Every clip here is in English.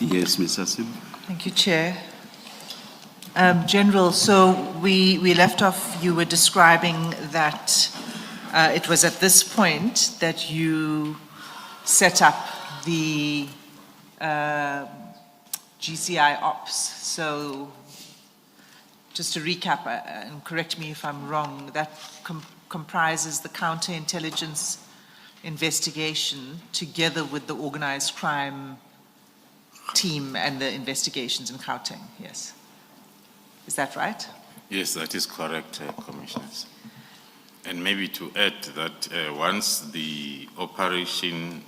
Yes, Ms. Asim. Thank you, Chair. General, so we left off, you were describing that it was at this point that you set up the GCI ops. So just to recap, and correct me if I'm wrong, that comprises the counterintelligence investigation together with the organized crime team and the investigations in Gauteng, yes. Is that right? Yes, that is correct, Commissioners. And maybe to add that once the operation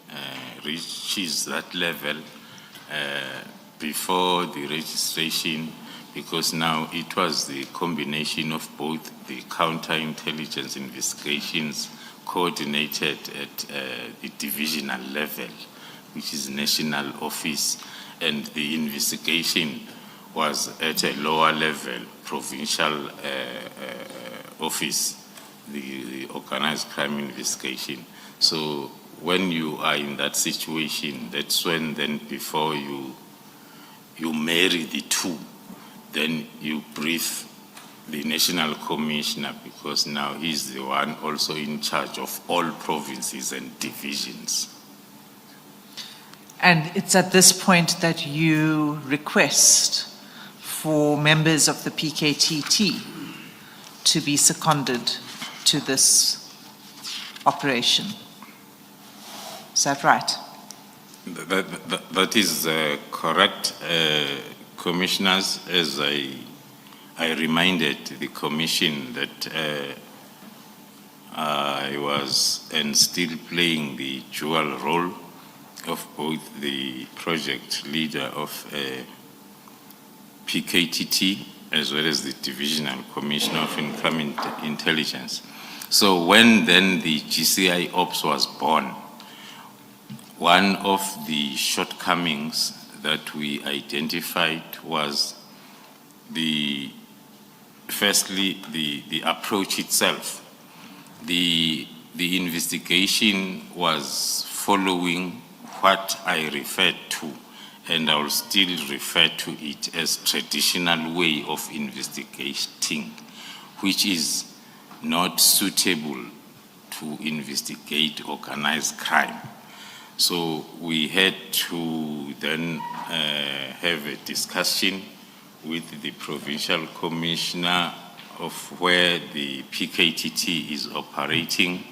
reaches that level, before the registration, because now it was the combination of both the counterintelligence investigations coordinated at the divisional level, which is national office, and the investigation was at a lower level, provincial office, the organized crime investigation. So when you are in that situation, that's when then before you marry the two, then you brief the national commissioner, because now he's the one also in charge of all provinces and divisions. And it's at this point that you request for members of the PKTT to be seconded to this operation. Is that right? That is correct, Commissioners. As I reminded the Commission that I was and still playing the dual role of both the project leader of PKTT as well as the Divisional Commissioner of Income Intelligence. So when then the GCI Ops was born, one of the shortcomings that we identified was firstly the approach itself. The investigation was following what I referred to, and I will still refer to it as traditional way of investigating, which is not suitable to investigate organized crime. So we had to then have a discussion with the provincial commissioner of where the PKTT is operating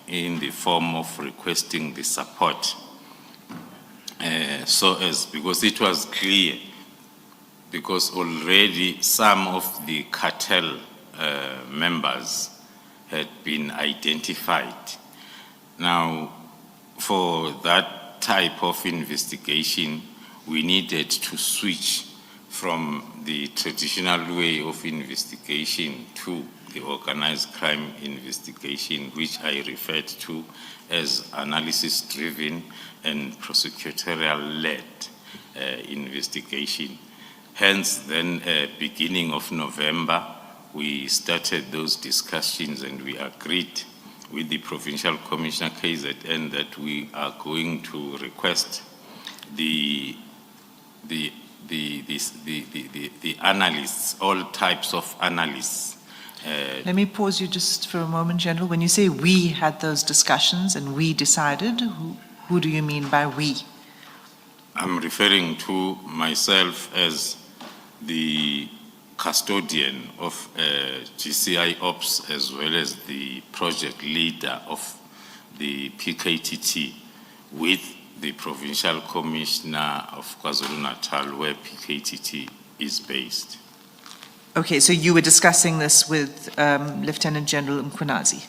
in the form of requesting the support. Because it was clear, because already some of the cartel members had been identified. Now, for that type of investigation, we needed to switch from the traditional way of investigation to the organized crime investigation, which I referred to as analysis-driven and prosecutorial-led investigation. Hence, then, beginning of November, we started those discussions and we agreed with the Provincial Commissioner KZN that we are going to request the analysts, all types of analysts. Let me pause you just for a moment, General. When you say we had those discussions and we decided, who do you mean by we? I'm referring to myself as the custodian of GCI Ops as well as the project leader of the PKTT with the Provincial Commissioner of KwaZulu-Natal where PKTT is based. Okay, so you were discussing this with Lieutenant General Mkhwanazi?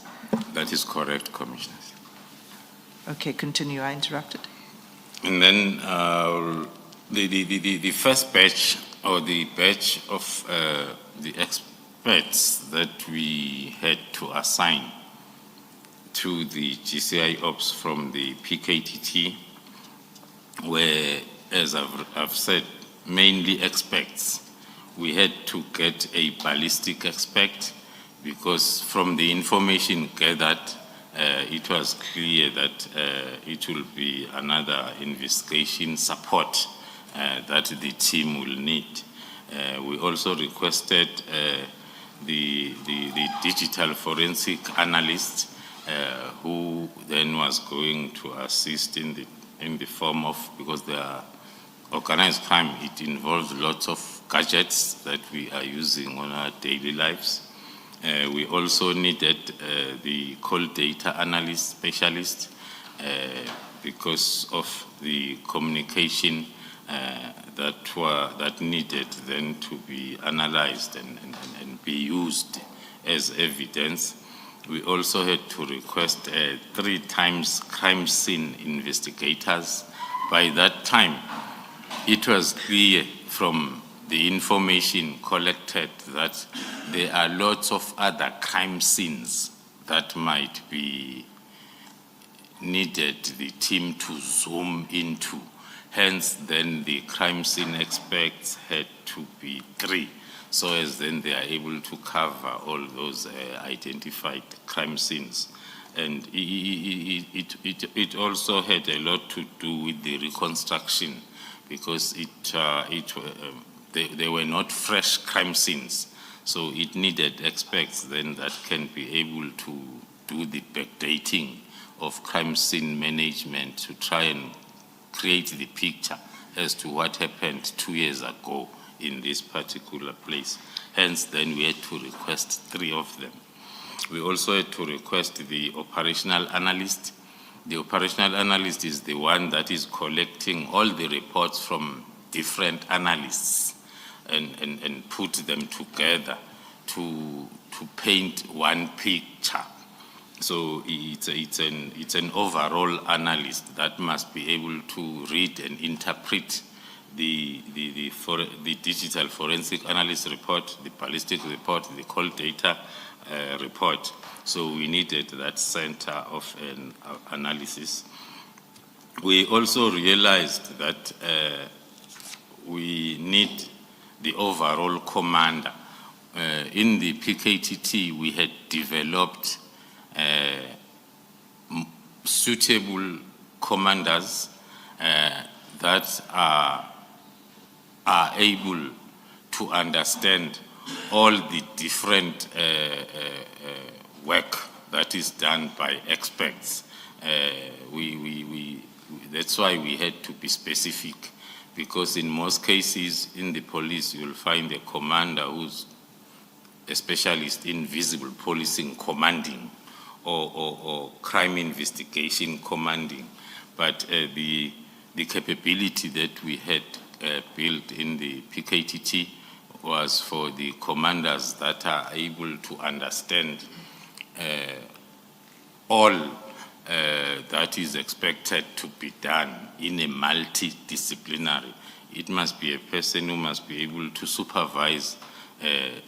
That is correct, Commissioner. Okay, continue, I interrupted. And then the first batch, or the batch of the experts that we had to assign to the GCI Ops from the PKTT were, as I've said, mainly experts. We had to get a ballistic expert because from the information gathered, it was clear that it will be another investigation support that the team will need. We also requested the digital forensic analyst who then was going to assist in the form of, because they are organized crime, it involves lots of gadgets that we are using on our daily lives. We also needed the call data analyst specialist because of the communication that needed then to be analyzed and be used as evidence. We also had to request 3 times crime scene investigators. By that time, it was clear from the information collected that there are lots of other crime scenes that might be needed the team to zoom into. Hence, then the crime scene experts had to be 3, so as then they are able to cover all those identified crime scenes. And it also had a lot to do with the reconstruction, because they were not fresh crime scenes. So it needed experts then that can be able to do the backdating of crime scene management to try and create the picture as to what happened 2 years ago in this particular place. Hence, then we had to request 3 of them. We also had to request the operational analyst. The operational analyst is the one that is collecting all the reports from different analysts and put them together to paint one picture. So it's an overall analyst that must be able to read and interpret the digital forensic analyst report, the ballistic report, the call data report. So we needed that center of an analysis. We also realized that we need the overall commander. In the PKTT, we had developed suitable commanders that are able to understand all the different work that is done by experts. That's why we had to be specific, because in most cases in the police you'll find a commander who's a specialist in visible policing commanding or crime investigation commanding. But the capability that we had built in the PKTT was for the commanders that are able to understand all that is expected to be done in a multidisciplinary. It must be a person who must be able to supervise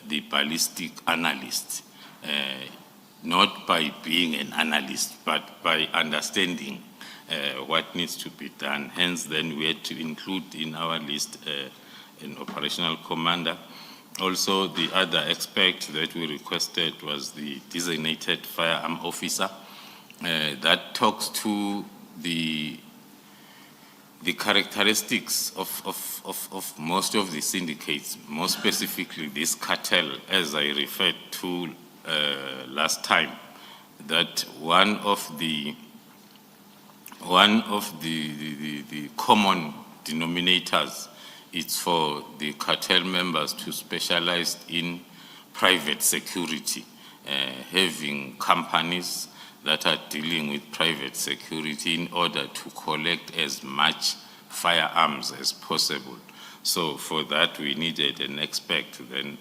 the ballistic analyst, not by being an analyst, but by understanding what needs to be done. Hence, then we had to include in our list an operational commander. Also, the other aspect that we requested was the designated firearm officer. That talks to the characteristics of most of the syndicates, more specifically this cartel, as I referred to last time, that one of the common denominators is for the cartel members to specialize in private security, having companies that are dealing with private security in order to collect as much firearms as possible. So for that we needed an expert then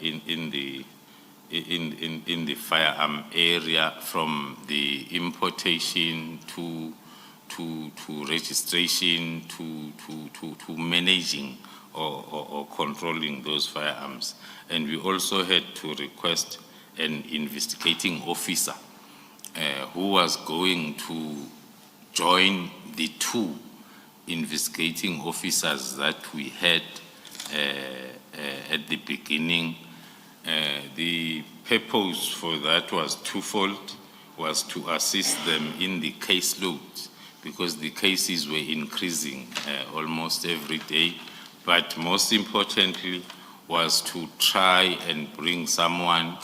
in the firearm area, from the importation to registration to managing or controlling those firearms. And we also had to request an investigating officer who was going to join the 2 investigating officers that we had at the beginning The purpose for that was twofold, was to assist them in the caseload, because the cases were increasing almost every day. But most importantly was to try and bring someone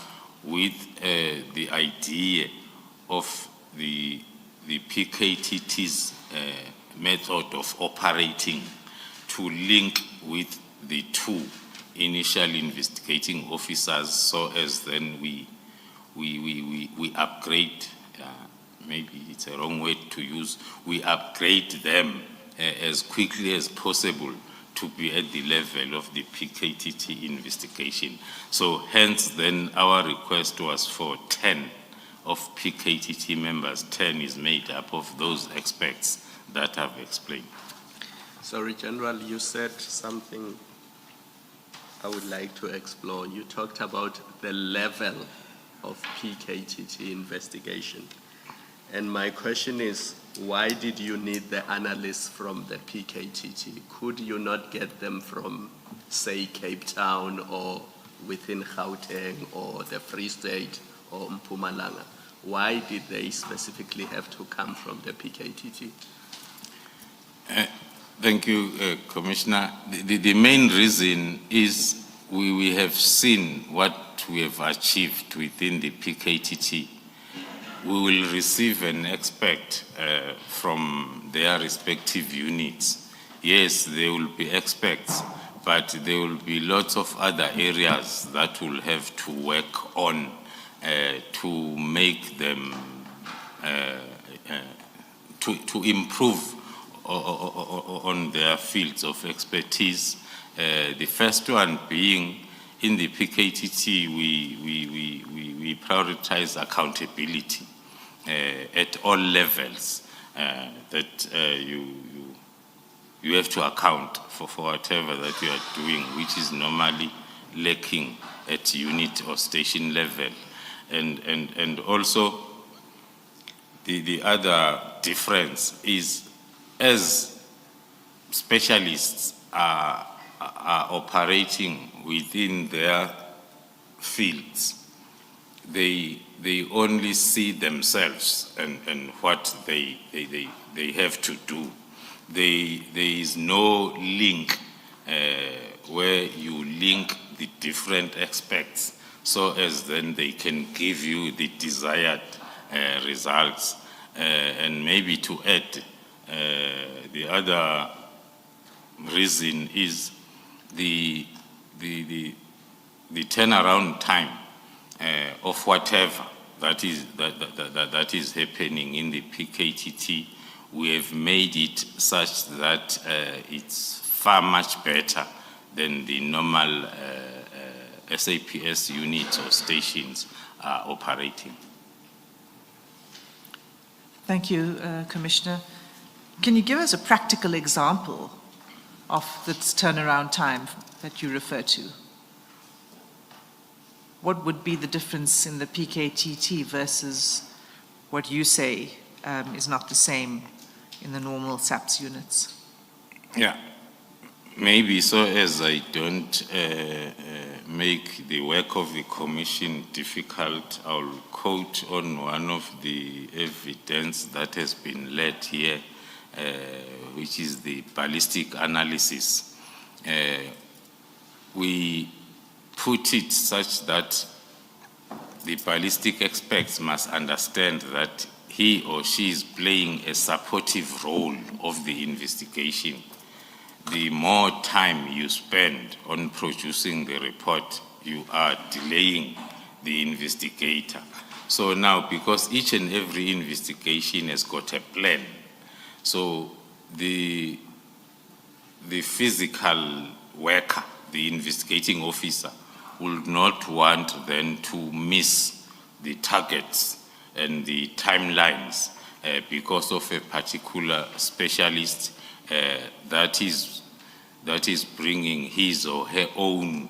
with the idea of the PKTT's method of operating to link with the two initial investigating officers, so as then we upgrade, maybe it's a wrong word to use, we upgrade them as quickly as possible to be at the level of the PKTT investigation. So hence then our request was for 10 of PKTT members. 10 is made up of those experts that I've explained. Sorry, General, you said something I would like to explore. You talked about the level of PKTT investigation. And my question is, why did you need the analysts from the PKTT? Could you not get them from, say, Cape Town or within Gauteng or the Free State or Mpumalanga? Why did they specifically have to come from the PKTT? Thank you, Commissioner. The main reason is we have seen what we have achieved within the PKTT. We will receive an expert from their respective units. Yes, they will be experts, but there will be lots of other areas that will have to work on to make them, to improve on their fields of expertise. The first one being, in the PKTT, we prioritize accountability at all levels, that you have to account for whatever that you are doing, which is normally lacking at unit or station level. And also, the other difference is, as specialists are operating within their fields, they only see themselves and what they have to do. There is no link where you link the different aspects, so as then they can give you the desired results. And maybe to add, the other reason is the turnaround time of whatever that is happening in the PKTT. We have made it such that it's far much better than the normal SAPS units or stations are operating. Thank you, Commissioner. Can you give us a practical example of this turnaround time that you refer to? What would be the difference in the PKTT versus what you say is not the same in the normal SAPS units? Yeah, maybe so as I don't make the work of the Commission difficult, I'll quote on one of the evidence that has been led here, which is the ballistic analysis. We put it such that the ballistic experts must understand that he or she is playing a supportive role of the investigation. The more time you spend on producing the report, you are delaying the investigator. So now, because each and every investigation has got a plan, so the physical worker, the investigating officer, will not want then to miss the targets and the timelines because of a particular specialist that is bringing his or her own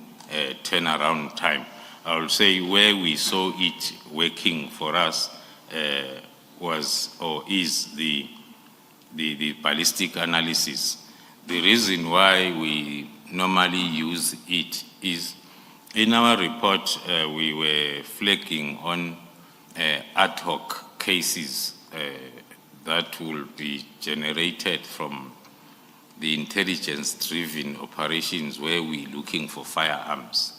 turnaround time. I will say where we saw it working for us was or is the ballistic analysis. The reason why we normally use it is In our report, we were flagging on ad hoc cases that will be generated from the intelligence-driven operations where we're looking for firearms.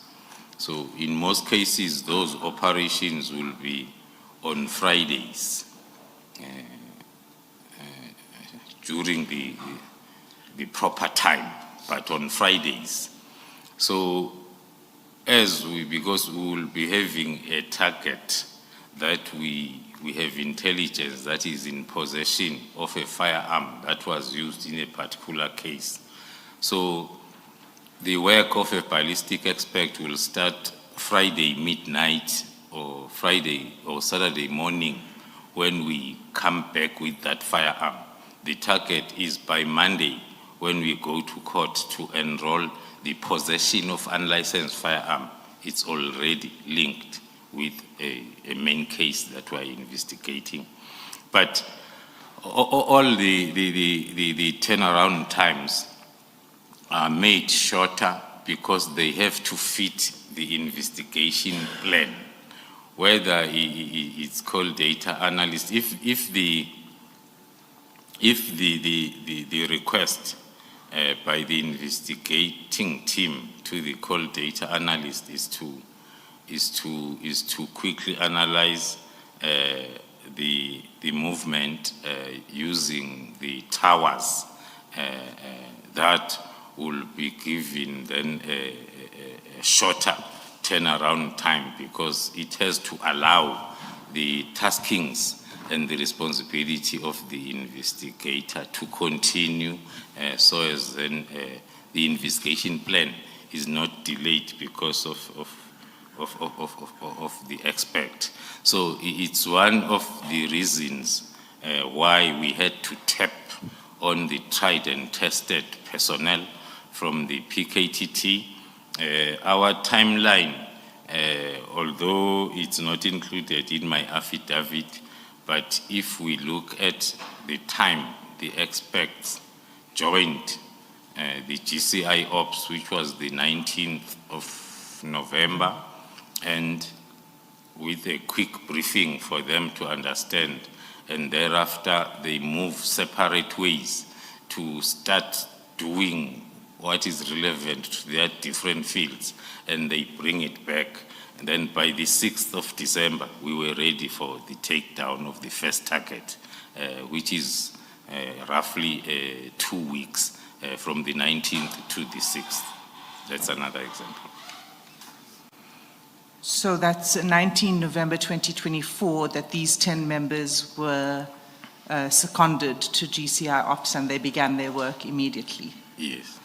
So in most cases, those operations will be on Fridays during the proper time, but on Fridays. So because we will be having a target that we have intelligence that is in possession of a firearm that was used in a particular case. So the work of a ballistic expert will start Friday midnight or Friday or Saturday morning when we come back with that firearm. The target is by Monday when we go to court to enroll the possession of unlicensed firearm. It's already linked with a main case that we're investigating. But all the turnaround times are made shorter because they have to fit the investigation plan, whether it's called data analyst. If the request by the investigating team to the call data analyst is to quickly analyze the movement using the towers, that will be given then a shorter turnaround time because it has to allow the taskings and the responsibility of the investigator to continue so as then the investigation plan is not delayed because of the expert. So it's one of the reasons why we had to tap on the tried and tested personnel from the PKTT. Our timeline, although it's not included in my affidavit, but if we look at the time the experts joined the GCI Ops, which was the 19th of November, and with a quick briefing for them to understand, and thereafter they move separate ways to start doing what is relevant to their different fields, and they bring it back. And then by the 6th of December, we were ready for the takedown of the first target, which is roughly 2 weeks from the 19th to the 6th. That's another example. So that's 19 November 2024 that these 10 members were seconded to GCI Ops and they began their work immediately. Yes.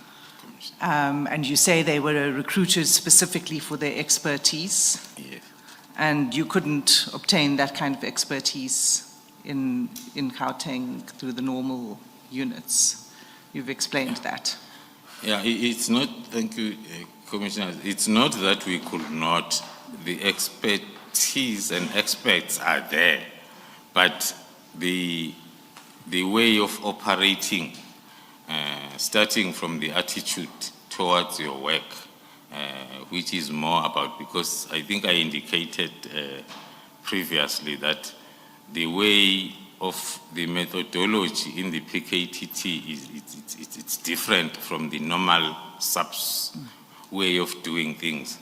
And you say they were recruited specifically for their expertise. Yes. And you couldn't obtain that kind of expertise in Gauteng through the normal units. You've explained that. Yeah, it's not, thank you, Commissioner, it's not that we could not. The expertise and experts are there, but the way of operating, starting from the attitude towards your work, which is more about, because I think I indicated previously that the way of the methodology in the PKTT it's different from the normal SAPS way of doing things.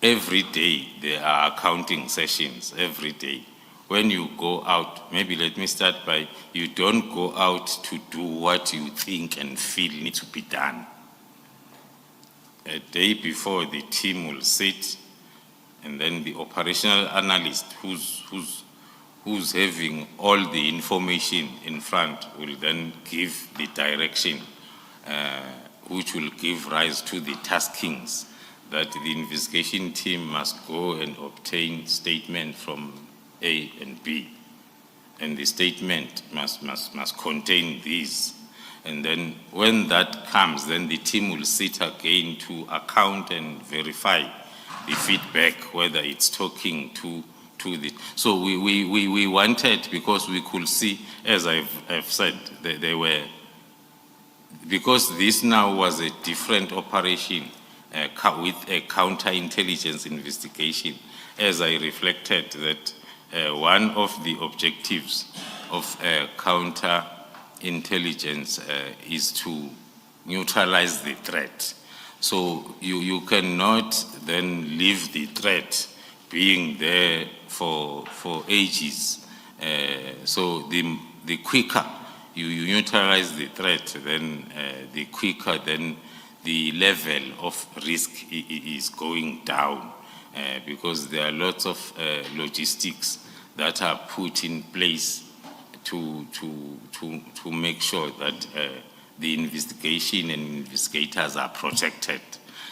Every day there are accounting sessions, every day. When you go out, maybe let me start by, you don't go out to do what you think and feel needs to be done. A day before, the team will sit, and then the operational analyst who's having all the information in front will then give the direction, which will give rise to the taskings that the investigation team must go and obtain statement from A and B. And the statement must contain these. And then when that comes, then the team will sit again to account and verify the feedback, whether it's talking to the. So we wanted, because we could see, as I've said, they were, because this now was a different operation, with a counterintelligence investigation, as I reflected that one of the objectives of counterintelligence is to neutralize the threat. So you cannot then leave the threat being there for ages. So the quicker you neutralize the threat, then the quicker then the level of risk is going down, because there are lots of logistics that are put in place to make sure that the investigation and investigators are protected.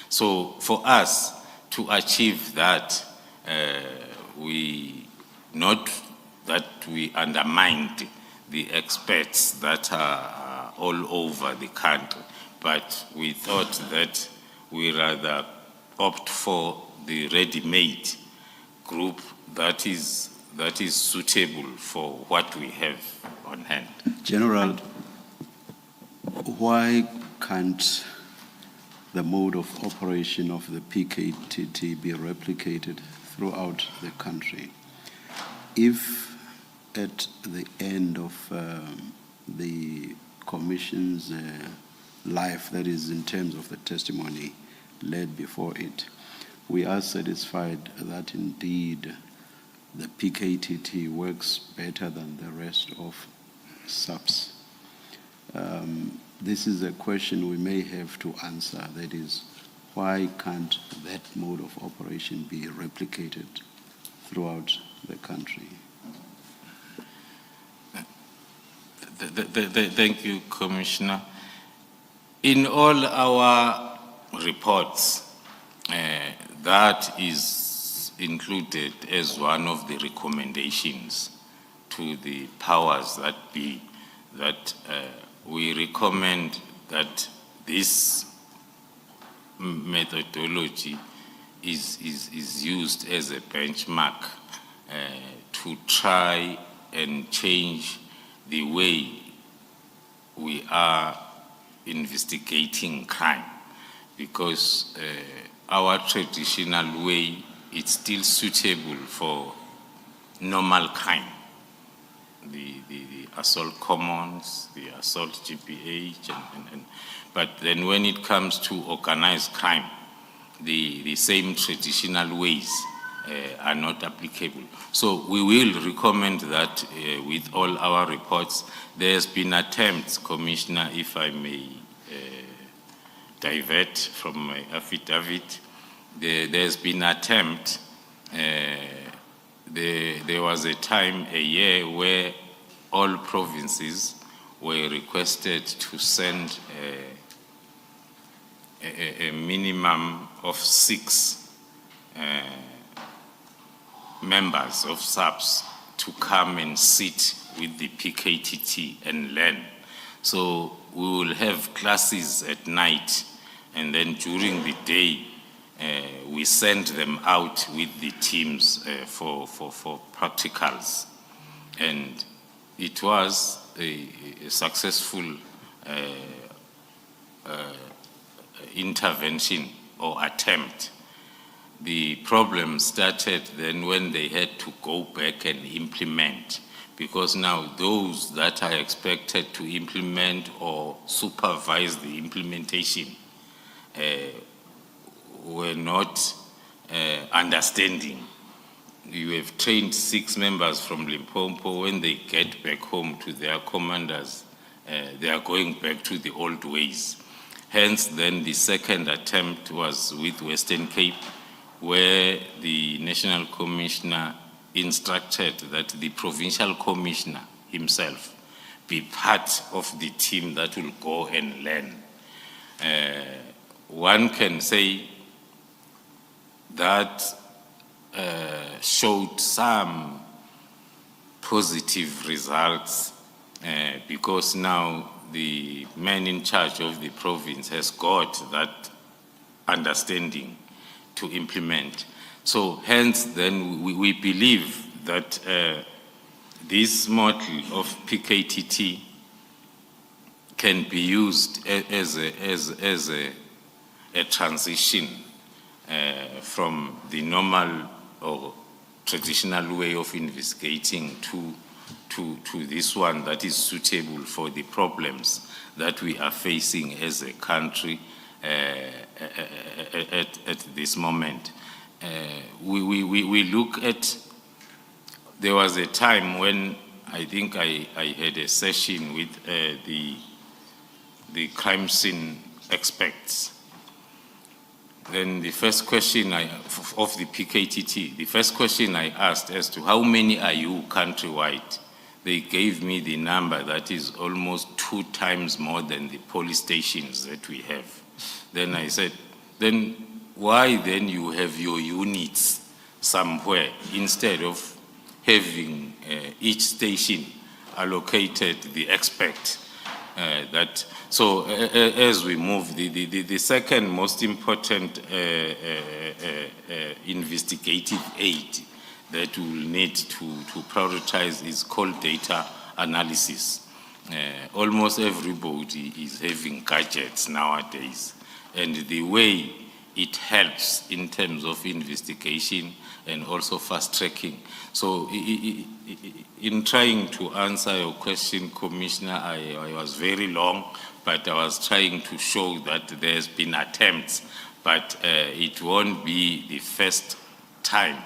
So for us to achieve that, we undermined the experts that are all over the country, but we thought that we rather opt for the ready-made group that is suitable for what we have on hand. General, why can't the mode of operation of the PKTT be replicated throughout the country? If at the end of the Commission's life, that is in terms of the testimony led before it, we are satisfied that indeed the PKTT works better than the rest of SAPS. This is a question we may have to answer, that is, why can't that mode of operation be replicated throughout the country? Thank you, Commissioner. In all our reports, that is included as one of the recommendations to the powers that be, that we recommend that this methodology is used as a benchmark to try and change the way we are investigating crime, because our traditional way, it's still suitable for normal crime. The assault commons, the assault GPH, but then when it comes to organized crime, the same traditional ways are not applicable. So we will recommend that with all our reports. There's been attempts, Commissioner, if I may divert from my affidavit, there's been attempt, there was a time, a year, where all provinces were requested to send a minimum of 6 members of SAPS to come and sit with the PKTT and learn. So we will have classes at night, and then during the day, we send them out with the teams for practicals. And it was a successful intervention or attempt. The problem started then when they had to go back and implement, because now those that are expected to implement or supervise the implementation were not understanding. You have trained 6 members from Limpopo. When they get back home to their commanders, they are going back to the old ways. Hence, then the second attempt was with Western Cape, where the National Commissioner instructed that the Provincial Commissioner himself be part of the team that will go and learn. One can say that showed some positive results because now the man in charge of the province has got that understanding to implement. So hence then we believe that this model of PKTT can be used as a transition from the normal or traditional way of investigating to this one that is suitable for the problems that we are facing as a country at this moment. We look at, there was a time when I think I had a session with the crime scene experts. Then the first question of the PKTT, the first question I asked as to how many are you countrywide? They gave me the number that is almost 2 times more than the police stations that we have. Then I said, then why then you have your units somewhere instead of having each station allocated the expert that. So as we move, the second most important investigative aid that we will need to prioritize is called data analysis. Almost everybody is having gadgets nowadays, and the way it helps in terms of investigation and also fast tracking. So in trying to answer your question, Commissioner, I was very long, but I was trying to show that there's been attempts, but it won't be the first time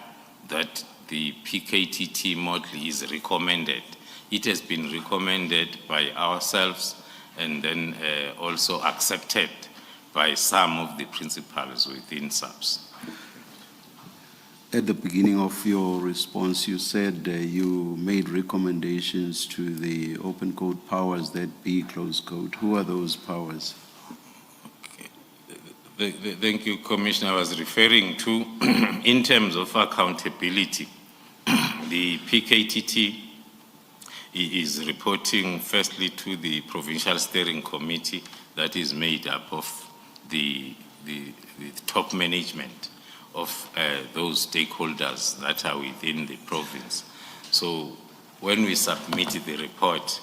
that the PKTT model is recommended. It has been recommended by ourselves and then also accepted by some of the principals within SAPS. At the beginning of your response, you said you made recommendations to the open code powers that be, close code. Who are those powers? Okay. Thank you, Commissioner. I was referring to, in terms of accountability, the PKTT is reporting firstly to the Provincial Steering Committee that is made up of the top management of those stakeholders that are within the province. So when we submit the report,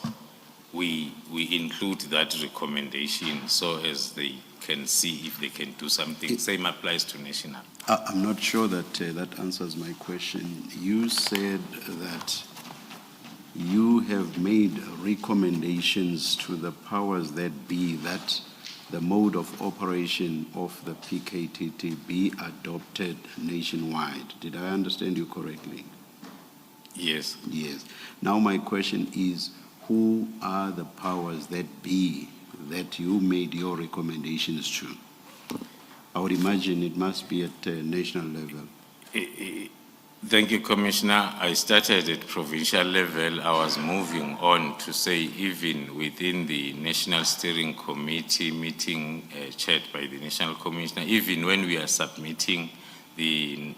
we include that recommendation so as they can see if they can do something. Same applies to national. I'm not sure that that answers my question. You said that you have made recommendations to the powers that be that the mode of operation of the PKTT be adopted nationwide. Did I understand you correctly? Yes. Yes. Now my question is, who are the powers that be that you made your recommendations to? I would imagine it must be at national level. Thank you, Commissioner. I started at provincial level. I was moving on to say even within the National Steering Committee meeting chaired by the National Commissioner, even when we are submitting the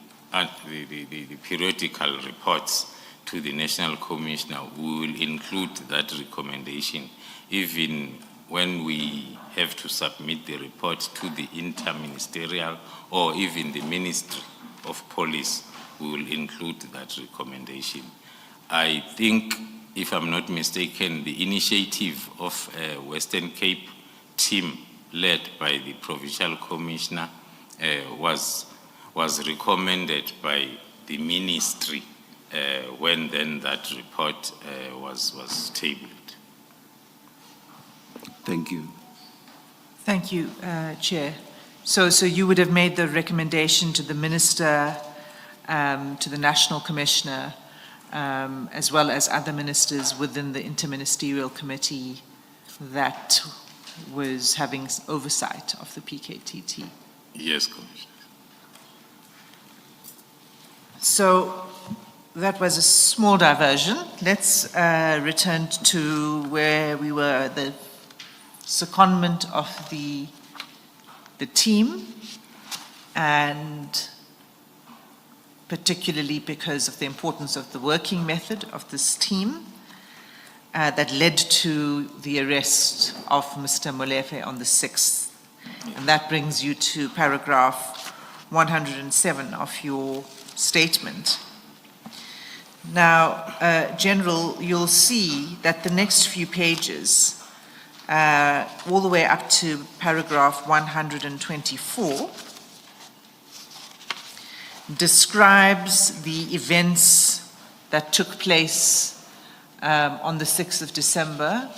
periodical reports to the National Commissioner, we will include that recommendation. Even when we have to submit the report to the interministerial or even the Ministry of Police, we will include that recommendation. I think, if I'm not mistaken, the initiative of a Western Cape team led by the Provincial Commissioner was recommended by the Ministry when then that report was tabled. Thank you. Thank you, Chair. So you would have made the recommendation to the Minister, to the National Commissioner, as well as other ministers within the Interministerial Committee that was having oversight of the PKTT. Yes, Commissioner. So that was a small diversion. Let's return to where we were, the secondment of the team, and particularly because of the importance of the working method of this team that led to the arrest of Mr. Molefe on the 6th. And that brings you to paragraph 107 of your statement. Now, General, you'll see that the next few pages all the way up to paragraph 124, describes the events that took place on the 6th of December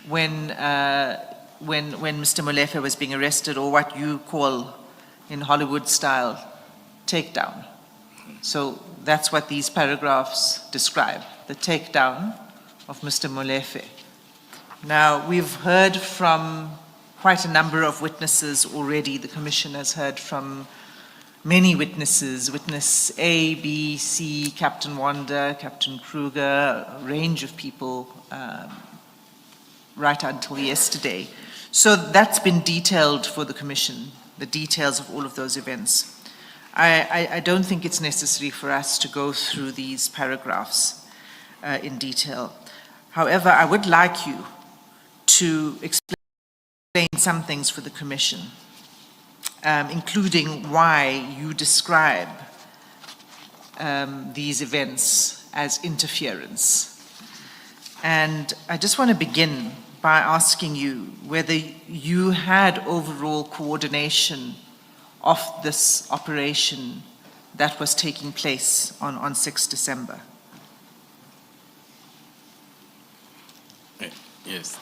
when Mr. Molefe was being arrested, or what you call in Hollywood style, takedown. So that's what these paragraphs describe, the takedown of Mr. Molefe. Now, we've heard from quite a number of witnesses already. The Commission has heard from many witnesses, witness A, B, C, Captain Wanda, Captain Kruger, a range of people right until yesterday. So that's been detailed for the Commission, the details of all of those events. I don't think it's necessary for us to go through these paragraphs in detail. However, I would like you to explain some things for the Commission, including why you describe these events as interference. And I just want to begin by asking you whether you had overall coordination of this operation that was taking place on 6 December. Yes,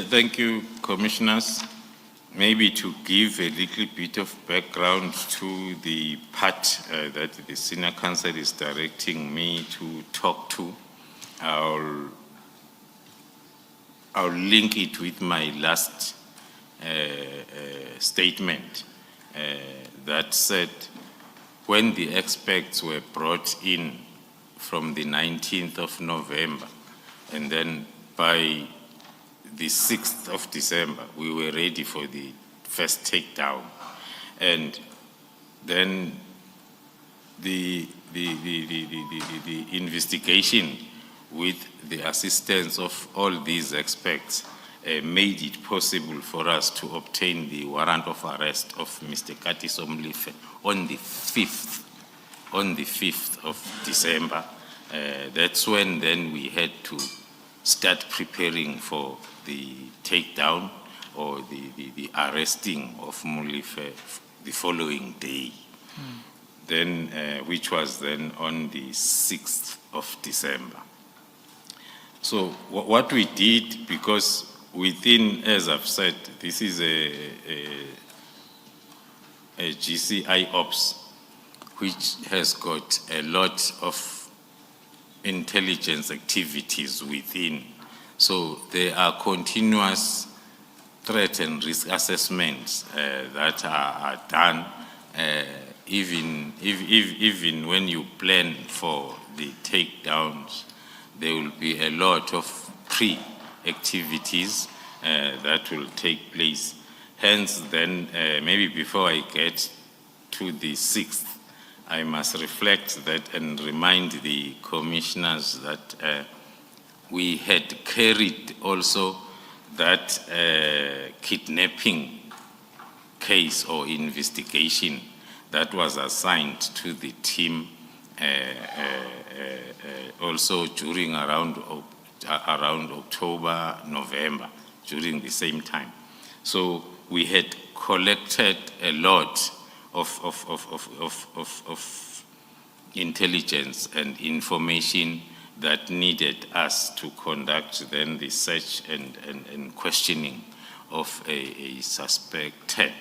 thank you, Commissioners. Maybe to give a little bit of background to the part that the Senior Counsel is directing me to talk to, I'll link it with my last statement that said when the experts were brought in from the 19th of November, and then by the 6th of December, we were ready for the first takedown. And then the investigation with the assistance of all these experts made it possible for us to obtain the warrant of arrest of Mr. Katiso Molefe on the 5th of December. That's when then we had to start preparing for the takedown or the arresting of Molefe the following day. Then, which was then on the 6th of December. So what we did, because within, as I've said, this is a GCI Ops, which has got a lot of intelligence activities within. So there are continuous threat and risk assessments that are done, even when you plan for the takedowns. There will be a lot of pre-activities that will take place. Hence, then, maybe before I get to the 6th, I must reflect that and remind the commissioners that we had carried also that kidnapping case or investigation that was assigned to the team also during around October, November, during the same time. So we had collected a lot of intelligence and information that needed us to conduct then the search and questioning of a suspected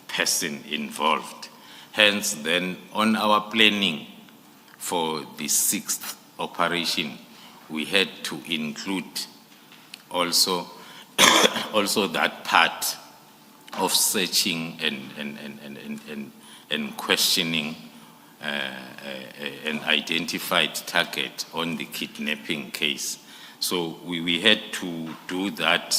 person involved. Hence, then, on our planning for the 6th operation, we had to include also that part of searching and questioning an identified target on the kidnapping case. So we had to do that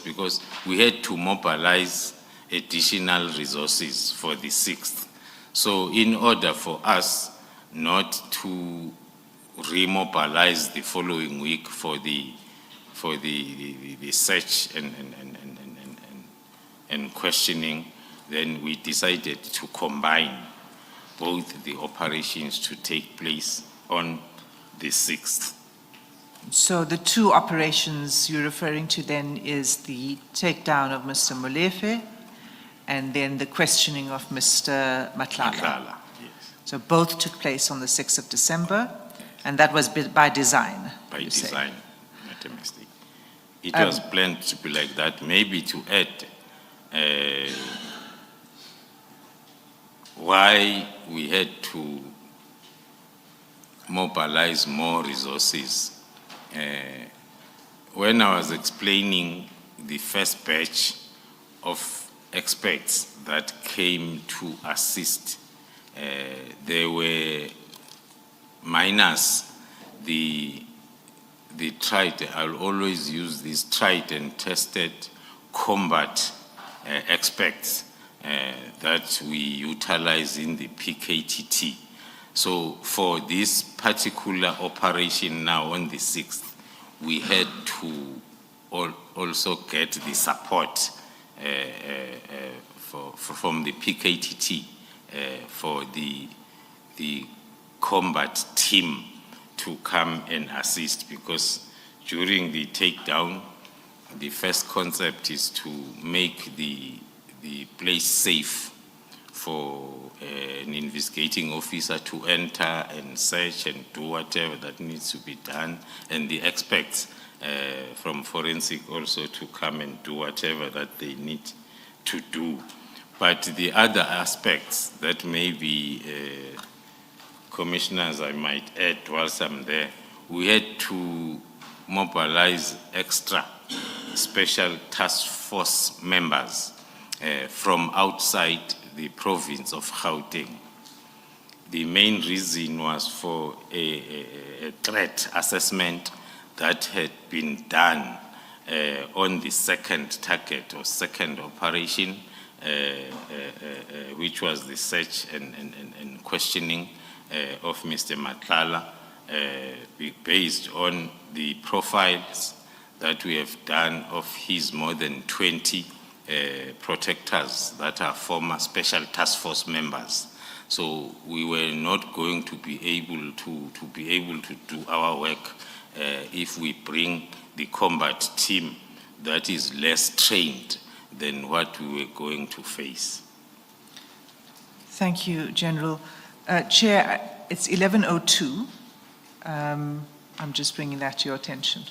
because we had to mobilize additional resources for the 6th. So in order for us not to remobilize the following week for the search and questioning, then we decided to combine both the operations to take place on the 6th. So the two operations you're referring to then is the takedown of Mr. Molefe and then the questioning of Mr. Matlala. Nhlanhla, yes, So both took place on the 6th of December, and that was by design. by you say. design, not a mistake. It was planned to be like that, maybe to add why we had to mobilize more resources. When I was explaining the first batch of experts that came to assist, there were minus the tried, I'll always use these tried and tested combat experts that we utilize in the PKTT. So for this particular operation now on the 6th, we had to also get the support from the PKTT for the combat team to come and assist, because during the takedown, the first concept is to make the place safe for an investigating officer to enter and search and do whatever that needs to be done, and the experts from forensic also to come and do whatever that they need to do. But the other aspects that maybe commissioners I might add whilst I'm there, we had to mobilize extra special task force members from outside the province of Gauteng. The main reason was for a threat assessment that had been done on the second target or second operation, which was the search and questioning of Mr. Matlala, based on the profiles that we have done of his more than 20 protectors that are former special task force members. So we were not going to be able to do our work if we bring the combat team that is less trained than what we were going to face. Thank you, General. Chair, it's 11:02. I'm just bringing that to your attention.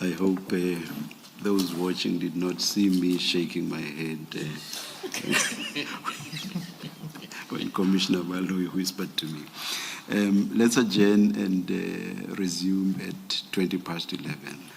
I hope those watching did not see me shaking my head when Commissioner Baloyi whispered to me. Let's adjourn and resume at 11:20.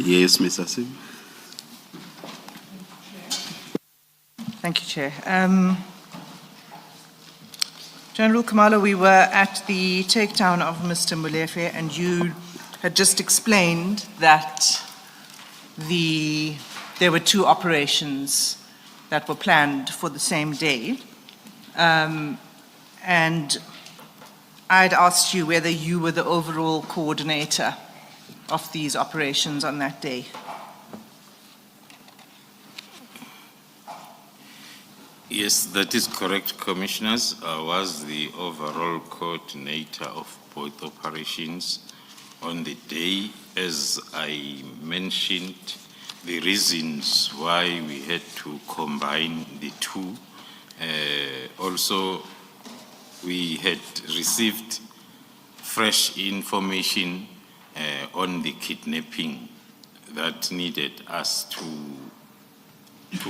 Yes, Mr. Singh. Thank you, Chair. General Kamala, we were at the takedown of Mr. Molefe, and you had just explained that there were two operations that were planned for the same day. And I'd asked you whether you were the overall coordinator of these operations on that day. Yes, that is correct, Commissioners. I was the overall coordinator of both operations on the day. As I mentioned, the reasons why we had to combine the two. Also, we had received fresh information on the kidnapping that needed us to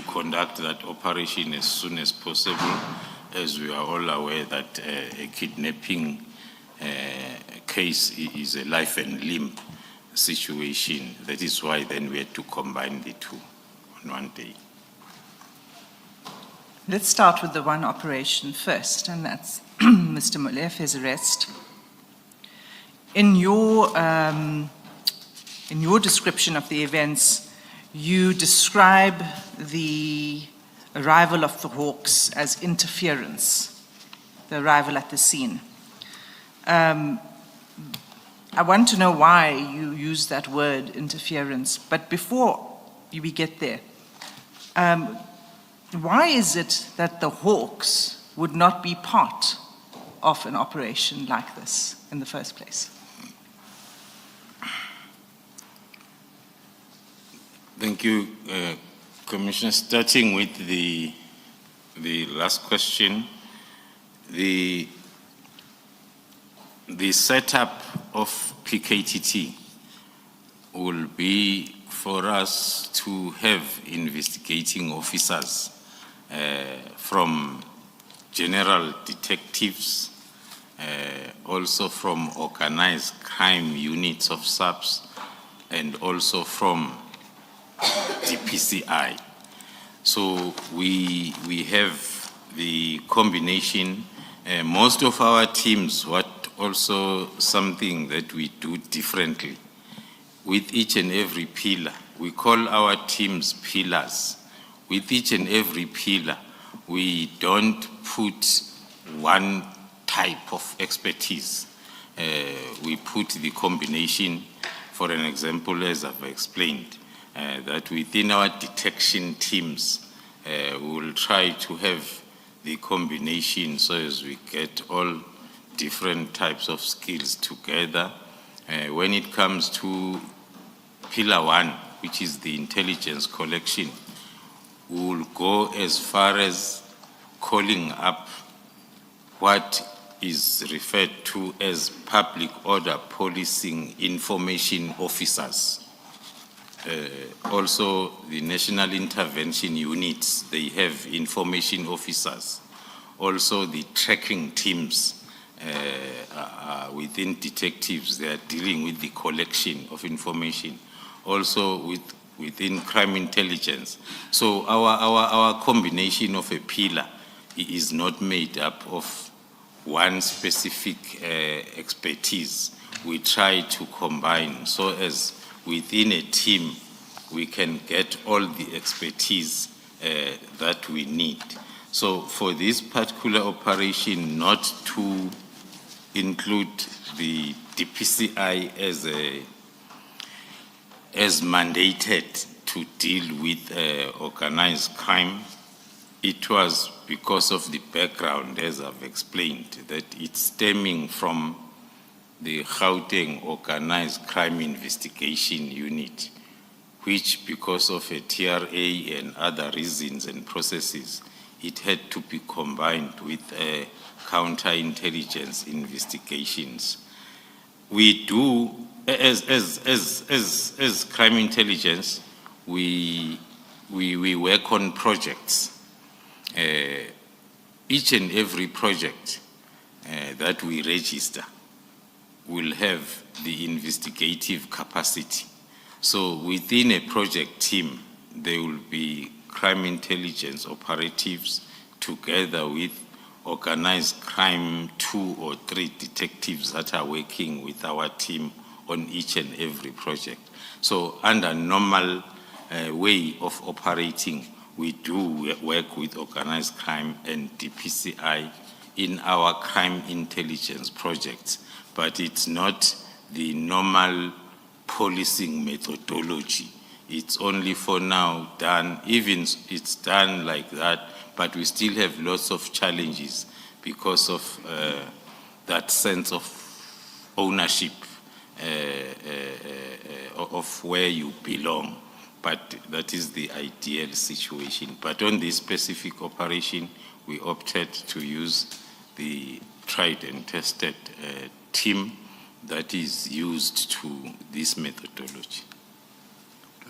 conduct that operation as soon as possible, as we are all aware that a kidnapping case is a life and limb situation. That is why then we had to combine the two on one day. Let's start with the one operation first, and that's Mr. Molefe's arrest. In your description of the events, you describe the arrival of the Hawks as interference, the arrival at the scene. I want to know why you use that word, interference, but before we get there, why is it that the Hawks would not be part of an operation like this in the first place? Thank you, Commissioner. Starting with the last question, the setup of PKTT will be for us to have investigating officers from general detectives, also from organized crime units of SAPS, and also from DPCI. So we have the combination. Most of our teams, what also something that we do differently, with each and every pillar, we call our teams pillars. With each and every pillar, we don't put one type of expertise. We put the combination, for an example, as I've explained, that within our detection teams, we will try to have the combination so as we get all different types of skills together. When it comes to pillar one, which is the intelligence collection, we will go as far as calling up what is referred to as public order policing information officers. Also, the national intervention units, they have information officers. Also, the tracking teams within detectives, they are dealing with the collection of information. Also, within crime intelligence. So our combination of a pillar is not made up of one specific expertise. We try to combine so as within a team we can get all the expertise that we need. So for this particular operation, not to include the DPCI as mandated to deal with organized crime, it was because of the background, as I've explained, that it's stemming from the Gauteng Organized Crime Investigation Unit, which because of a TRA and other reasons and processes, it had to be combined with counterintelligence investigations. We do, as crime intelligence, we work on projects. Each and every project that we register will have the investigative capacity. So within a project team, there will be crime intelligence operatives together with organized crime 2 or 3 detectives that are working with our team on each and every project. So under normal way of operating, we do work with organized crime and DPCI in our crime intelligence projects, but it's not the normal policing methodology. It's only for now done, even it's done like that, but we still have lots of challenges because of that sense of ownership of where you belong. But that is the ideal situation. But on this specific operation, we opted to use the tried and tested team that is used to this methodology.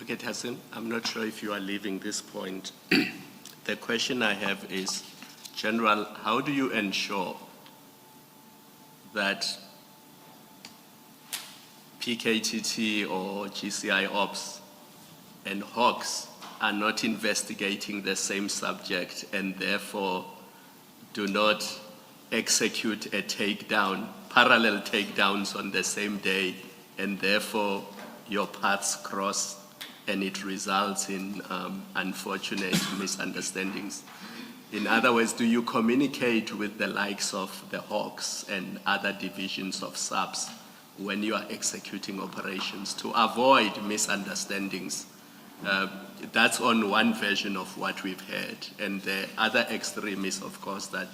Okay, Hassan, I'm not sure if you are leaving this point. The question I have is, General, how do you ensure that PKTT or GCI Ops and Hawks are not investigating the same subject and therefore do not execute a takedown, parallel takedowns on the same day, and therefore your paths cross and it results in unfortunate misunderstandings? In other words, do you communicate with the likes of the Hawks and other divisions of SAPS when you are executing operations to avoid misunderstandings? That's on one version of what we've heard. And the other extreme is, of course, that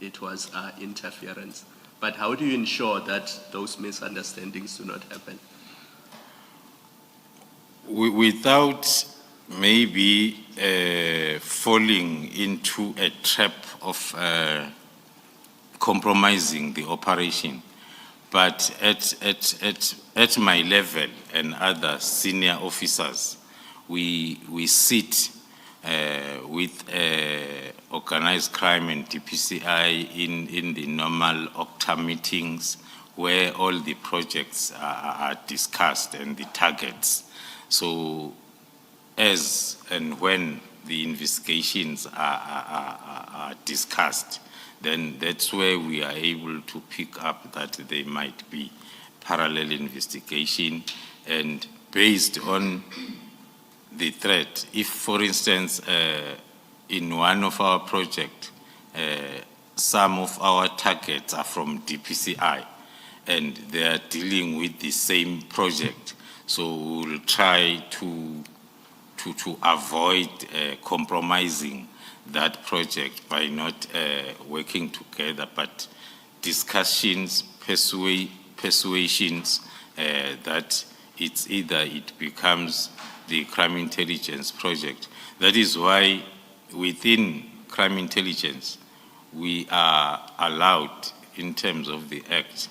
it was interference. But how do you ensure that those misunderstandings do not happen? Without maybe falling into a trap of compromising the operation, but at my level and other senior officers, we sit with organized crime and DPCI in the normal OCTA meetings where all the projects are discussed and the targets. So as and when the investigations are discussed, then that's where we are able to pick up that there might be parallel investigation, and based on the threat. If, for instance, in one of our projects, some of our targets are from DPCI and they are dealing with the same project, so we'll try to avoid compromising that project by not working together, but discussions, persuasions that it's either it becomes the crime intelligence project. That is why within crime intelligence, we are allowed in terms of the Act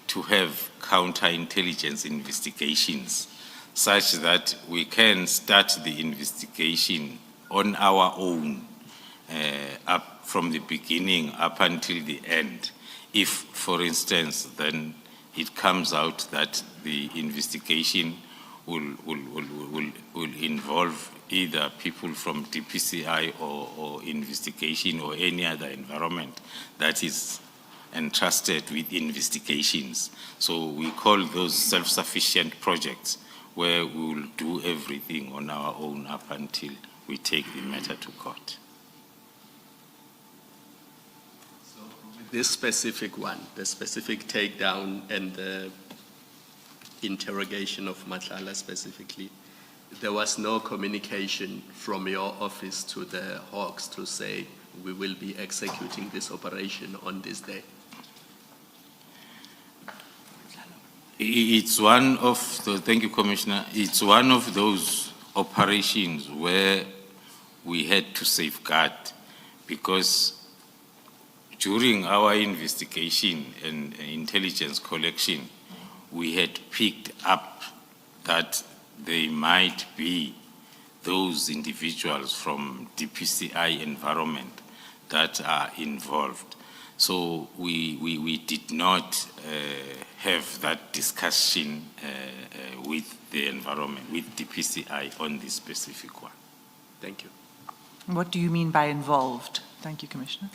to have counterintelligence investigations, such that we can start the investigation on our own up from the beginning up until the end. If, for instance, then it comes out that the investigation will involve either people from DPCI or investigation or any other environment that is entrusted with investigations. So we call those self-sufficient projects, where we will do everything on our own up until we take the matter to court. So this specific one, the specific takedown and the interrogation of Nhlanhla specifically, there was no communication from your office to the Hawks to say, we will be executing this operation on this day? It's one of the, thank you, Commissioner, it's one of those operations where we had to safeguard, because during our investigation and intelligence collection, we had picked up that there might be those individuals from DPCI environment that are involved. So we did not have that discussion with the environment, with DPCI on this specific one. Thank you. What do you mean by involved? Thank you, Commissioner.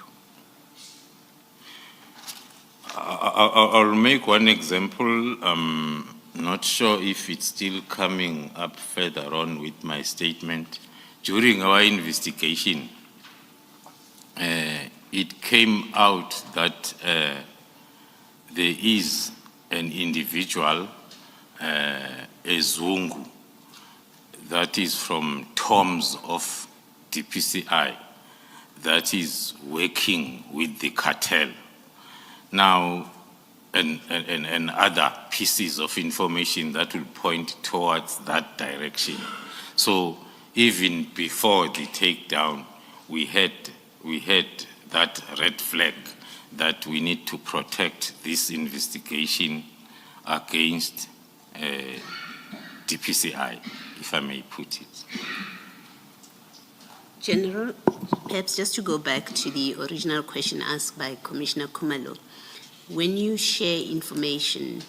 I'll make one example. Not sure if it's still coming up further on with my statement. During our investigation, it came out that there is an individual, a Zungu, that is from Toms of DPCI, that is working with the cartel. Now, and other pieces of information that will point towards that direction. So even before the takedown, we had that red flag that we need to protect this investigation against DPCI, if I may put it. General, perhaps just to go back to the original question asked by Commissioner Khumalo, when you share information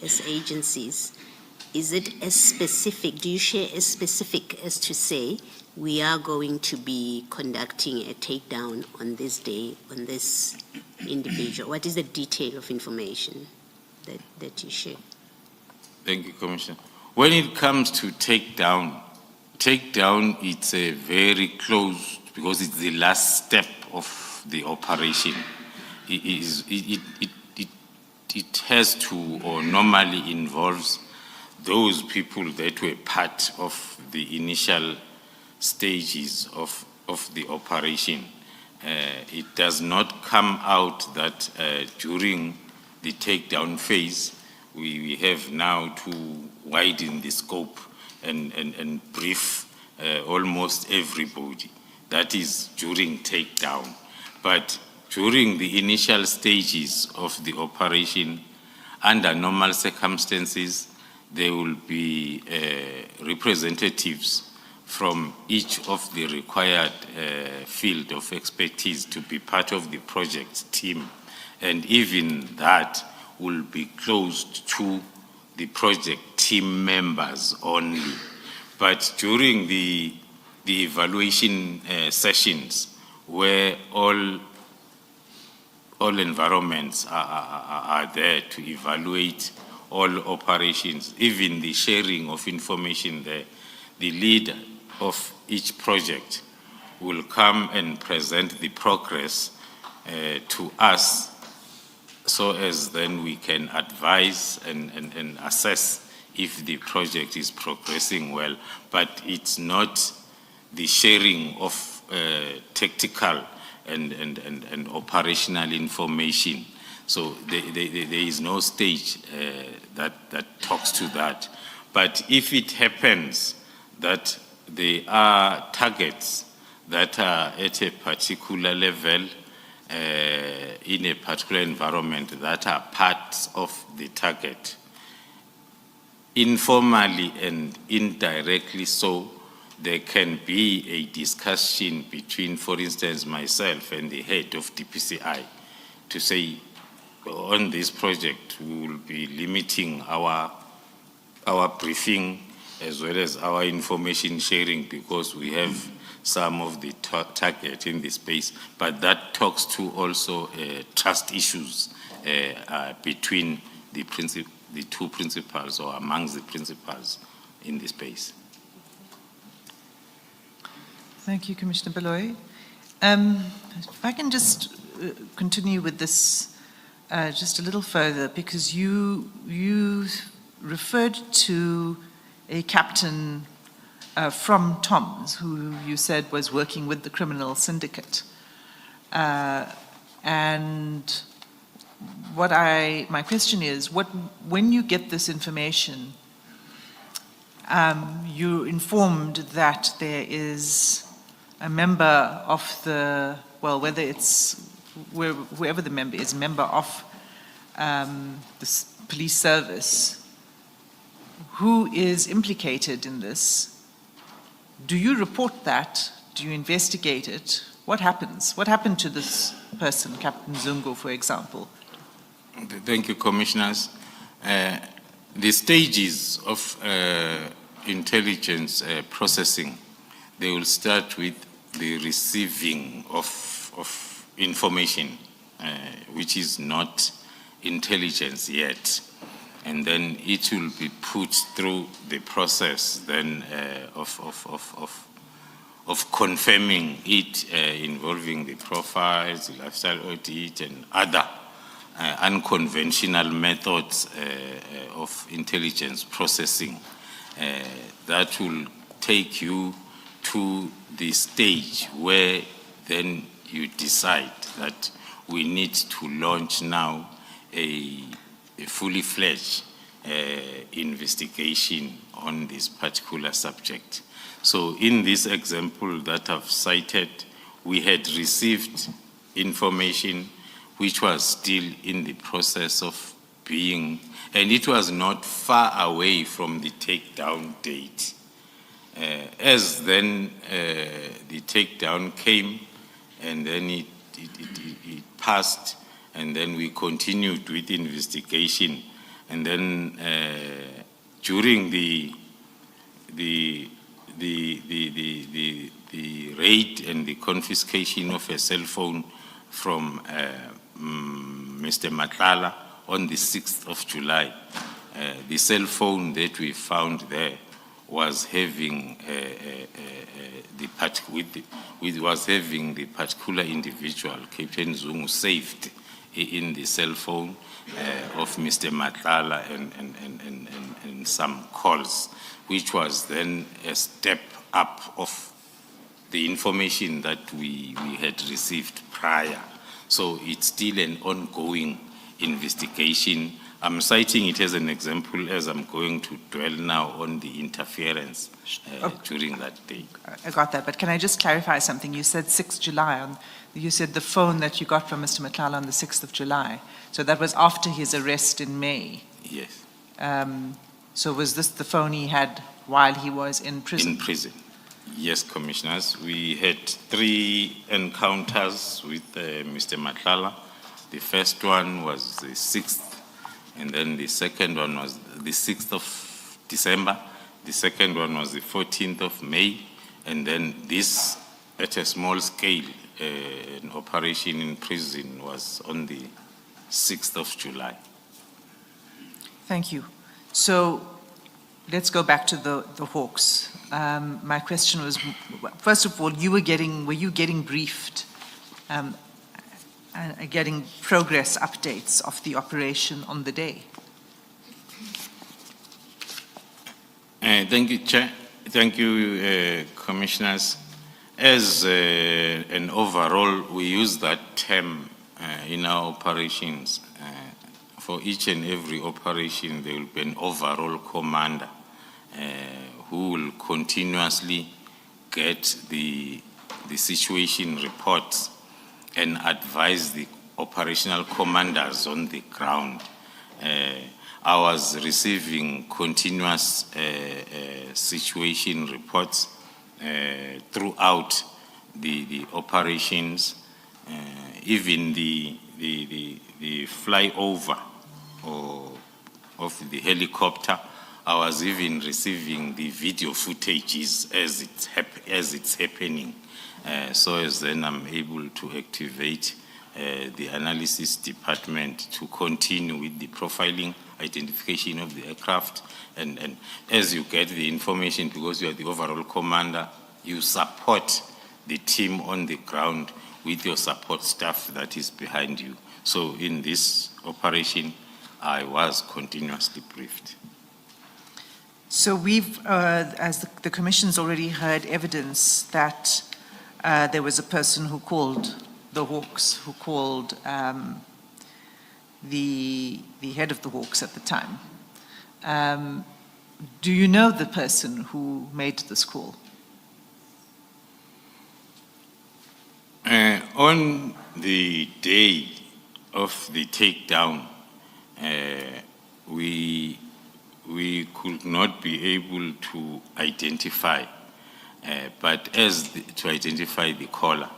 as agencies, is it as specific, do you share as specific as to say, we are going to be conducting a takedown on this day, on this individual? What is the detail of information that you share? Thank you, Commissioner. When it comes to takedown, it's a very close, because it's the last step of the operation. It has to, or normally involves, those people that were part of the initial stages of the operation. It does not come out that during the takedown phase, we have now to widen the scope and brief almost everybody. That is during takedown. But during the initial stages of the operation, under normal circumstances, there will be representatives from each of the required field of expertise to be part of the project team. And even that will be closed to the project team members only. But during the evaluation sessions, where all environments are there to evaluate all operations, even the sharing of information there, the leader of each project will come and present the progress to us, so as then we can advise and assess if the project is progressing well. But it's not the sharing of tactical and operational information. So there is no stage that talks to that. But if it happens that there are targets that are at a particular level in a particular environment that are parts of the target, informally and indirectly so, there can be a discussion between, for instance, myself and the head of DPCI to say, on this project, we will be limiting our briefing as well as our information sharing, because we have some of the target in this space. But that talks to also trust issues between the two principals, or amongst the principals in the space. Thank you, Commissioner Baloyi. If I can just continue with this just a little further, because you referred to a captain from Toms, who you said was working with the criminal syndicate. And my question is, when you get this information, you're informed that there is a member of the, well, whether it's whoever the member is, member of the police service, who is implicated in this. Do you report that? Do you investigate it? What happens? What happened to this person, Captain Zungu, for example? Thank you, Commissioners. The stages of intelligence processing, they will start with the receiving of information, which is not intelligence yet. And then it will be put through the process then of confirming it, involving the profiles, the lifestyle audit, and other unconventional methods of intelligence processing. That will take you to the stage where then you decide that we need to launch now a fully fledged investigation on this particular subject. So in this example that I've cited, we had received information which was still in the process of being, and it was not far away from the takedown date. As then the takedown came, and then it passed, and then we continued with investigation, and then during the raid and the confiscation of a cell phone from Mr. Nhlanhla on the 6th of July, the cell phone that we found there was having the particular individual, Captain Zungu, saved in the cell phone of Mr. Nhlanhla and some calls, which was then a step up of the information that we had received prior. So it's still an ongoing investigation. I'm citing it as an example as I'm going to dwell now on the interference during that day. I got that, but can I just clarify something? You said 6th July. You said the phone that you got from Mr. Nhlanhla on the 6th of July. So that was after his arrest in May. Yes. So was this the phone he had while he was in prison? In prison. Yes, Commissioners. We had 3 encounters with Mr. Nhlanhla. The first one was the 6th, and then the second one was the 6th of December. The second one was the 14th of May, and then this, at a small scale, an operation in prison was on the 6th of July. Thank you. So let's go back to the Hawks. My question was, first of all, were you getting briefed, getting progress updates of the operation on the day? Thank you, Chair. Thank you, Commissioners. As an overall, we use that term in our operations. For each and every operation, there will be an overall commander who will continuously get the situation reports and advise the operational commanders on the ground. I was receiving continuous situation reports throughout the operations, even the flyover of the helicopter. I was even receiving the video footages as it's happening. So as then I'm able to activate the analysis department to continue with the profiling, identification of the aircraft, and as you get the information, because you are the overall commander, you support the team on the ground with your support staff that is behind you. So in this operation, I was continuously briefed. So we've, as the Commission's already heard evidence that there was a person who called the Hawks, who called the head of the Hawks at the time. Do you know the person who made this call? On the day of the takedown, we could not be able to identify, to identify the caller.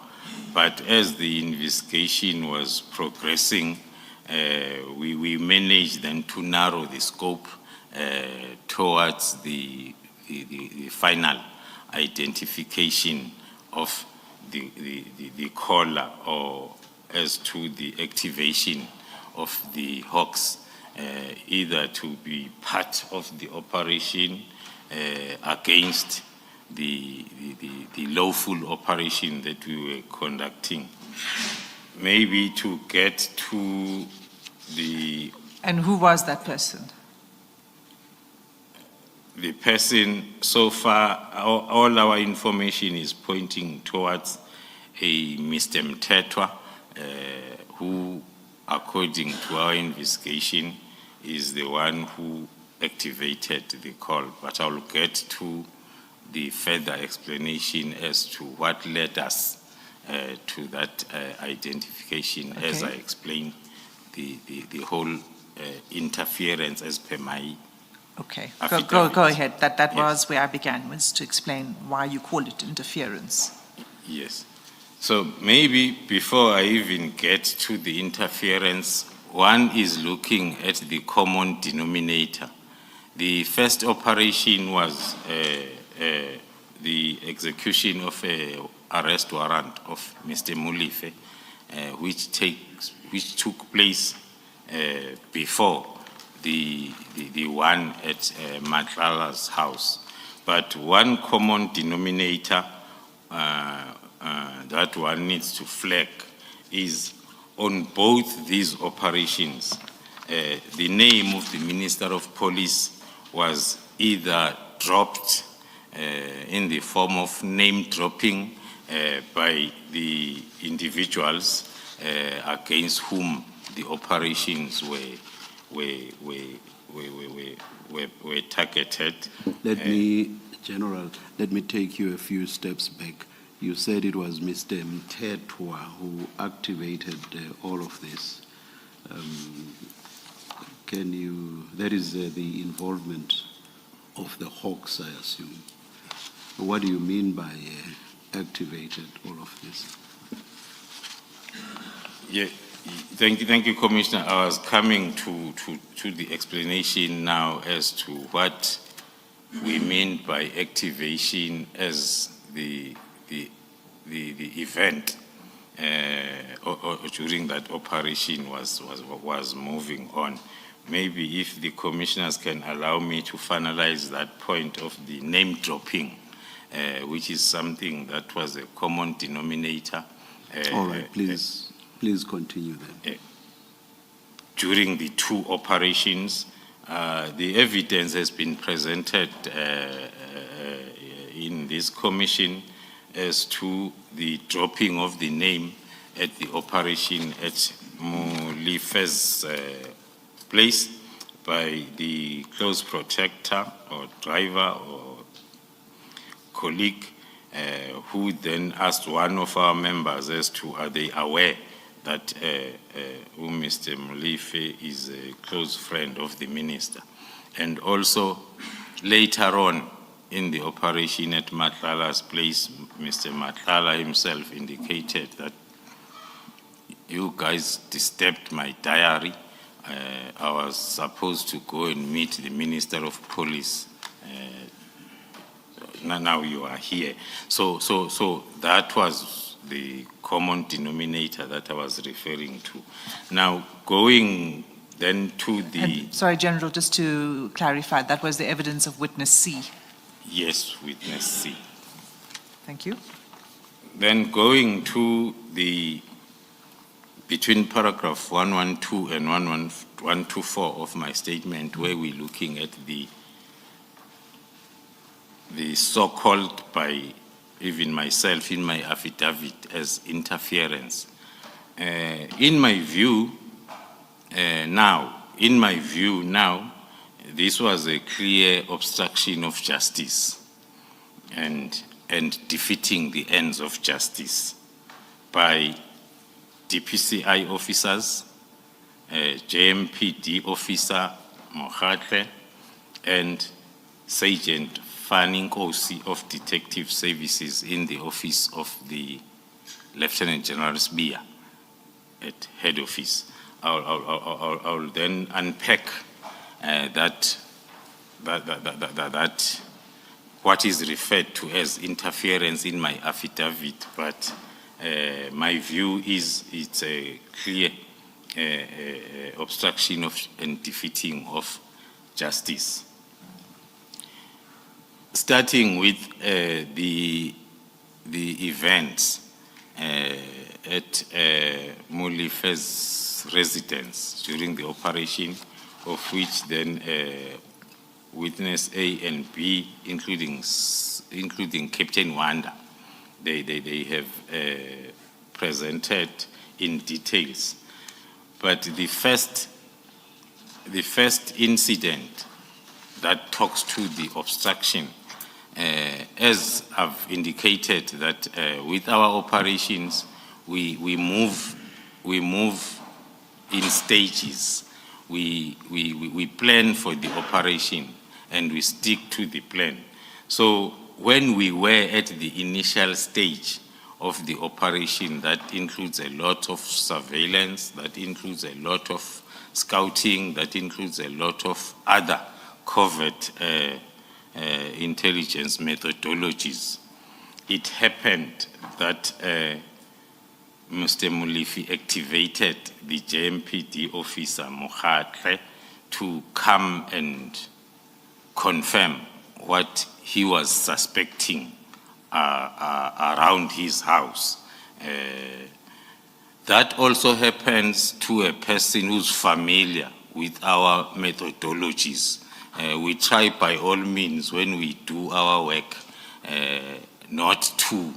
But as the investigation was progressing, we managed then to narrow the scope towards the final identification of the caller, or as to the activation of the hawks, either to be part of the operation against the lawful operation that we were conducting. Maybe to get to the And who was that person? person, so far, all our information is pointing towards a Mr. Mthethwa, who, according to our investigation, is the one who activated the call. But I'll get to the further explanation as to what led us to that identification, as I Okay. explained, the whole interference as per my Okay, affidavit. go ahead. That Yes. was where I began, was to explain why you call it interference. Yes. So maybe before I even get to the interference, one is looking at the common denominator. The first operation was the execution of an arrest warrant of Mr. Molefe, which took place before the one at Madlangla's house. But one common denominator that one needs to flag is on both these operations, the name of the Minister of Police was either dropped in the form of name dropping by the individuals against whom the operations were targeted. General, let me take you a few steps back. You said it was Mr. Mthethwa who activated all of this. That is the involvement of the hawks, I assume. What do you mean by activated all of this? Yeah, thank you, Commissioner. I was coming to the explanation now as to what we mean by activation as the event or during that operation was moving on. Maybe if the commissioners can allow me to finalize that point of the name dropping, which is something that was a common denominator. All right, please continue then. During the two operations, the evidence has been presented in this commission as to the dropping of the name at the operation at Molefe's place by the close protector or driver or colleague who then asked one of our members as to are they aware that Mr. Molefe is a close friend of the minister. And also later on in the operation at Madlangla's place, Mr. Nhlanhla himself indicated that you guys disturbed my diary. I was supposed to go and meet the Minister of Police. Now you are here. So that was the common denominator that I was referring to. Now going then to the... And, sorry, General, just to clarify, that was the evidence of witness C. Yes, witness C. Thank you. Then going to the, between paragraph 112 and 124 of my statement, where we're looking at the so-called by even myself in my affidavit as interference. In my view now, this was a clear obstruction of justice and defeating the ends of justice by DPCI officers, JMPD officer Mkhwanazi, and Sergeant Fanning Kosi of Detective Services in the office of the Lieutenant General Sbia at head office. I'll then unpack that what is referred to as interference in my affidavit, but my view is it's a clear obstruction of and defeating of justice. Starting with the events at Molife's residence during the operation, of which then witness A and B, including Captain Wanda, they have presented in details. But the first incident that talks to the obstruction, as I've indicated, that with our operations, we move in stages. We plan for the operation and we stick to the plan. So when we were at the initial stage of the operation, that includes a lot of surveillance, that includes a lot of scouting, that includes a lot of other covert intelligence methodologies. It happened that Mr. Molefe activated the JMPD officer Mkhwanazi to come and confirm what he was suspecting around his house. That also happens to a person who's familiar with our methodologies. We try by all means when we do our work not to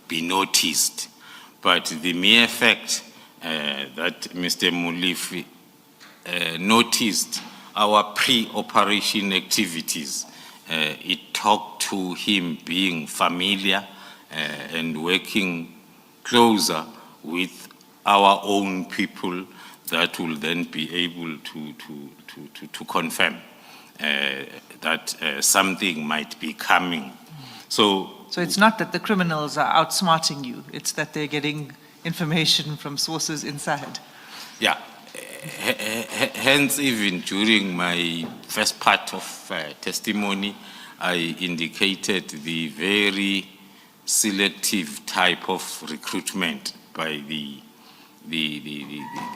be noticed. But the mere fact that Mr. Molefe noticed our pre-operation activities, it talked to him being familiar and working closer with our own people that will then be able to confirm that something might be coming. So it's not that the criminals are outsmarting you, it's that they're getting information from sources inside. Yeah. Hence, even during my first part of testimony, I indicated the very selective type of recruitment by the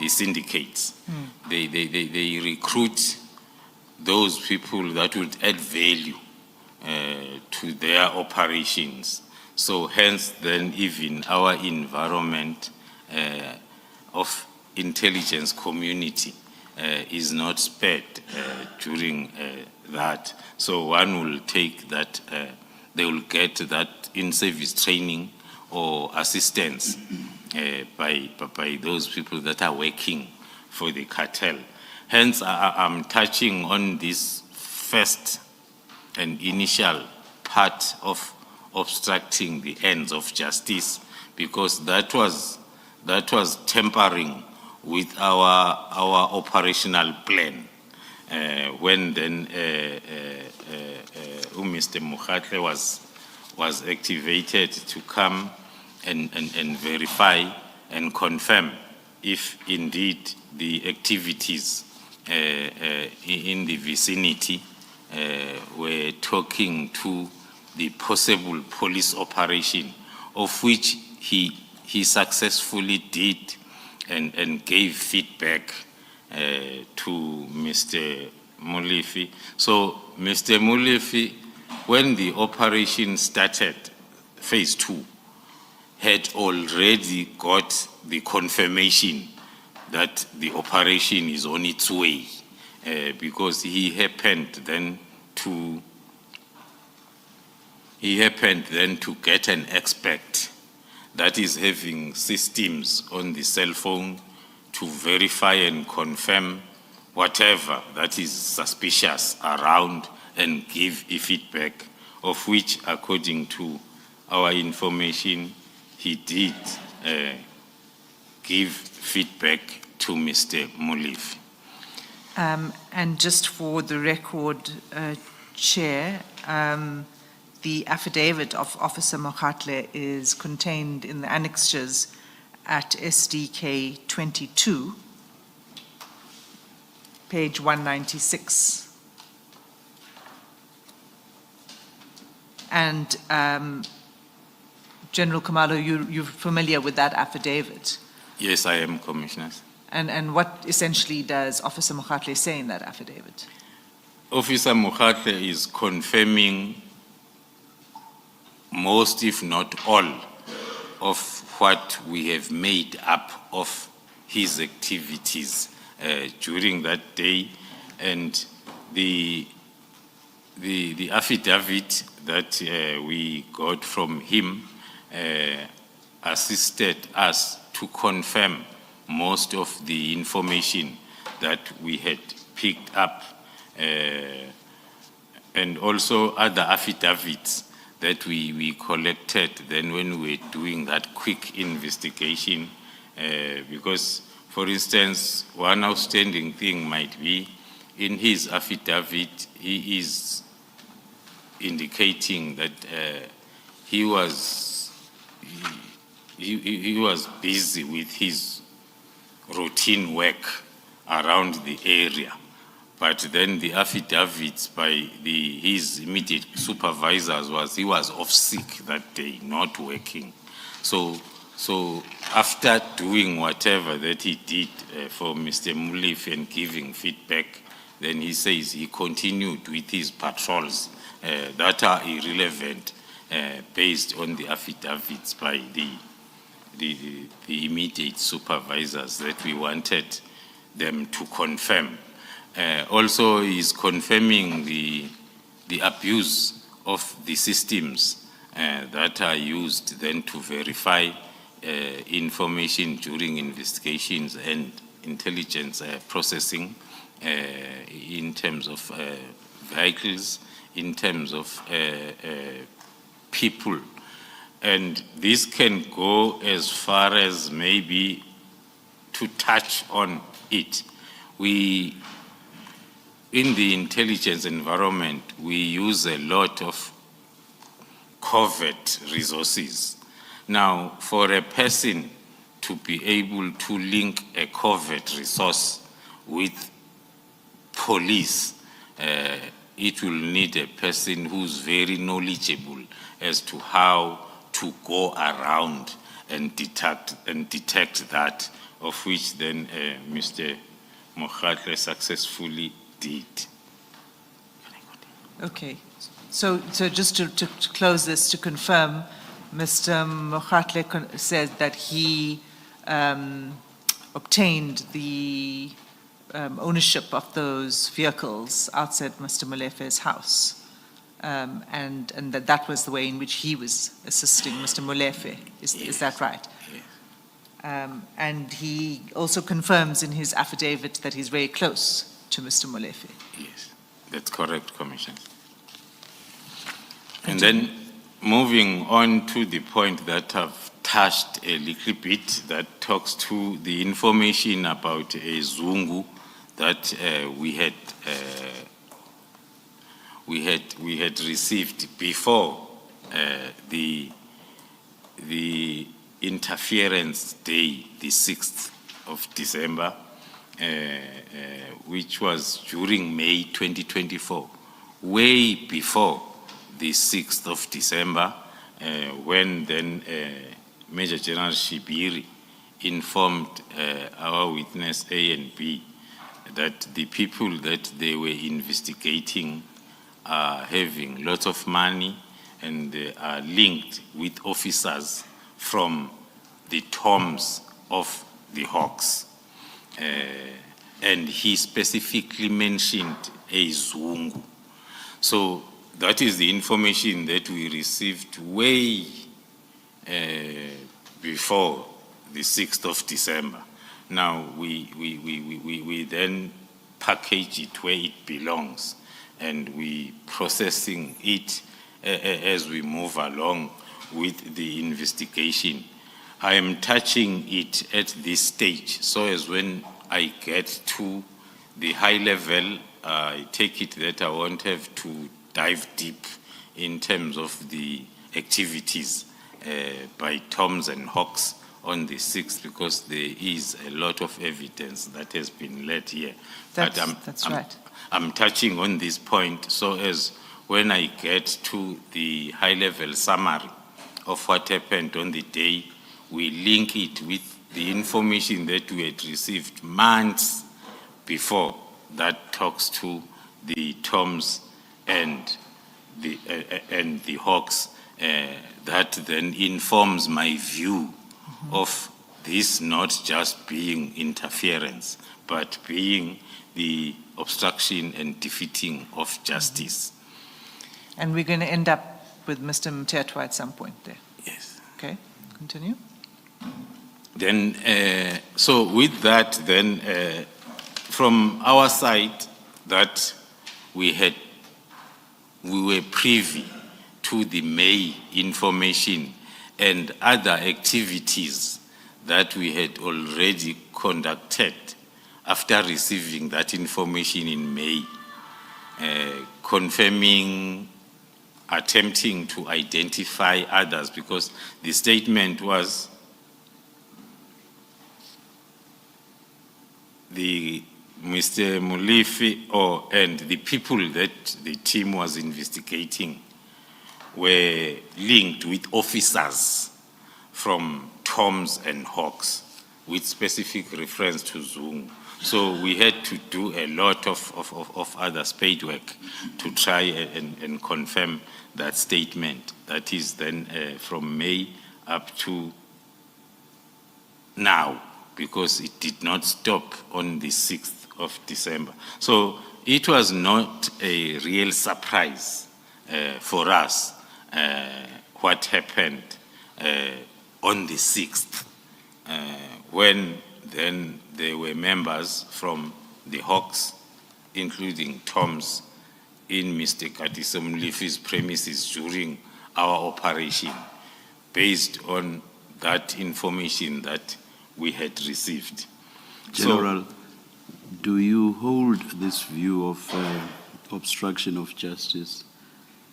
syndicates. They recruit those people that would add value to their operations. So hence then even our environment of intelligence community is not spared during that. So one will take that, they will get that in-service training or assistance by those people that are working for the cartel. Hence, I'm touching on this first and initial part of obstructing the ends of justice, because that was tampering with our operational plan. When then Mr. Mkhwanazi was activated to come and verify and confirm if indeed the activities in the vicinity were talking to the possible police operation, of which he successfully did and gave feedback to Mr. Molefe. So Mr. Molefe, when the operation started, phase 2, had already got the confirmation that the operation is on its way, because he happened then to get an expert that is having systems on the cell phone to verify and confirm whatever that is suspicious around and give a feedback, of which, according to our information, he did give feedback to Mr. Molefe. And just for the record, Chair, the affidavit of Officer Mkhwanazi is contained in the annexures at SDK 22, page 196. And General Khumalo, you're familiar with that affidavit? Yes, I am, Commissioners. And what essentially does Officer Mkhwanazi say in that affidavit? Officer Mkhwanazi is confirming most, if not all, of what we have made up of his activities during that day, and the affidavit that we got from him assisted us to confirm most of the information that we had picked up, and also other affidavits that we collected then when we were doing that quick investigation, because, for instance, one outstanding thing might be in his affidavit, he is indicating that he was busy with his routine work around the area. But then the affidavits by his immediate supervisors was he was off sick that day, not working. So after doing whatever that he did for Mr. Mulif and giving feedback, then he says he continued with his patrols that are irrelevant based on the affidavits by the immediate supervisors that we wanted them to confirm. Also, is confirming the abuse of the systems that are used then to verify information during investigations and intelligence processing in terms of vehicles, in terms of people. And this can go as far as maybe to touch on it. In the intelligence environment, we use a lot of covert resources. Now, for a person to be able to link a covert resource with police, it will need a person who's very knowledgeable as to how to go around and detect that, of which then Mr. Mkhwanazi successfully did. Okay, so just to close this, to confirm, Mr. Mkhwanazi said that he obtained the ownership of those vehicles outside Mr. Molefe's house, and that was the way in which he was assisting Mr. Molefe. Is that right? Yes. And he also confirms in his affidavit that he's very close to Mr. Molefe. Yes, that's correct, Commissioner. And then moving on to the point that I've touched a little bit, that talks to the information about a Zungu that we had received before the interference day, the 6th of December, which was during May 2024, way before the 6th of December, when then Major General Shibiri informed our witness A and B that the people that they were investigating are having lots of money and they are linked with officers from the tombs of the Hawks. And he specifically mentioned a Zungu. So that is the information that we received way before the 6th of December. Now we then package it where it belongs, and we processing it as we move along with the investigation. I am touching it at this stage, so as when I get to the high level, I take it that I won't have to dive deep in terms of the activities by Toms and Hawks on the 6th, because there is a lot of evidence that has been led here. That's right. I'm touching on this point so as when I get to the high-level summary of what happened on the day, we link it with the information that we had received months before that talks to the Toms and the Hawks, that then informs my view of this not just being interference, but being the obstruction and defeating of justice. And we're going to end up with Mr. Mthethwa at some point there. Yes. Okay, continue. Then, so with that, then, from our side, that we were privy to the May information and other activities that we had already conducted after receiving that information in May, confirming, attempting to identify others, because the statement was Mr. Mulifi and the people that the team was investigating were linked with officers from Toms and Hawks with specific reference to Zungu. So we had to do a lot of other spade work to try and confirm that statement. That is then from May up to now, because it did not stop on the 6th of December. So it was not a real surprise for us what happened on the 6th, when then there were members from the Hawks, including Toms, in Mr. Katiso Mlifi's premises during our operation, based on that information that we had received. General, do you hold this view of obstruction of justice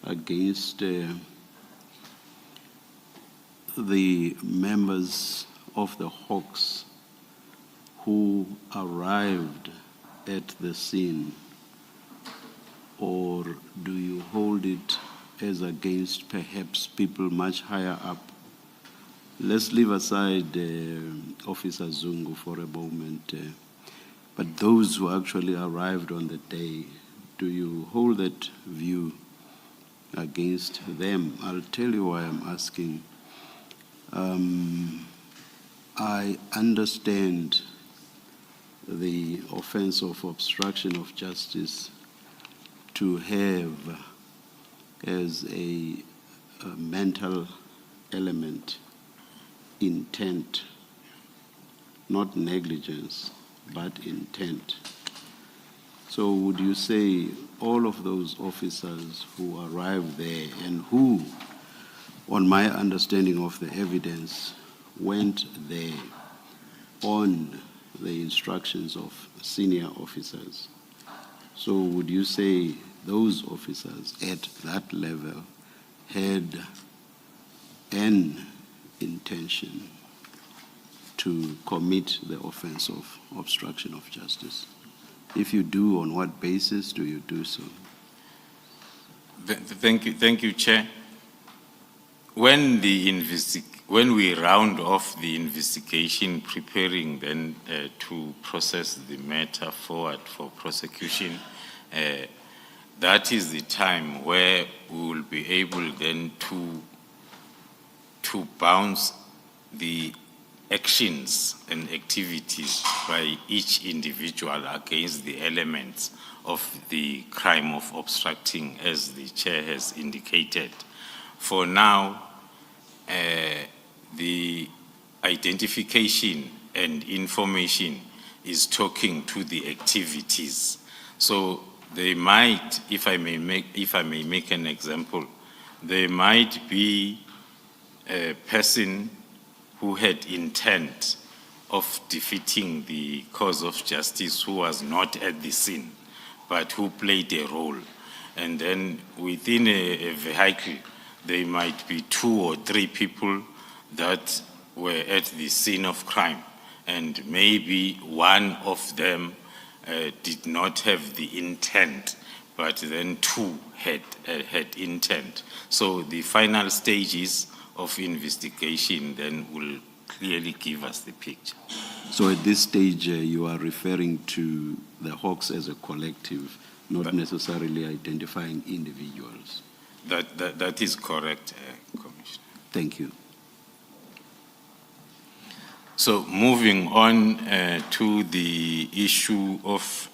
against the members of the Hawks who arrived at the scene, or do you hold it as against perhaps people much higher up? Let's leave aside Officer Zungu for a moment, but those who actually arrived on the day, do you hold that view against them? I'll tell you why I'm asking. I understand the offense of obstruction of justice to have as a mental element intent, not negligence, but intent. So would you say all of those officers who arrived there and who, on my understanding of the evidence, went there on the instructions of senior officers, so would you say those officers at that level had an intention to commit the offense of obstruction of justice? If you do, on what basis do you do so? Thank you, Chair. When we round off the investigation, preparing then to process the matter forward for prosecution, that is the time where we will be able then to bounce the actions and activities by each individual against the elements of the crime of obstructing, as the Chair has indicated. For now, the identification and information is talking to the activities. So they might, if I may make an example, there might be a person who had intent of defeating the cause of justice who was not at the scene, but who played a role. and then within a vehicle, there might be 2 or 3 people that were at the scene of crime, and maybe one of them did not have the intent, but then 2 had intent. So the final stages of investigation then will clearly give us the picture. So at this stage, you are referring to the Hawks as a collective, not necessarily identifying individuals. That is correct, Commissioner. Thank you. So moving on to the issue of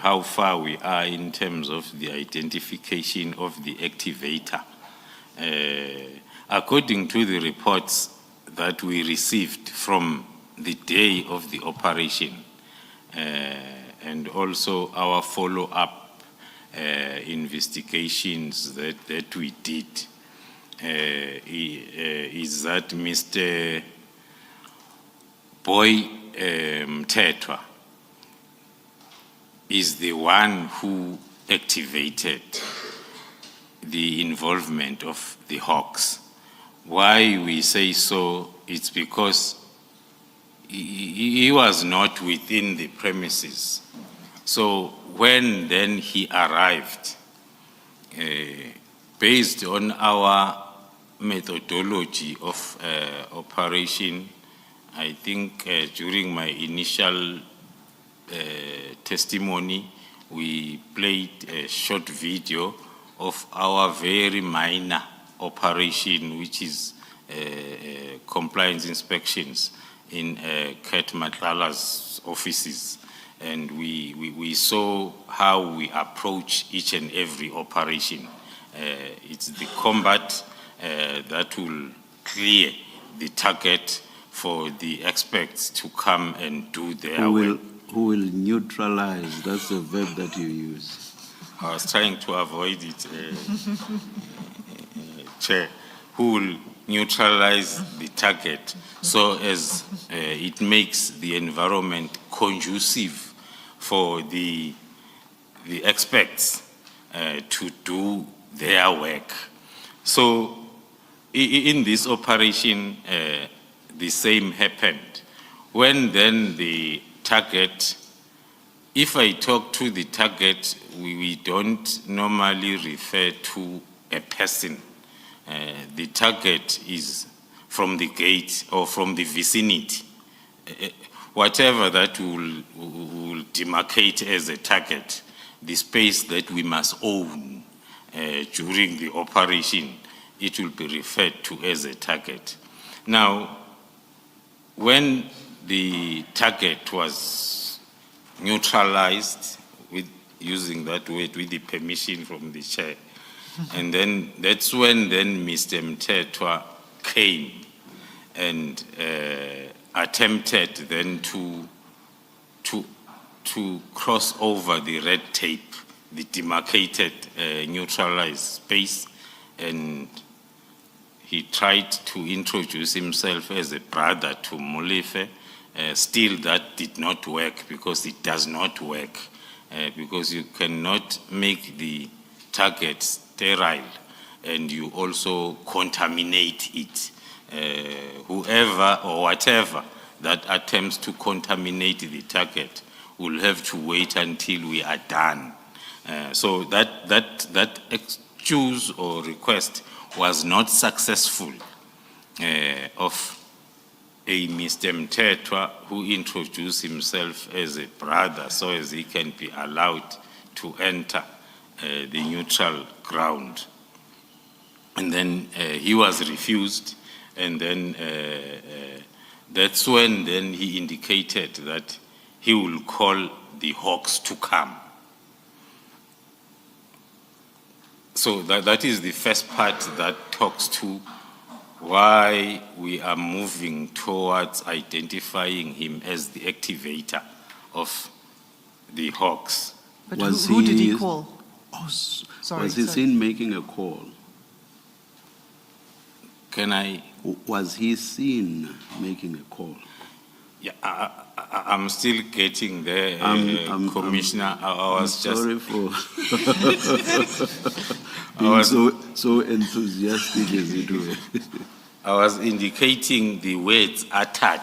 how far we are in terms of the identification of the activator. According to the reports that we received from the day of the operation and also our follow-up investigations that we did, is that Mr. Boy Mthethwa is the one who activated the involvement of the Hawks. Why we say so, it's because he was not within the premises. So when then he arrived, based on our methodology of operation, I think during my initial testimony, we played a short video of our very minor operation, which is compliance inspections in Kat Madlala's offices. And we saw how we approach each and every operation. It's the combat that will clear the target for the experts to come and do their work. Who will neutralize? That's the verb that you use. I was trying to avoid it, Chair. Who will neutralize the target so as it makes the environment conducive for the experts to do their work. So in this operation, the same happened. When then the target, if I talk to the target, we don't normally refer to a person. The target is from the gate or from the vicinity. Whatever that will demarcate as a target, the space that we must own during the operation, it will be referred to as a target. Now, when the target was neutralized, with using that word with the permission from the chair, and then that's when then Mr. Mthethwa came and attempted then to cross over the red tape, the demarcated neutralized space, and he tried to introduce himself as a brother to Molefe. Still, that did not work because it does not work, because you cannot make the target sterile and you also contaminate it. Whoever or whatever that attempts to contaminate the target will have to wait until we are done. So that excuse or request was not successful of a Mr. Mthethwa who introduced himself as a brother so as he can be allowed to enter the neutral ground. And then he was refused, and then that's when then he indicated that he will call the Hawks to come. So that is the first part that talks to why we are moving towards identifying him as the activator of the Hawks. But who did he call? Oh, sorry. Was he seen making a call? Can I? Was he seen making a call? Yeah, I'm still getting there, Commissioner. I was just Sorry for being so enthusiastic as it were. I was indicating the words uttered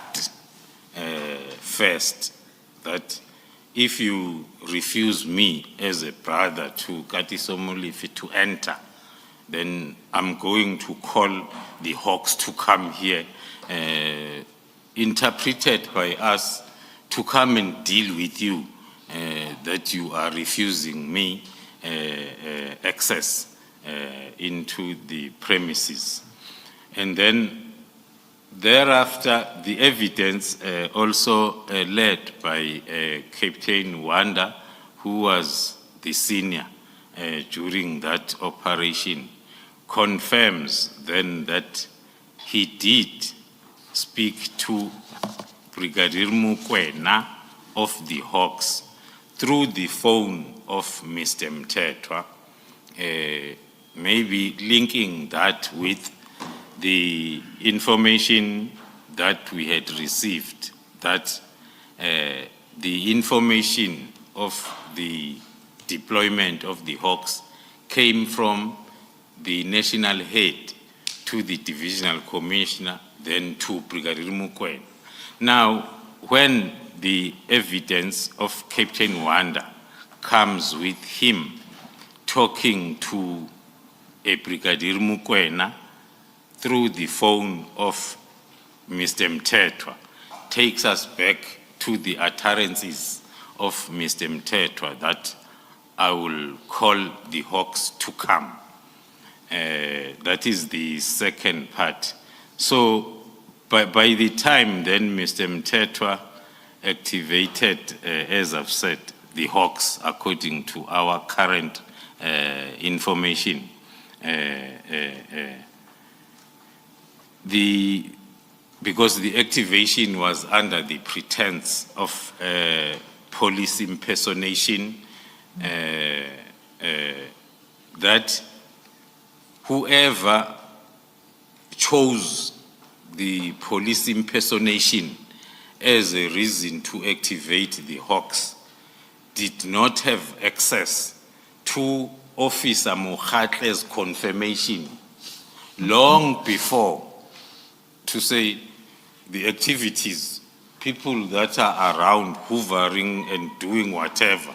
first, that if you refuse me as a brother to Katiso Molefe to enter, then I'm going to call the Hawks to come here, interpreted by us to come and deal with you, that you are refusing me access into the premises. And then thereafter, the evidence also led by Captain Wanda, who was the senior during that operation, confirms then that he did speak to Brigadier Mkhwanazi of the Hawks through the phone of Mr. Mthethwa, maybe linking that with the information that we had received, that the information of the deployment of the Hawks came from the national head to the divisional commissioner, then to Brigadier Mkhwanazi. Now, when the evidence of Captain Wanda comes with him talking to a Brigadier Mkhwanazi through the phone of Mr. Mthethwa, takes us back to the utterances of Mr. Mthethwa that I will call the Hawks to come. That is the second part. So by the time then Mr. Mthethwa activated, as I've said, the Hawks according to our current information, because the activation was under the pretense of police impersonation, that whoever chose the police impersonation as a reason to activate the Hawks did not have access to Officer Mokhatle's confirmation long before, to say the activities, people that are around hoovering and doing whatever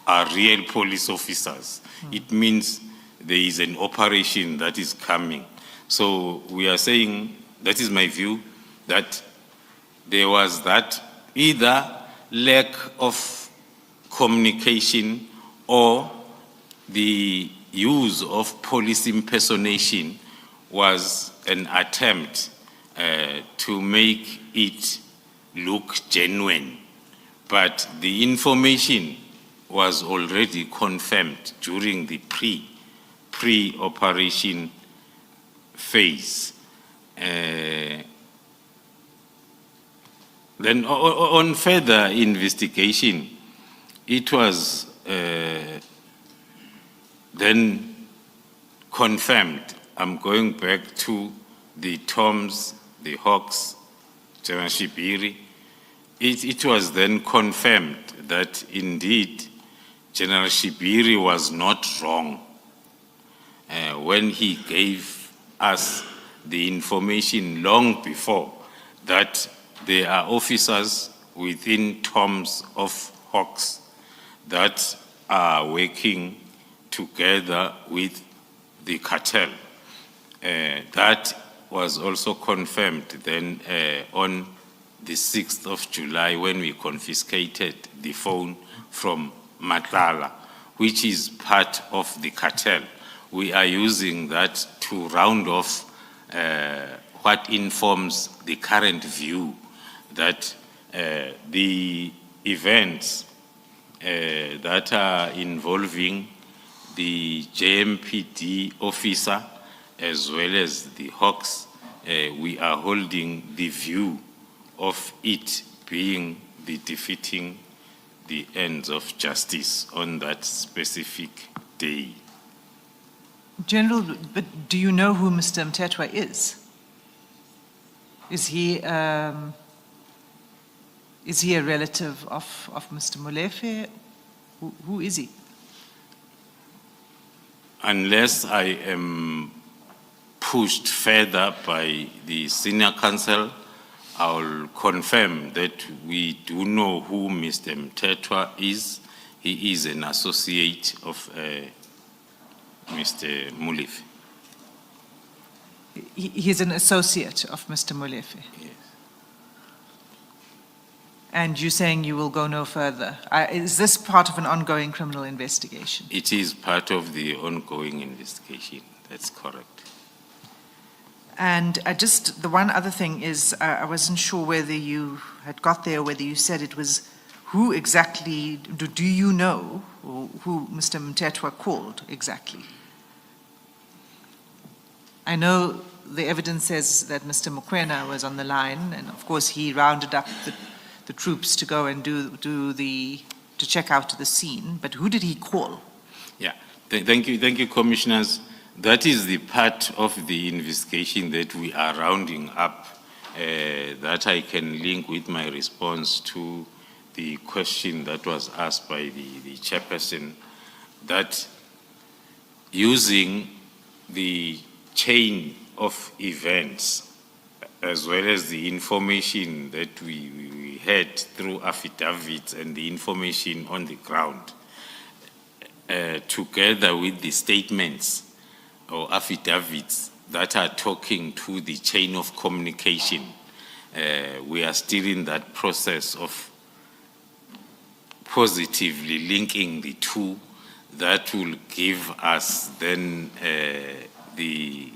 are real police officers. It means there is an operation that is coming. So we are saying, that is my view, that there was that either lack of communication or the use of police impersonation was an attempt to make it look genuine. But the information was already confirmed during the pre-operation phase. Then on further investigation, it was then confirmed. I'm going back to the Toms, the Hawks, General Shibiri. It was then confirmed that indeed General Shibiri was not wrong when he gave us the information long before that there are officers within Toms of Hawks that are working together with the cartel. That was also confirmed then on the 6th of July when we confiscated the phone from Madlanga, which is part of the cartel. We are using that to round off what informs the current view that the events that are involving the JMPD officer as well as the Hawks, we are holding the view of it being the defeating the ends of justice on that specific day. General, but do you know who Mr. Mthethwa is? Is Is he a relative of Mr. Molefe? Who is he? Unless I am pushed further by the senior counsel, I will confirm that we do know who Mr. Mthethwa is. He is an associate of Mr. Molefe. He's an associate of Mr. Molefe. Yes. And you're saying you will go no further. Is this part of an ongoing criminal investigation? It is part of the ongoing investigation. That's correct. And just the one other thing is, I wasn't sure whether you had got there or whether you said it was who exactly, do you know who Mr. Mthethwa called exactly? I know the evidence says that Mr. Mkhwanazi was on the line, and of course he rounded up the troops to go and to check out the scene, but who did he call? Yeah, thank you, Commissioners. That is the part of the investigation that we are rounding up, that I can link with my response to the question that was asked by the chairperson, that using the chain of events as well as the information that we had through affidavits and the information on the ground, together with the statements or affidavits that are talking to the chain of communication, we are still in that process of positively linking the two. That will give us then the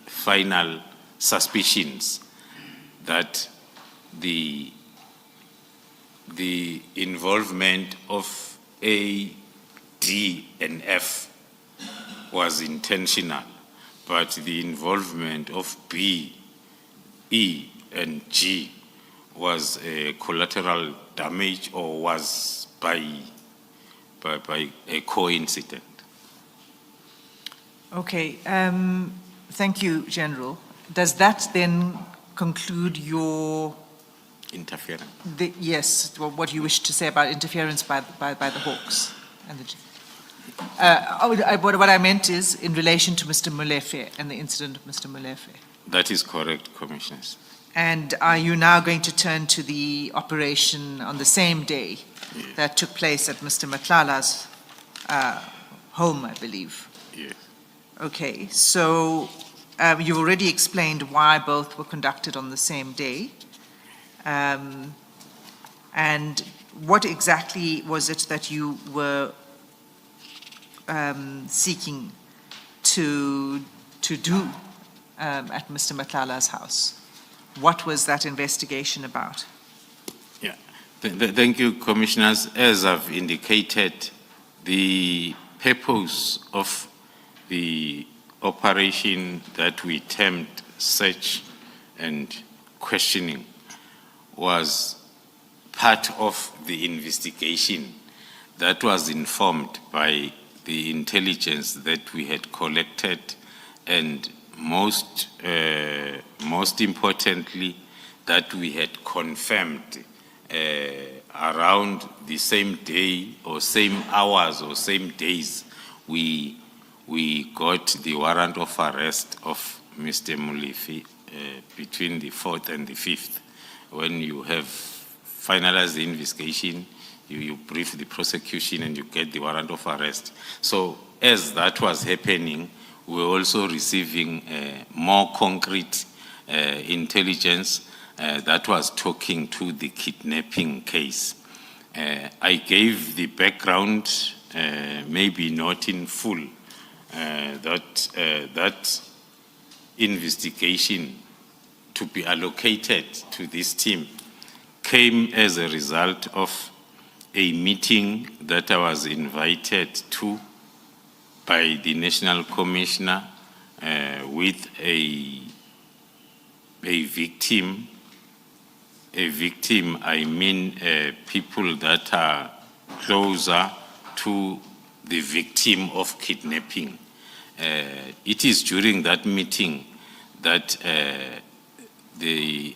final suspicions that the involvement of A, D, and F was intentional, but the involvement of B, E, and G was a collateral damage or was by a coincidence. Okay, thank you, General. Does that then conclude your... Interference. Yes, what you wish to say about interference by the Hawks? And what I meant is in relation to Mr. Molefe and the incident of Mr. Molefe. That is correct, Commissioners. And are you now going to turn to the operation on the same day that took place at Mr. Nhlanhla's home, I believe? Yes. Okay, so you've already explained why both were conducted on the same day. And what exactly was it that you were seeking to do at Mr. Nhlanhla's house? What was that investigation about? Yeah, thank you, Commissioners. As I've indicated, the purpose of the operation that we termed search and questioning was part of the investigation that was informed by the intelligence that we had collected, and most importantly, that we had confirmed around the same day or same hours or same days we got the warrant of arrest of Mr. Molefe between the 4th and the 5th. When you have finalized the investigation, you brief the prosecution and you get the warrant of arrest. So as that was happening, we were also receiving more concrete intelligence that was talking to the kidnapping case. I gave the background, maybe not in full, that investigation to be allocated to this team came as a result of a meeting that I was invited to by the National Commissioner with a victim. A victim, I mean people that are closer to the victim of kidnapping. It is during that meeting that they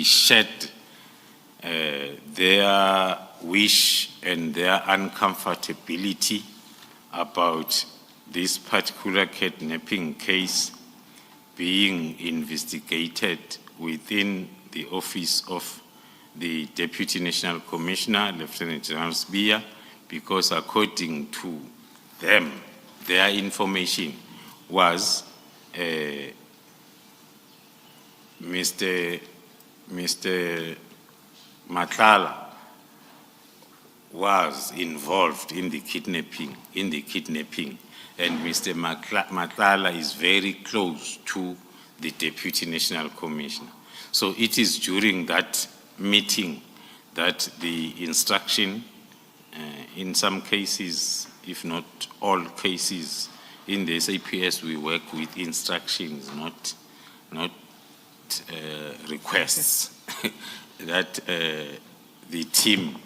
shared their wish and their uncomfortability about this particular kidnapping case being investigated within the office of the Deputy National Commissioner, Lieutenant General Sbiya, because according to them, their information was Mr. Nhlanhla was involved in the kidnapping, and Mr. Nhlanhla is very close to the Deputy National Commissioner. So it is during that meeting that the instruction, in some cases, if not all cases, in the SAPS we work with instructions, not requests, that the team,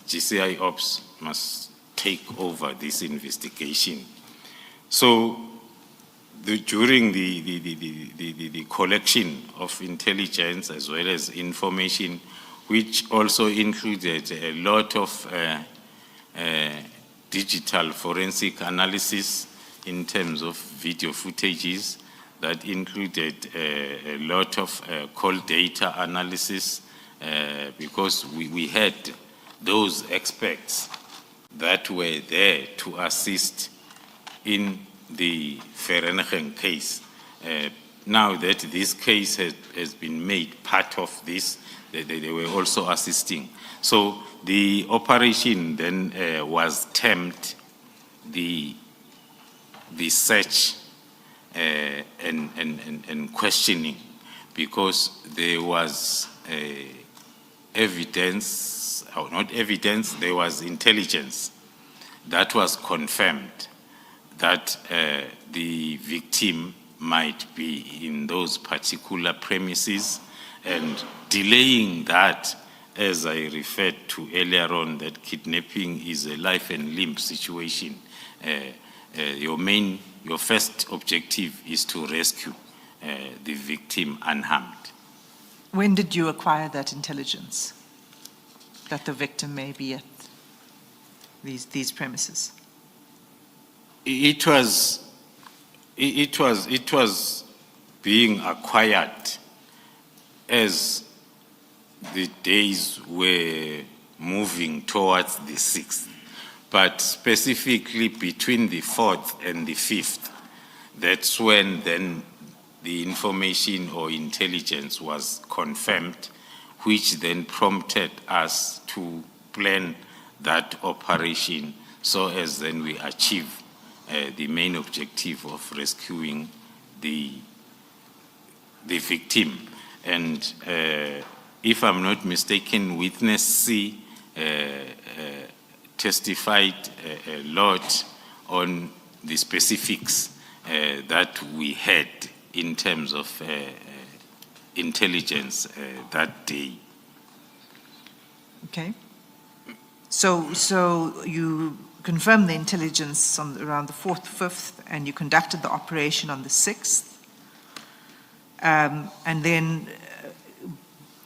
GCI Ops, must take over this investigation. So during the collection of intelligence as well as information, which also included a lot of digital forensic analysis in terms of video footages, that included a lot of call data analysis, because we had those experts that were there to assist in the Vereeniging case. Now that this case has been made part of this, they were also assisting. So the operation then was termed the search and questioning, because there was evidence, or not evidence, there was intelligence that was confirmed that the victim might be in those particular premises, and delaying that, as I referred to earlier on, that kidnapping is a life and limb situation. Your first objective is to rescue the victim unharmed. When did you acquire that intelligence that the victim may be at these premises? It was being acquired as the days were moving towards the 6th, but specifically between the 4th and the 5th, that's when then the information or intelligence was confirmed, which then prompted us to plan that operation so as then we achieve the main objective of rescuing the victim. And if I'm not mistaken, witness C testified a lot on the specifics that we had in terms of intelligence that day. Okay. So you confirmed the intelligence on around the 4th, 5th, and you conducted the operation on the 6th. And then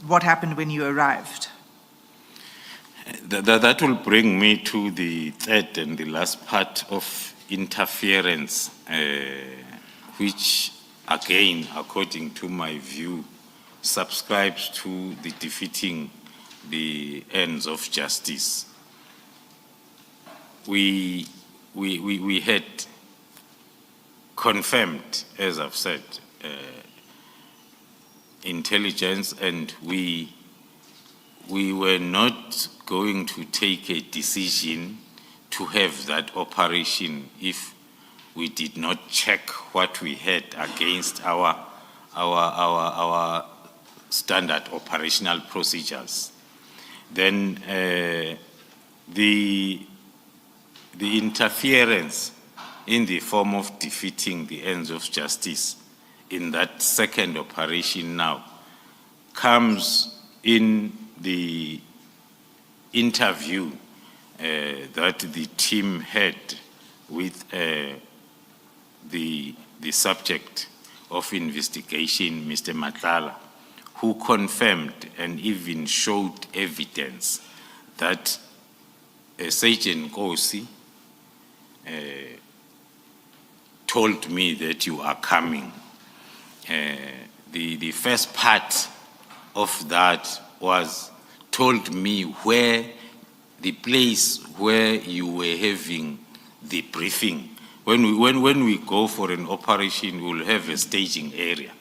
what happened when you arrived? That will bring me to the third and the last part of interference, which again, according to my view, subscribes to the defeating the ends of justice. We had confirmed, as I've said, intelligence, and we were not going to take a decision to have that operation if we did not check what we had against our standard operational procedures. Then the interference in the form of defeating the ends of justice in that second operation now comes in the interview that the team had with the subject of investigation, Mr. Nhlanhla, who confirmed and even showed evidence that Sergeant Nkosi told me that you are coming. The first part of that was told me where the place where you were having the briefing. When we go for an operation, we'll have a staging area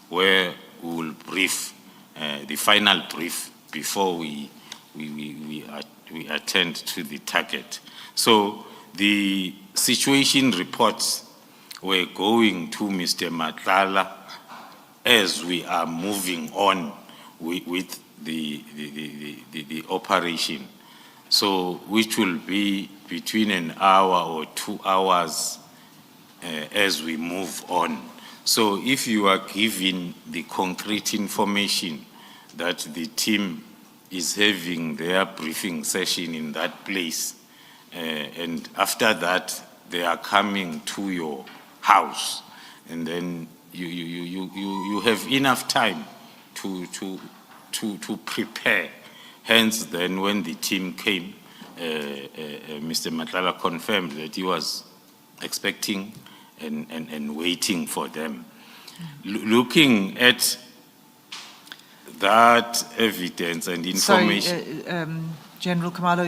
where we will brief, the final brief before we attend to the target. So the situation reports were going to Mr. Nhlanhla as we are moving on with the operation. So which will be between an hour or 2 hours as we move on. So if you are given the concrete information that the team is having their briefing session in that place, and after that they are coming to your house, and then you have enough time to prepare. Hence, then when the team came, Mr. Nhlanhla confirmed that he was expecting and waiting for them. Looking at that evidence and information. Sorry, General Khumalo,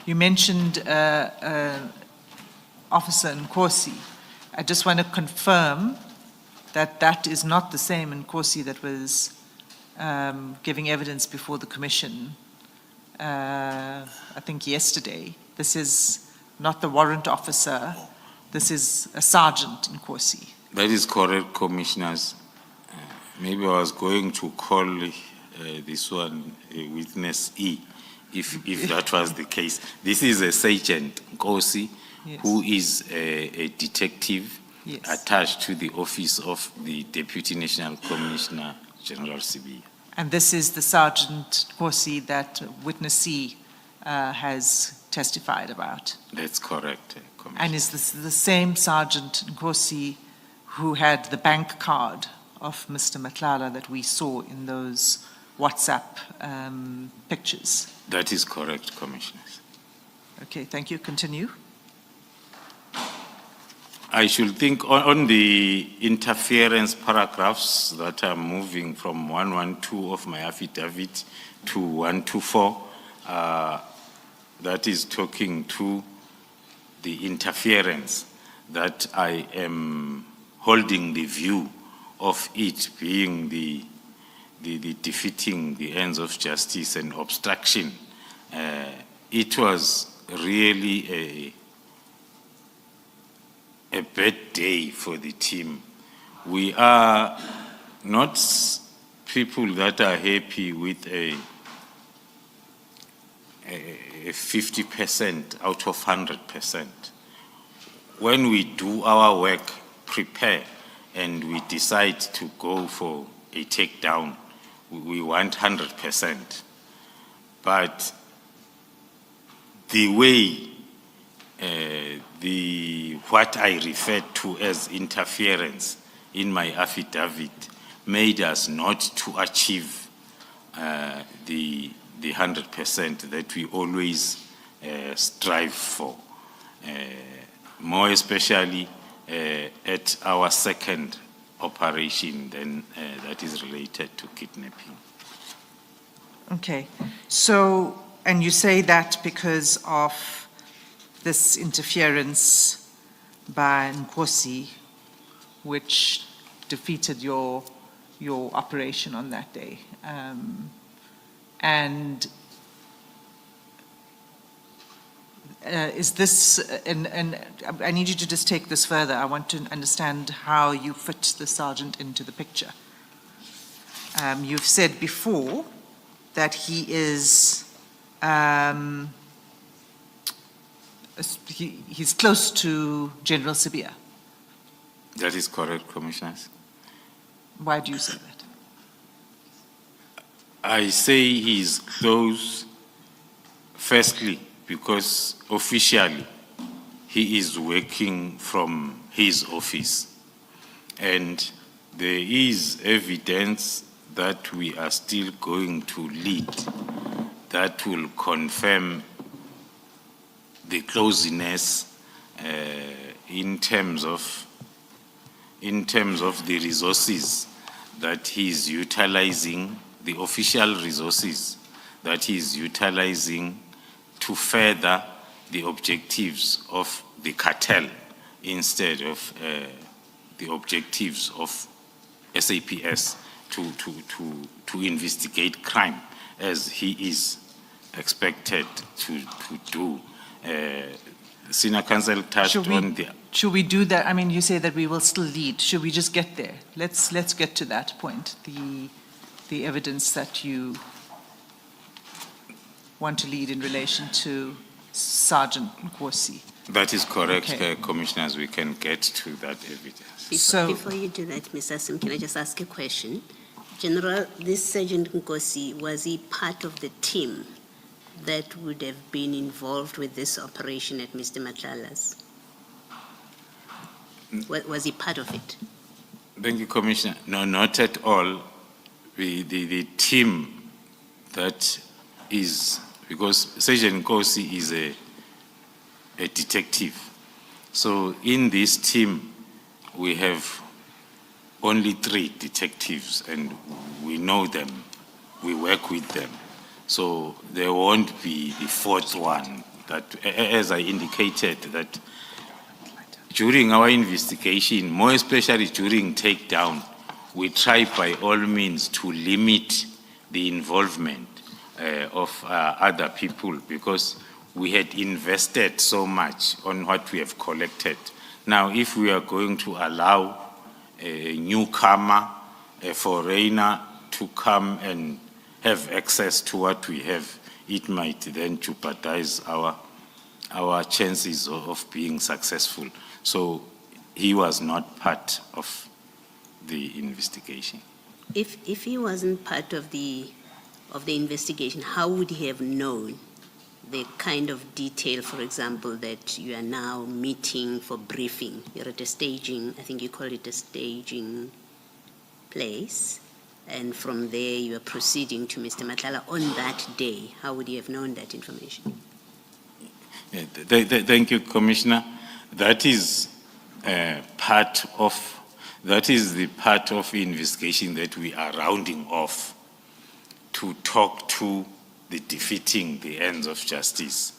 you mentioned Officer Nkosi. I just want to confirm that that is not the same Nkosi that was giving evidence before the commission, I think yesterday. This is not the warrant officer. This is a Sergeant Nkosi. That is correct, Commissioners. Maybe I was going to call this one witness E, if that was the case. This is a Sergeant Nkosi, yes, who is a detective, yes, attached to the office of the Deputy National Commissioner, General Sibiya. And this is the Sergeant Nkosi that witness C has testified about. That's correct, Commissioner. And is this the same Sergeant Nkosi who had the bank card of Mr. Nhlanhla that we saw in those WhatsApp pictures? That is correct, Commissioners. Okay, thank you. Continue. I should think on the interference paragraphs that are moving from 112 of my affidavit to 124, that is talking to the interference, that I am holding the view of it being the defeating the ends of justice and obstruction. It was really a bad day for the team. We are not people that are happy with a 50% out of 100%. When we do our work, prepare, and we decide to go for a takedown, we want 100%. But the way what I referred to as interference in my affidavit made us not to achieve the 100% that we always strive for, more especially at our second operation then that is related to kidnapping. Okay, so, and you say that because of this interference by Nkosi, which defeated your operation on that day. And is this, and I need you to just take this further. I want to understand how you fit the sergeant into the picture. You've said before that he is, he's close to General Sibiya. That is correct, Commissioners. Why do you say that? I say he's close, firstly, because officially he is working from his office. And there is evidence that we are still going to lead that will confirm the closeness in terms of the resources that he is utilizing, the official resources that he is utilizing to further the objectives of the cartel instead of the objectives of SAPS to investigate crime as he is expected to do. Senior Counsel touched on the... Should we do that? I mean, you say that we will still lead. Should we just get there? Let's get to that point, the evidence that you want to lead in relation to Sergeant Nkosi. That is correct, Okay. Commissioners. We can get to that evidence. Before you do that, Ms. Asim, can I just ask a question? General, this Sergeant Nkosi, was he part of the team that would have been involved with this operation at Mr. Nhlanhla's? Was he part of it? Thank you, Commissioner. No, not at all. The team that is, because Sergeant Nkosi is a detective. So in this team, we have only 3 detectives, and we know them, we work with them. So there won't be the 4th one. That, as I indicated, that during our investigation, more especially during takedown, we try by all means to limit the involvement of other people, because we had invested so much on what we have collected. Now, if we are going to allow a newcomer, a foreigner, to come and have access to what we have, it might then jeopardize our chances of being successful. So he was not part of the investigation. If he wasn't part of the investigation, how would he have known the kind of detail, for example, that you are now meeting for briefing? You're at a staging, I think you call it a staging place, and from there you are proceeding to Mr. Nhlanhla on that day. How would he have known that information? Yeah, thank you, Commissioner. That is the part of investigation that we are rounding off to talk to the defeating the ends of justice.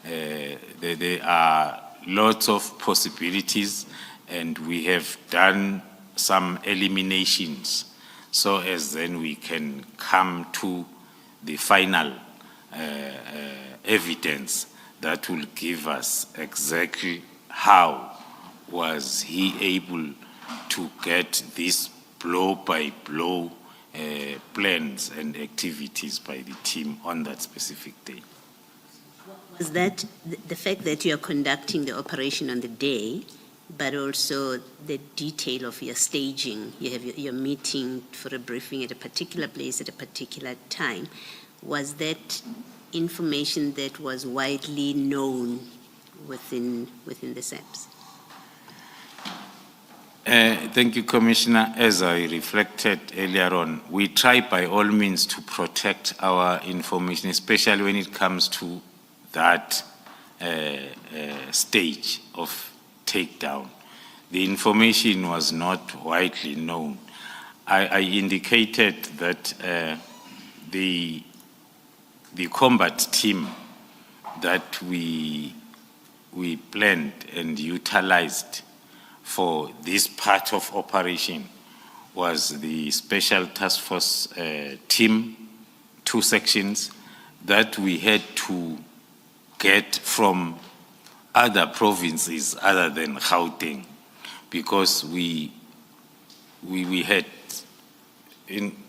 There are lots of possibilities, and we have done some eliminations so as then we can come to the final evidence that will give us exactly how was he able to get these blow-by-blow plans and activities by the team on that specific day. Was that the fact that you are conducting the operation on the day, but also the detail of your staging? You have your meeting for a briefing at a particular place at a particular time. Was that information that was widely known within the SAPS? Thank you, Commissioner. As I reflected earlier on, we try by all means to protect our information, especially when it comes to that stage of takedown. The information was not widely known. I indicated that the combat team that we planned and utilized for this part of operation was the Special Task Force team, 2 sections, that we had to get from other provinces other than Gauteng, because we had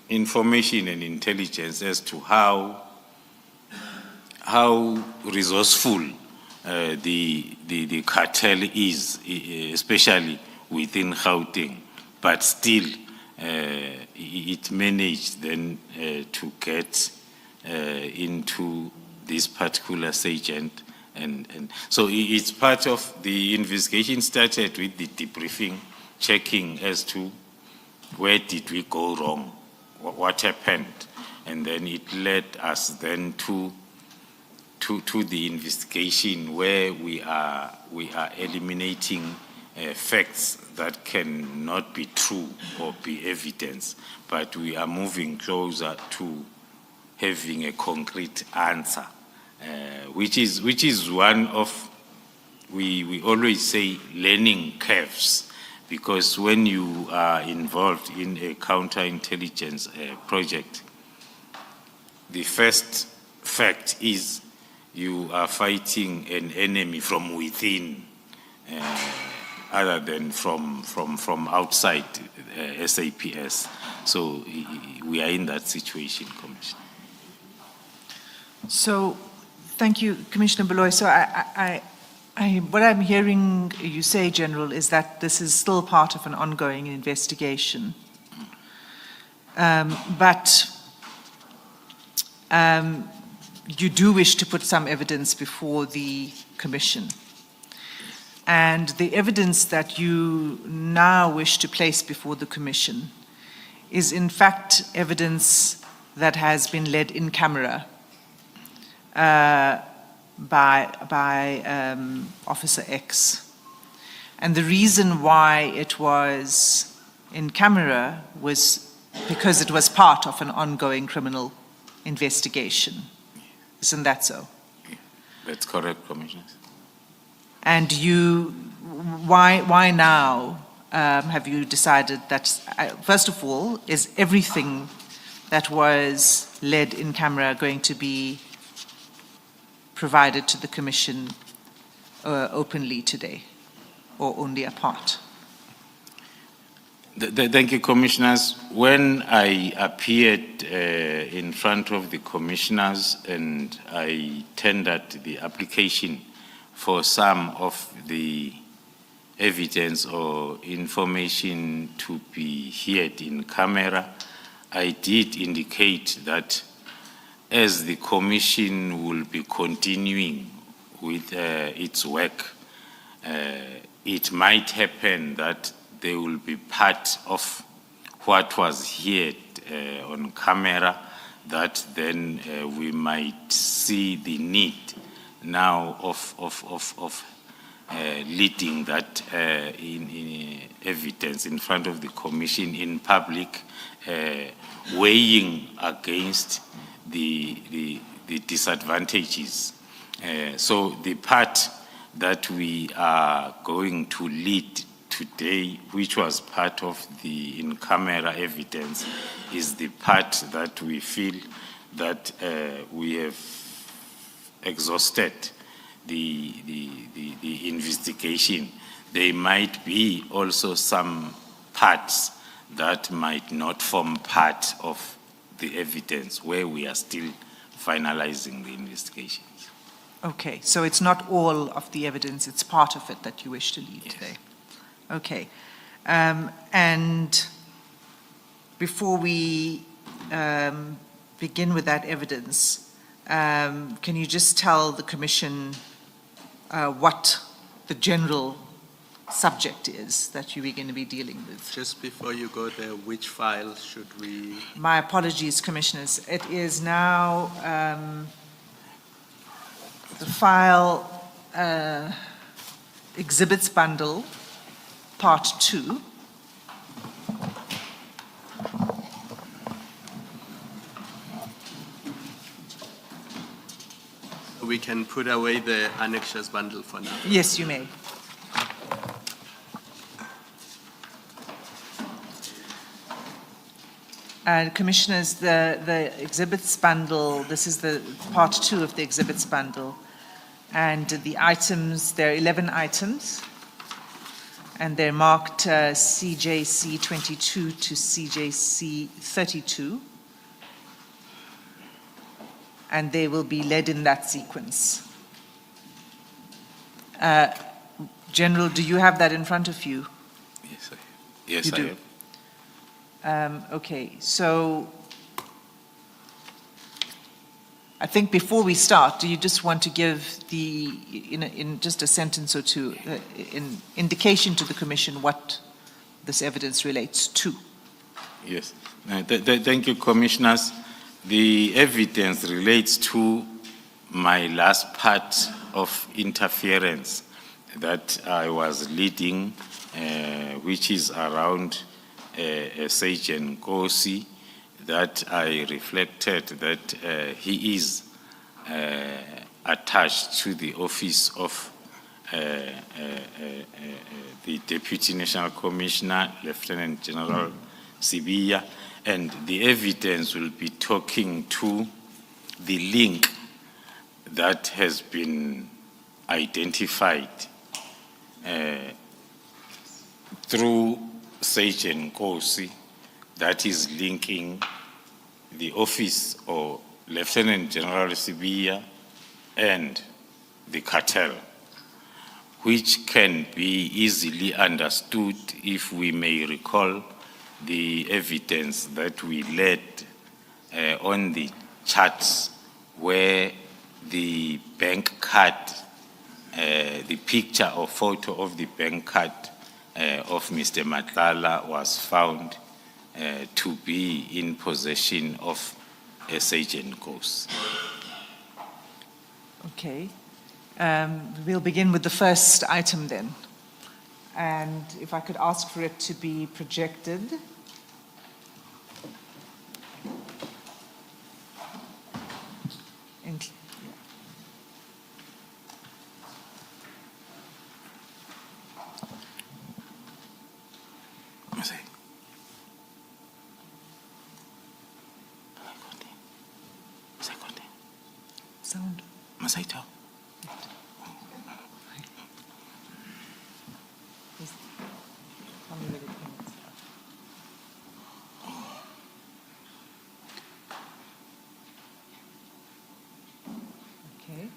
information and intelligence as to how resourceful the cartel is, especially within Gauteng, but still it managed then to get into this particular sergeant, and so it's part of the investigation. Started with the debriefing, checking as to where did we go wrong, what happened, and then it led us then to the investigation where we are eliminating facts that cannot be true or be evidence, but we are moving closer to having a concrete answer, which is one of, we always say, learning curves, because when you are involved in a counterintelligence project, the first fact is you are fighting an enemy from within, other than from outside SAPS. So we are in that situation, Commissioner. So, thank you, Commissioner Baloy. So what I'm hearing you say, General, is that this is still part of an ongoing investigation. But you do wish to put some evidence before the Commission. And the evidence that you now wish to place before the Commission is in fact evidence that has been led in camera by Officer X. And the reason why it was in camera was because it was part of an ongoing criminal investigation. Isn't that so? That's correct, Commissioner. And why now have you decided that, first of all, is everything that was led in camera going to be provided to the Commission openly today, or only a part? Thank you, Commissioners. When I appeared in front of the Commissioners and I tendered the application for some of the evidence or information to be heard in camera, I did indicate that as the Commission will be continuing with its work, it might happen that they will be part of what was heard on camera, that then we might see the need now of leading that in evidence in front of the Commission in public, weighing against the disadvantages. So the part that we are going to lead today, which was part of the in-camera evidence, is the part that we feel that we have exhausted the investigation. There might be also some parts that might not form part of the evidence where we are still finalizing the investigations. Okay, so it's not all of the evidence, it's part of it that you wish to lead today. Okay, and before we begin with that evidence, can you just tell the Commission what the general subject is that you are going to be dealing with? Just before you go there, which file should we? My apologies, Commissioners. It is now the file Exhibits Bundle, Part 2. We can put away the annexures bundle for now. Yes, you may. Commissioners, the exhibits bundle, this is the part 2 of the exhibits bundle. And the items, there are 11 items. And they're marked CJC 22 to CJC 32. And they will be led in that sequence. General, do you have that in front of you? Yes, I have. Yes, You I do? have. Okay, so I think before we start, do you just want to give the, in just a sentence or two, an indication to the Commission what this evidence relates to? Yes. Thank you, Commissioners. The evidence relates to my last part of interference that I was leading, which is around Sergeant Nkosi, that I reflected that he is attached to the office of the Deputy National Commissioner, Lieutenant General Sibiya, and the evidence will be talking to the link that has been identified through Sergeant Nkosi, that is linking the office of Lieutenant General Sibiya and the cartel, which can be easily understood if we may recall the evidence that we led on the charts where the bank card, the picture or photo of the bank card of Mr. Madlanga was found to be in possession of a Sergeant Nkosi. Okay. We'll begin with the first item then. And if I could ask for it to be projected. Sound. Okay.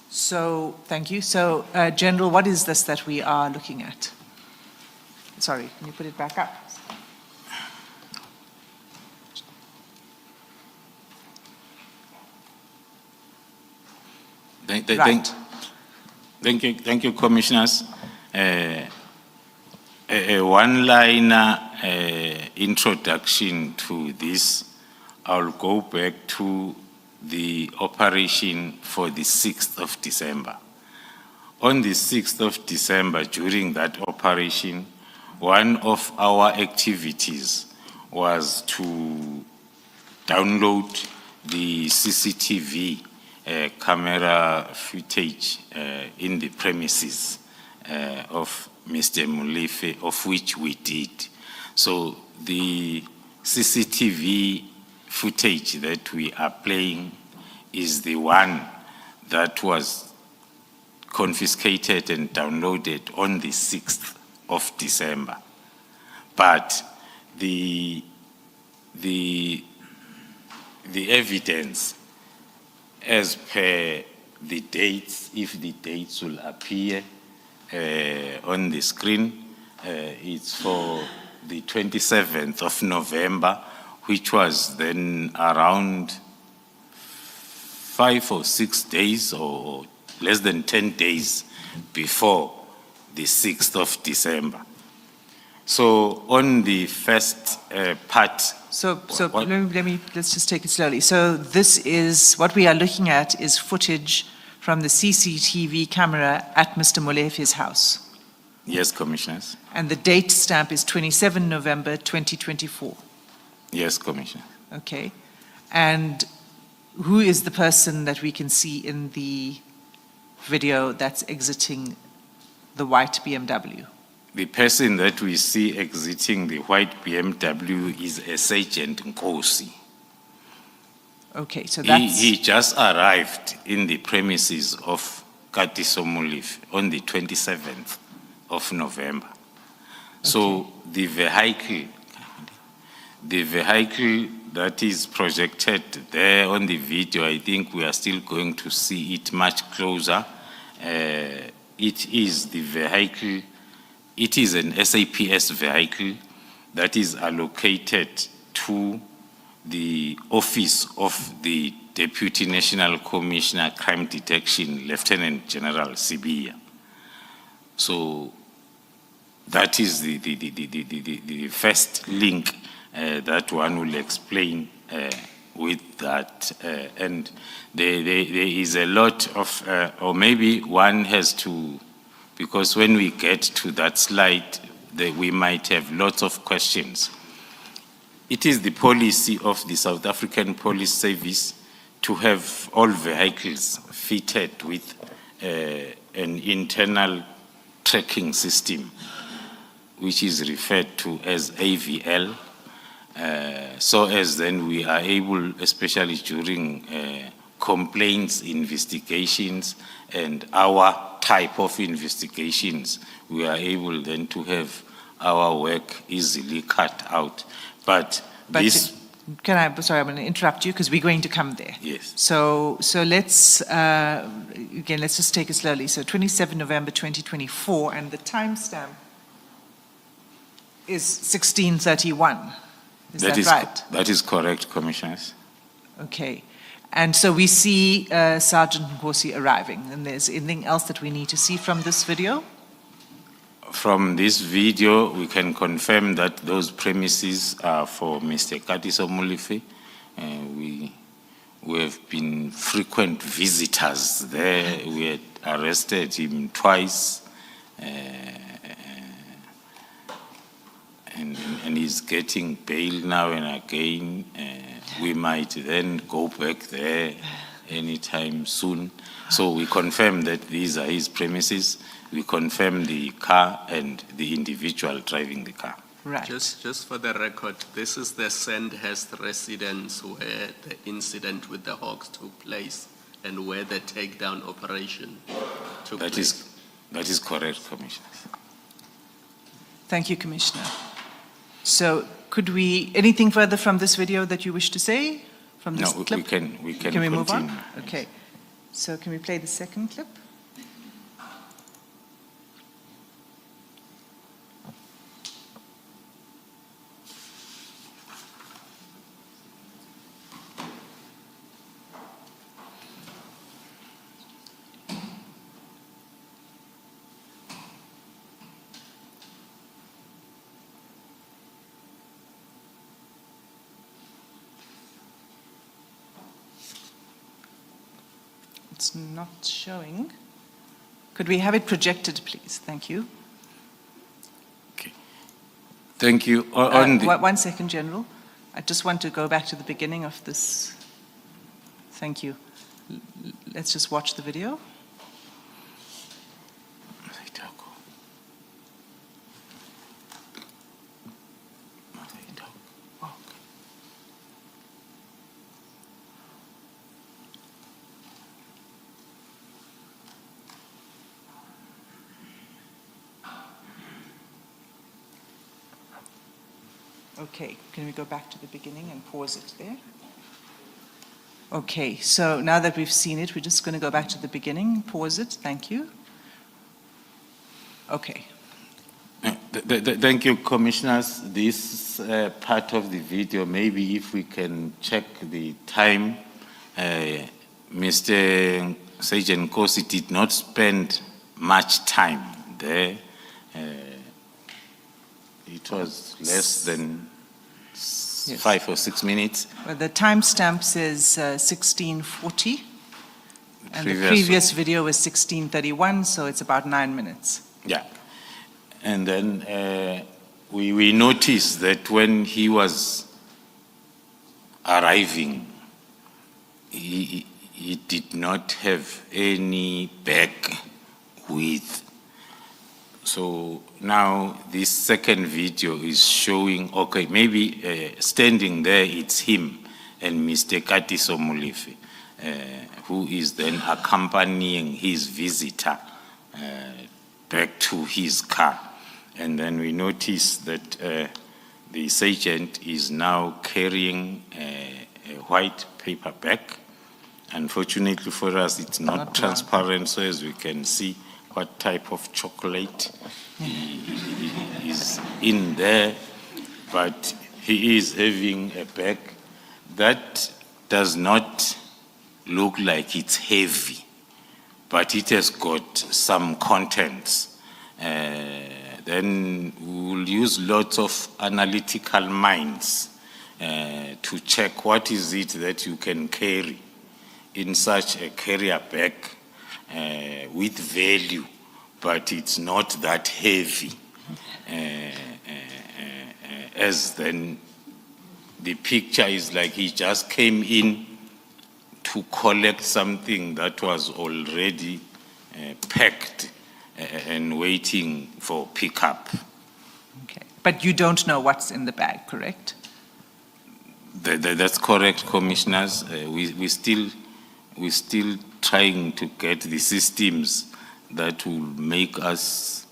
So, thank you. So, General, what is this that we are looking at? Sorry, can you put it back up? Thank you, Commissioners. A one-liner introduction to this. I'll go back to the operation for the 6th of December. On the 6th of December, during that operation, one of our activities was to download the CCTV camera footage in the premises of Mr. Molefe, of which we did. So the CCTV footage that we are playing is the one that was confiscated and downloaded on the 6th of December. But the evidence, as per the dates, if the dates will appear on the screen, it's for the 27th of November, which was then around 5 or 6 days or less than 10 days before the 6th of December. So on the first part. Let's just take it slowly. So this is, what we are looking at is footage from the CCTV camera at Mr. Molefe's house. Yes, Commissioners. And the date stamp is 27 November 2024. Yes, Commissioner. Okay. And who is the person that we can see in the video that's exiting the white BMW? The person that we see exiting the white BMW is a Sergeant Nkosi. Okay, so that's... He just arrived in the premises of Katiso Molefe on the 27th of November. Okay. So the vehicle that is projected there on the video, I think we are still going to see it much closer. It is the vehicle. It is an SAPS vehicle that is allocated to the office of the Deputy National Commissioner Crime Detection, Lieutenant General Sibiya. So that is the first link that one will explain with that. And there is a lot of, or maybe one has to, because when we get to that slide, we might have lots of questions. It is the policy of the South African Police Service to have all vehicles fitted with an internal tracking system, which is referred to as AVL, so as then we are able, especially during complaints, investigations, and our type of investigations, we are able then to have our work easily cut out. But this... Sorry, I'm going to interrupt you because we're going to come there. Yes. So let's, again, let's just take it slowly. So 27 November 2024, and the timestamp is 1631. Is that right? That is correct, Commissioners. Okay. And so we see Sergeant Nkosi arriving, and there's anything else that we need to see from this video? From this video, we can confirm that those premises are for Mr. Katiso Molefe. We have been frequent visitors there. We had arrested him twice, and he's getting bail now and again. We might then go back there anytime soon. So we confirm that these are his premises. We confirm the car and the individual driving the car. Right. Just for the record, this is the Sandhurst residence where the incident with the Hawks took place and where the takedown operation took place. That is correct, Commissioners. Thank you, Commissioner. So could we, anything further from this video that you wish to say from this clip? We can Can we move on? continue. Okay. So can we play the second clip? It's not showing. Could we have it projected, please? Thank you. Okay. Thank you. On the, 1 second, General. I just want to go back to the beginning of this. Thank you. Let's just watch the video. Okay, can we go back to the beginning and pause it there? Okay, so now that we've seen it, we're just going to go back to the beginning, pause it, thank you. Okay. Thank you, Commissioners. This part of the video, maybe if we can check the time, Mr. Sergeant Nkosi did not spend much time there. It was less than 5 or 6 minutes. Well, the timestamp says 1640, and the previous video was 1631, so it's about 9 minutes. Yeah. And then we noticed that when he was arriving, he did not have any bag with. So now this second video is showing, okay, maybe standing there, it's him and Mr. Katiso Molefe, who is then accompanying his visitor back to his car. And then we notice that the sergeant is now carrying a white paper bag. Unfortunately for us, it's not transparent, so as we can see what type of chocolate is in there, but he is having a bag that does not look like it's heavy, but it has got some contents. then we will use lots of analytical minds to check what is it that you can carry in such a carrier bag with value, but it's not that heavy, as then the picture is like he just came in to collect something that was already packed and waiting for pickup. Okay. But you don't know what's in the bag, correct? That's correct, commissioners. We're still trying to get the systems that will make us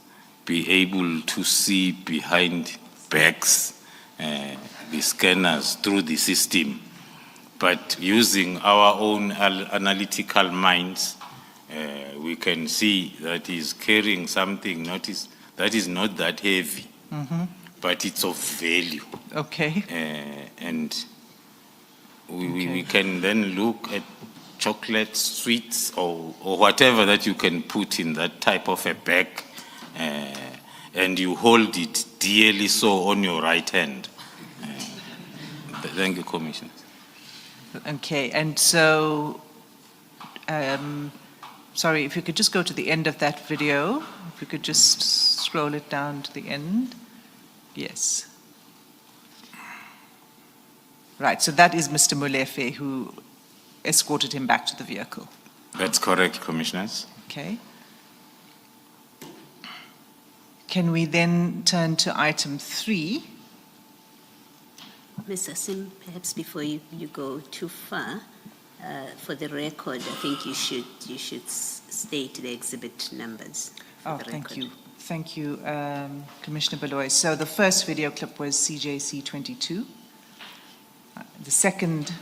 be able to see behind bags, the scanners through the system. But using our own analytical minds, we can see that he's carrying something that is not that heavy, but it's of value. Okay. And we can then look at chocolates, sweets, or whatever that you can put in that type of a bag, and you hold it dearly so on your right hand. Thank you, Commissioner. Okay, and so, sorry, if you could just go to the end of that video, if you could just scroll it down to the end. Yes. Right, so that is Mr. Molefe who escorted him back to the vehicle. That's correct, Commissioners. Okay. Can we then turn to item 3? Ms. Asim, perhaps before you go too far, for the record, I think you should state the exhibit numbers. Oh, thank you. Thank you, Commissioner Baloy. So the first video clip was CJC 22. The second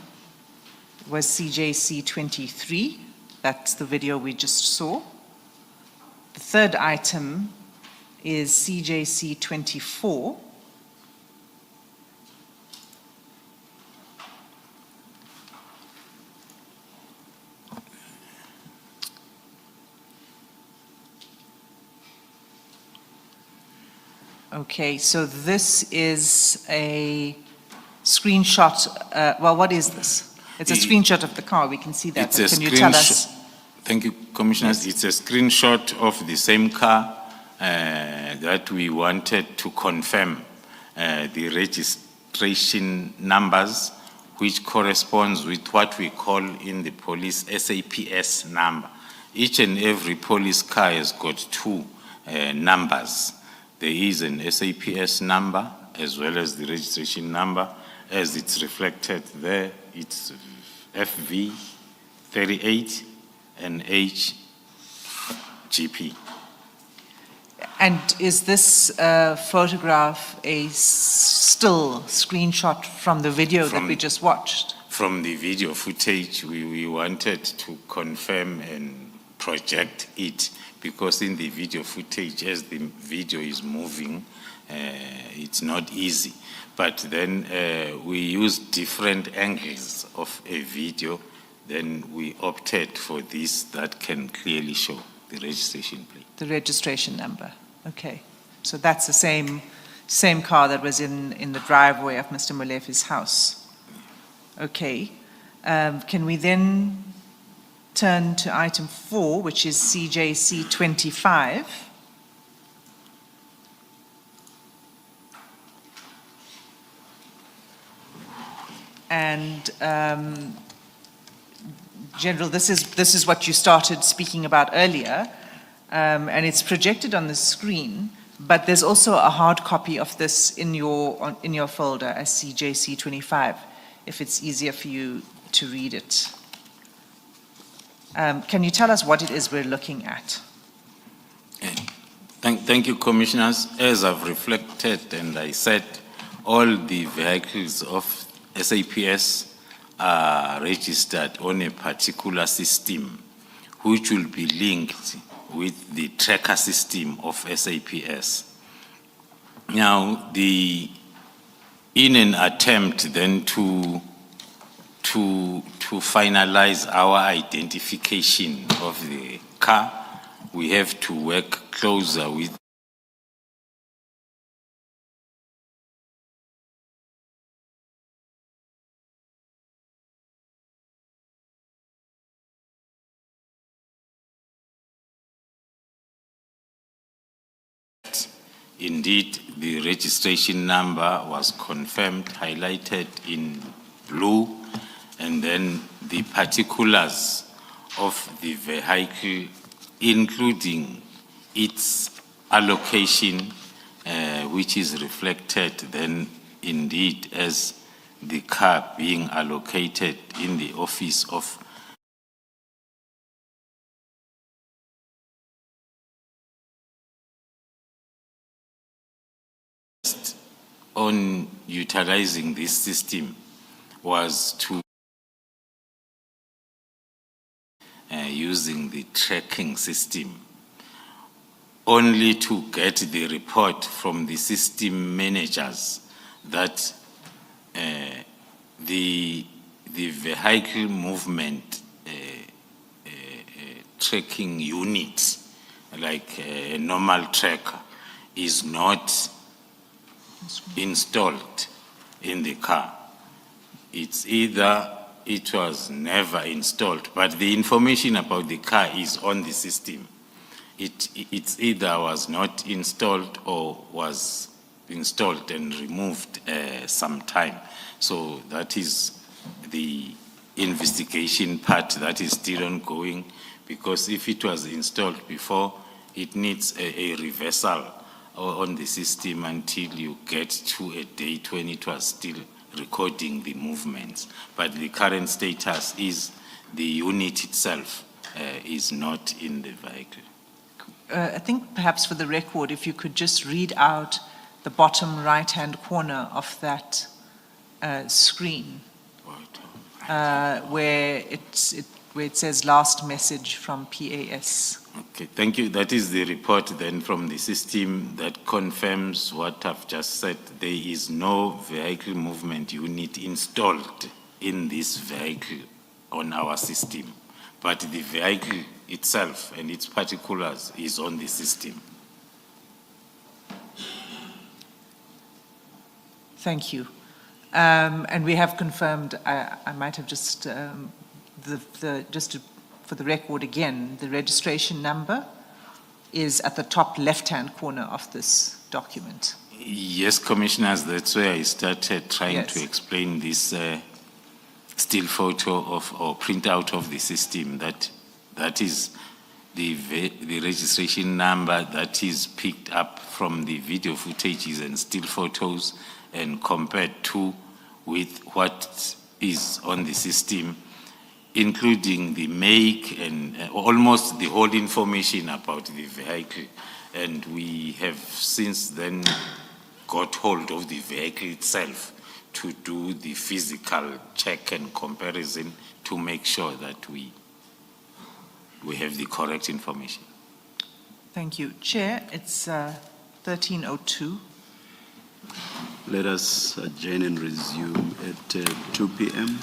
was CJC 23. That's the video we just saw. The third item is CJC 24. Okay, so this is a screenshot. Well, what is this? It's a screenshot of the car. We can see that. But can you tell us? Thank you, Commissioners. Yes. It's a screenshot of the same car that we wanted to confirm the registration numbers, which corresponds with what we call in the police SAPS number. Each and every police car has got two numbers. There is an SAPS number as well as the registration number. As it's reflected there, it's FV38 and HGP. And is this photograph a still screenshot from the video that we just watched? From the video footage, we wanted to confirm and project it, because in the video footage, as the video is moving, it's not easy. But then we used different angles of a video. Then we opted for this that can clearly show the registration plate. The registration number. Okay. So that's the same car that was in the driveway of Mr. Molefe's house. Okay. Can we then turn to item 4, which is CJC 25. And General, this is what you started speaking about earlier, and it's projected on the screen, but there's also a hard copy of this in your folder as CJC 25, if it's easier for you to read it. Can you tell us what it is we're looking at? Thank you, Commissioners. As I've reflected and I said, all the vehicles of SAPS are registered on a particular system, which will be linked with the tracker system of SAPS. Now, in an attempt then to finalize our identification of the car, we have to work closer with Indeed, the registration number was confirmed, highlighted in blue, and then the particulars of the vehicle, including its allocation, which is reflected then indeed as the car being allocated in the office of on utilizing this system was to using the tracking system, only to get the report from the system managers that the vehicle movement tracking unit, like a normal tracker, is not installed in the car. It's either it was never installed, but the information about the car is on the system. It's either was not installed or was installed and removed sometime. So that is the investigation part that is still ongoing, because if it was installed before, it needs a reversal on the system until you get to a date when it was still recording the movements. But the current status is the unit itself is not in the vehicle. I think perhaps for the record, if you could just read out the bottom right-hand corner of that screen, where it says last message from PAS. Okay, thank you. That is the report then from the system that confirms what I've just said. There is no vehicle movement unit installed in this vehicle on our system, but the vehicle itself and its particulars is on the system. Thank you. And we have confirmed, I might have just, for the record again, the registration number is at the top left-hand corner of this document. Yes, Commissioners, that's where I started trying to Yes. explain this still photo of or printout of the system. That is the registration number that is picked up from the video footages and still photos and compared to with what is on the system, including the make and almost the whole information about the vehicle. And we have since then got hold of the vehicle itself to do the physical check and comparison to make sure that we have the correct information. Thank you. Chair, it's 13:02. Let us adjourn and resume at 2 p.m.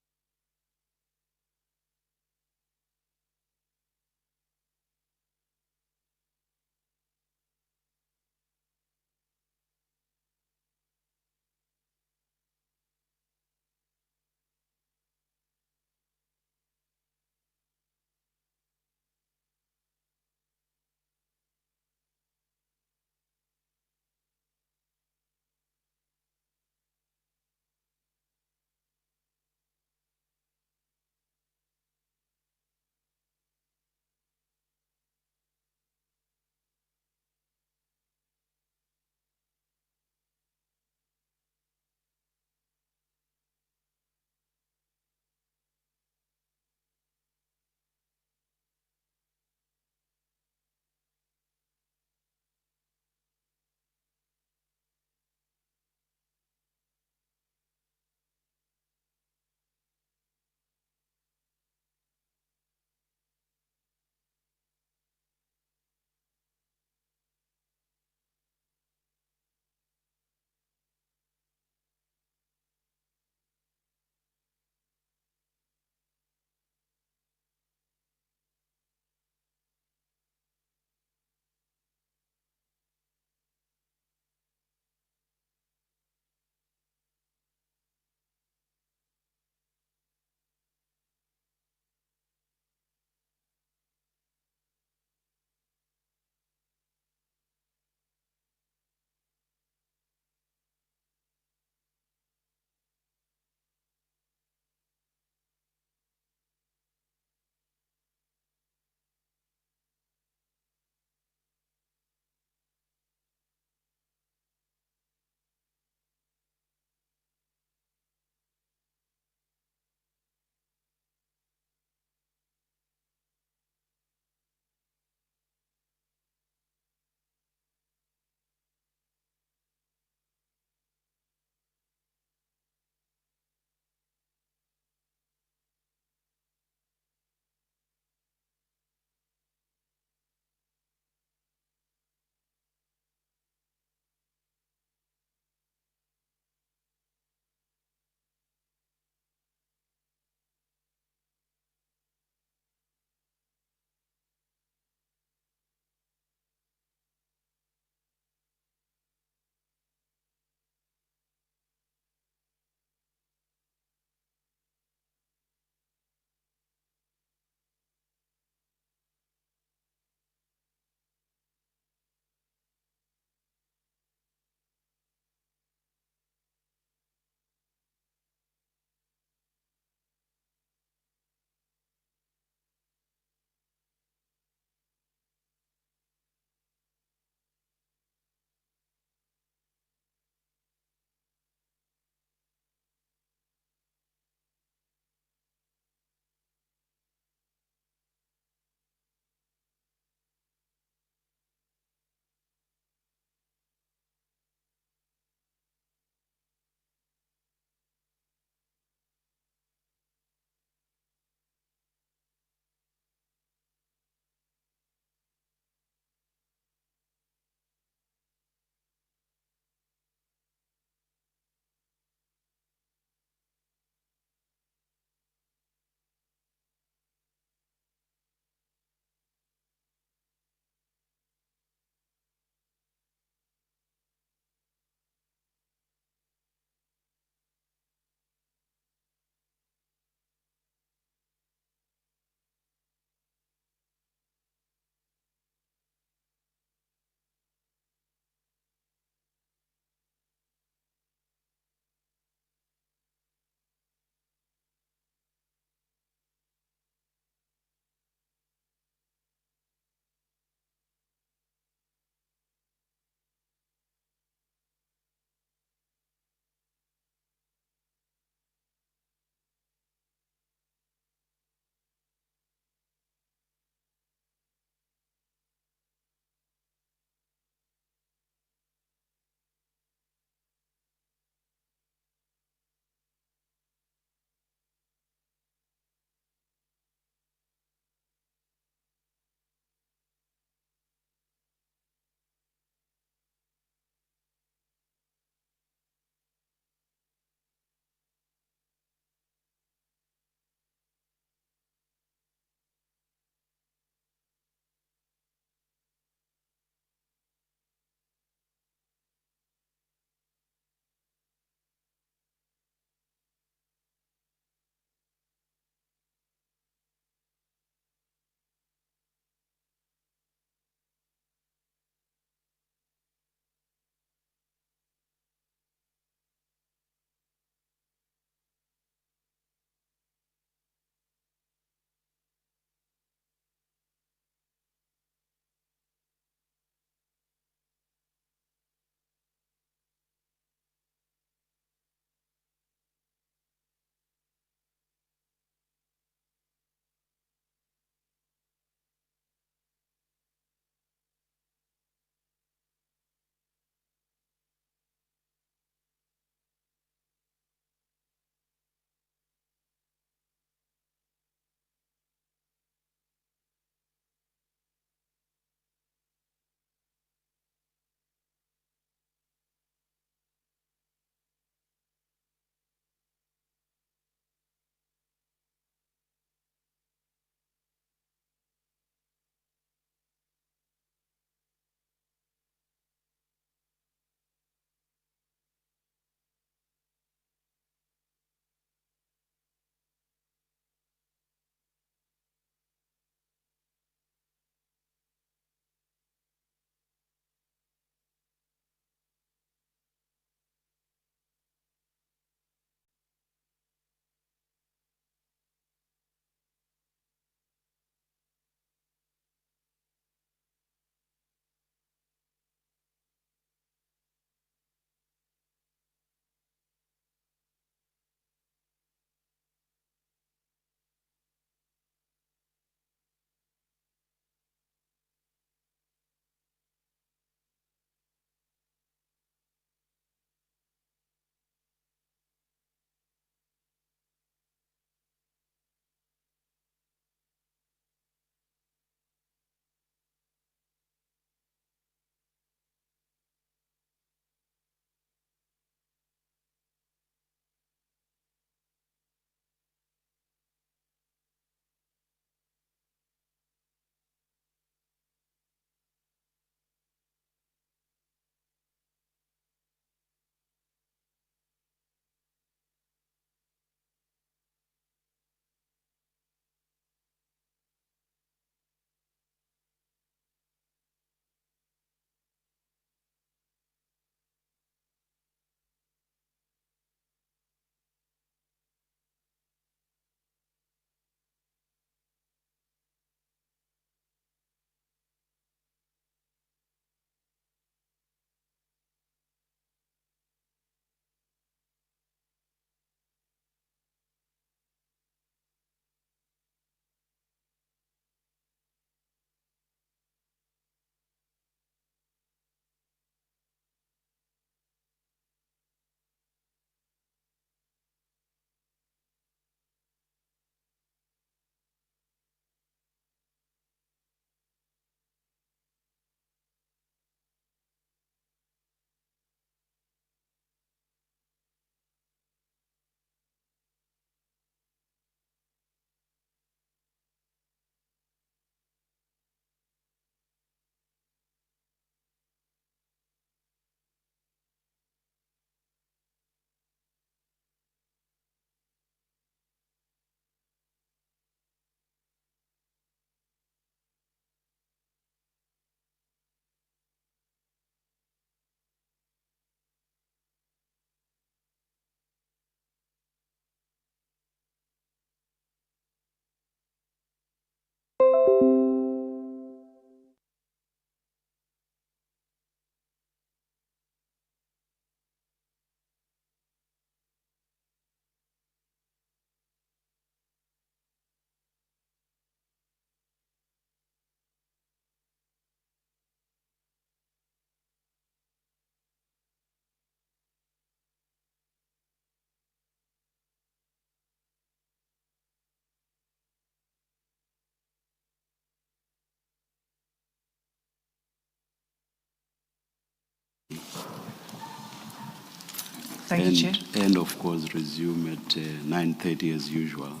Thank you, Chair. And of course, resume at 9:30 as usual.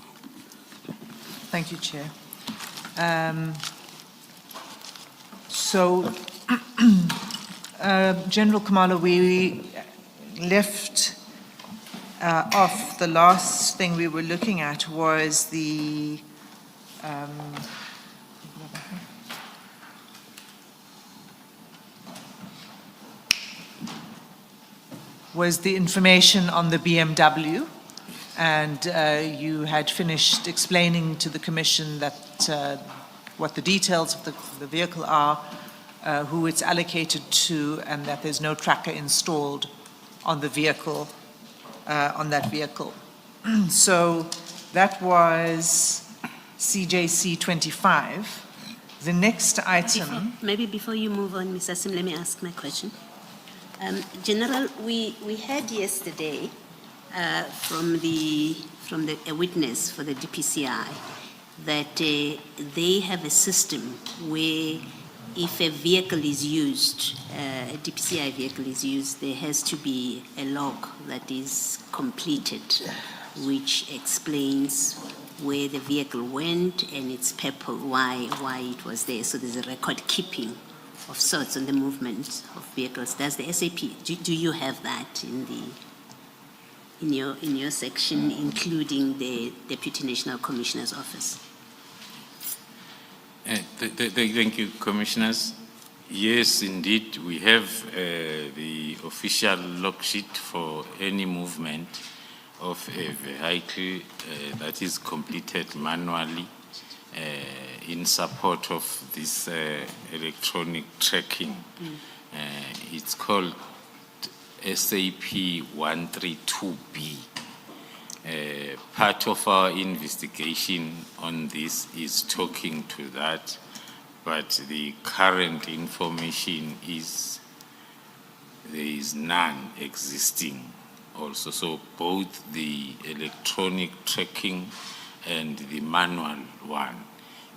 Thank you, Chair. So, General Khumalo, we left off, the last thing we were looking at was the information on the BMW, and you had finished explaining to the Commission that what the details of the vehicle are, who it's allocated to, and that there's no tracker installed on the vehicle, on that vehicle. So that was CJC 25. The next item. Maybe before you move on, Ms. Asim, let me ask my question. General, we heard yesterday from a witness for the DPCI that they have a system where if a vehicle is used, a DPCI vehicle is used, there has to be a log that is completed, which explains where the vehicle went and its purpose, why it was there. So there's a record keeping of sorts on the movement of vehicles. Does the SAP, do you have that in your section, including the Deputy National Commissioner's Office? Thank you, Commissioners. Yes, indeed, we have the official log sheet for any movement of a vehicle that is completed manually in support of this electronic tracking. It's called SAP 132B. Part of our investigation on this is talking to that, but the current information is there is none existing also. So both the electronic tracking and the manual one,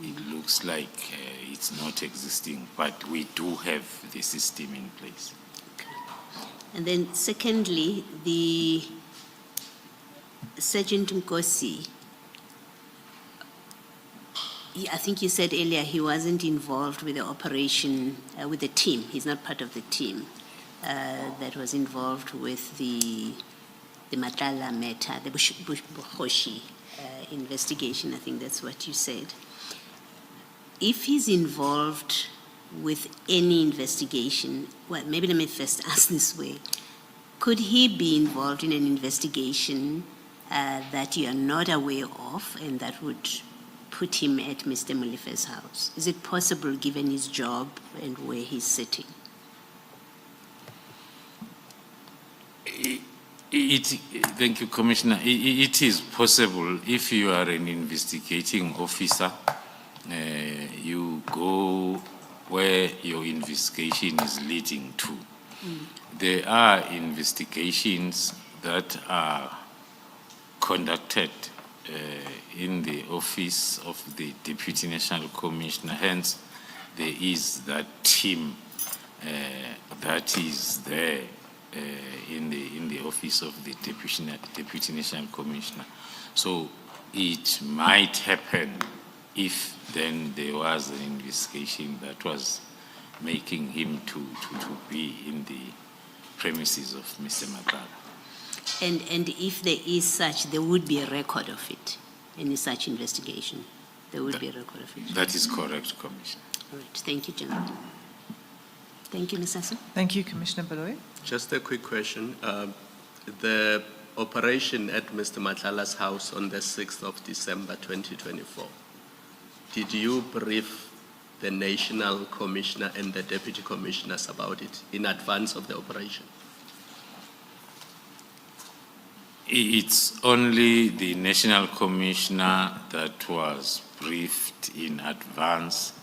it looks like it's not existing, but we do have the system in place. And then secondly, the Sergeant Nkosi, I think you said earlier he wasn't involved with the operation, with the team. He's not part of the team that was involved with the Madlanga matter, the Bukhoshi investigation. I think that's what you said. If he's involved with any investigation, well, maybe let me first ask this way. Could he be involved in an investigation that you are not aware of and that would put him at Mr. Molife's house? Is it possible given his job and where he's sitting? Thank you, Commissioner. It is possible if you are an investigating officer, you go where your investigation is leading to. There are investigations that are conducted in the office of the Deputy National Commissioner. Hence, there is that team that is there in the office of the Deputy National Commissioner. So it might happen if then there was an investigation that was making him to be in the premises of Mr. Madlanga. And if there is such, there would be a record of it, any such investigation. There would be a record of it. That is correct, Commissioner. All right. Thank you, General. Thank you, Ms. Asim. Thank you, Commissioner Baloyi. Just a quick question. The operation at Mr. Madlala's house on the 6th of December 2024, did you brief the National Commissioner and the Deputy Commissioners about it in advance of the operation? It's only the National Commissioner that was briefed in advance,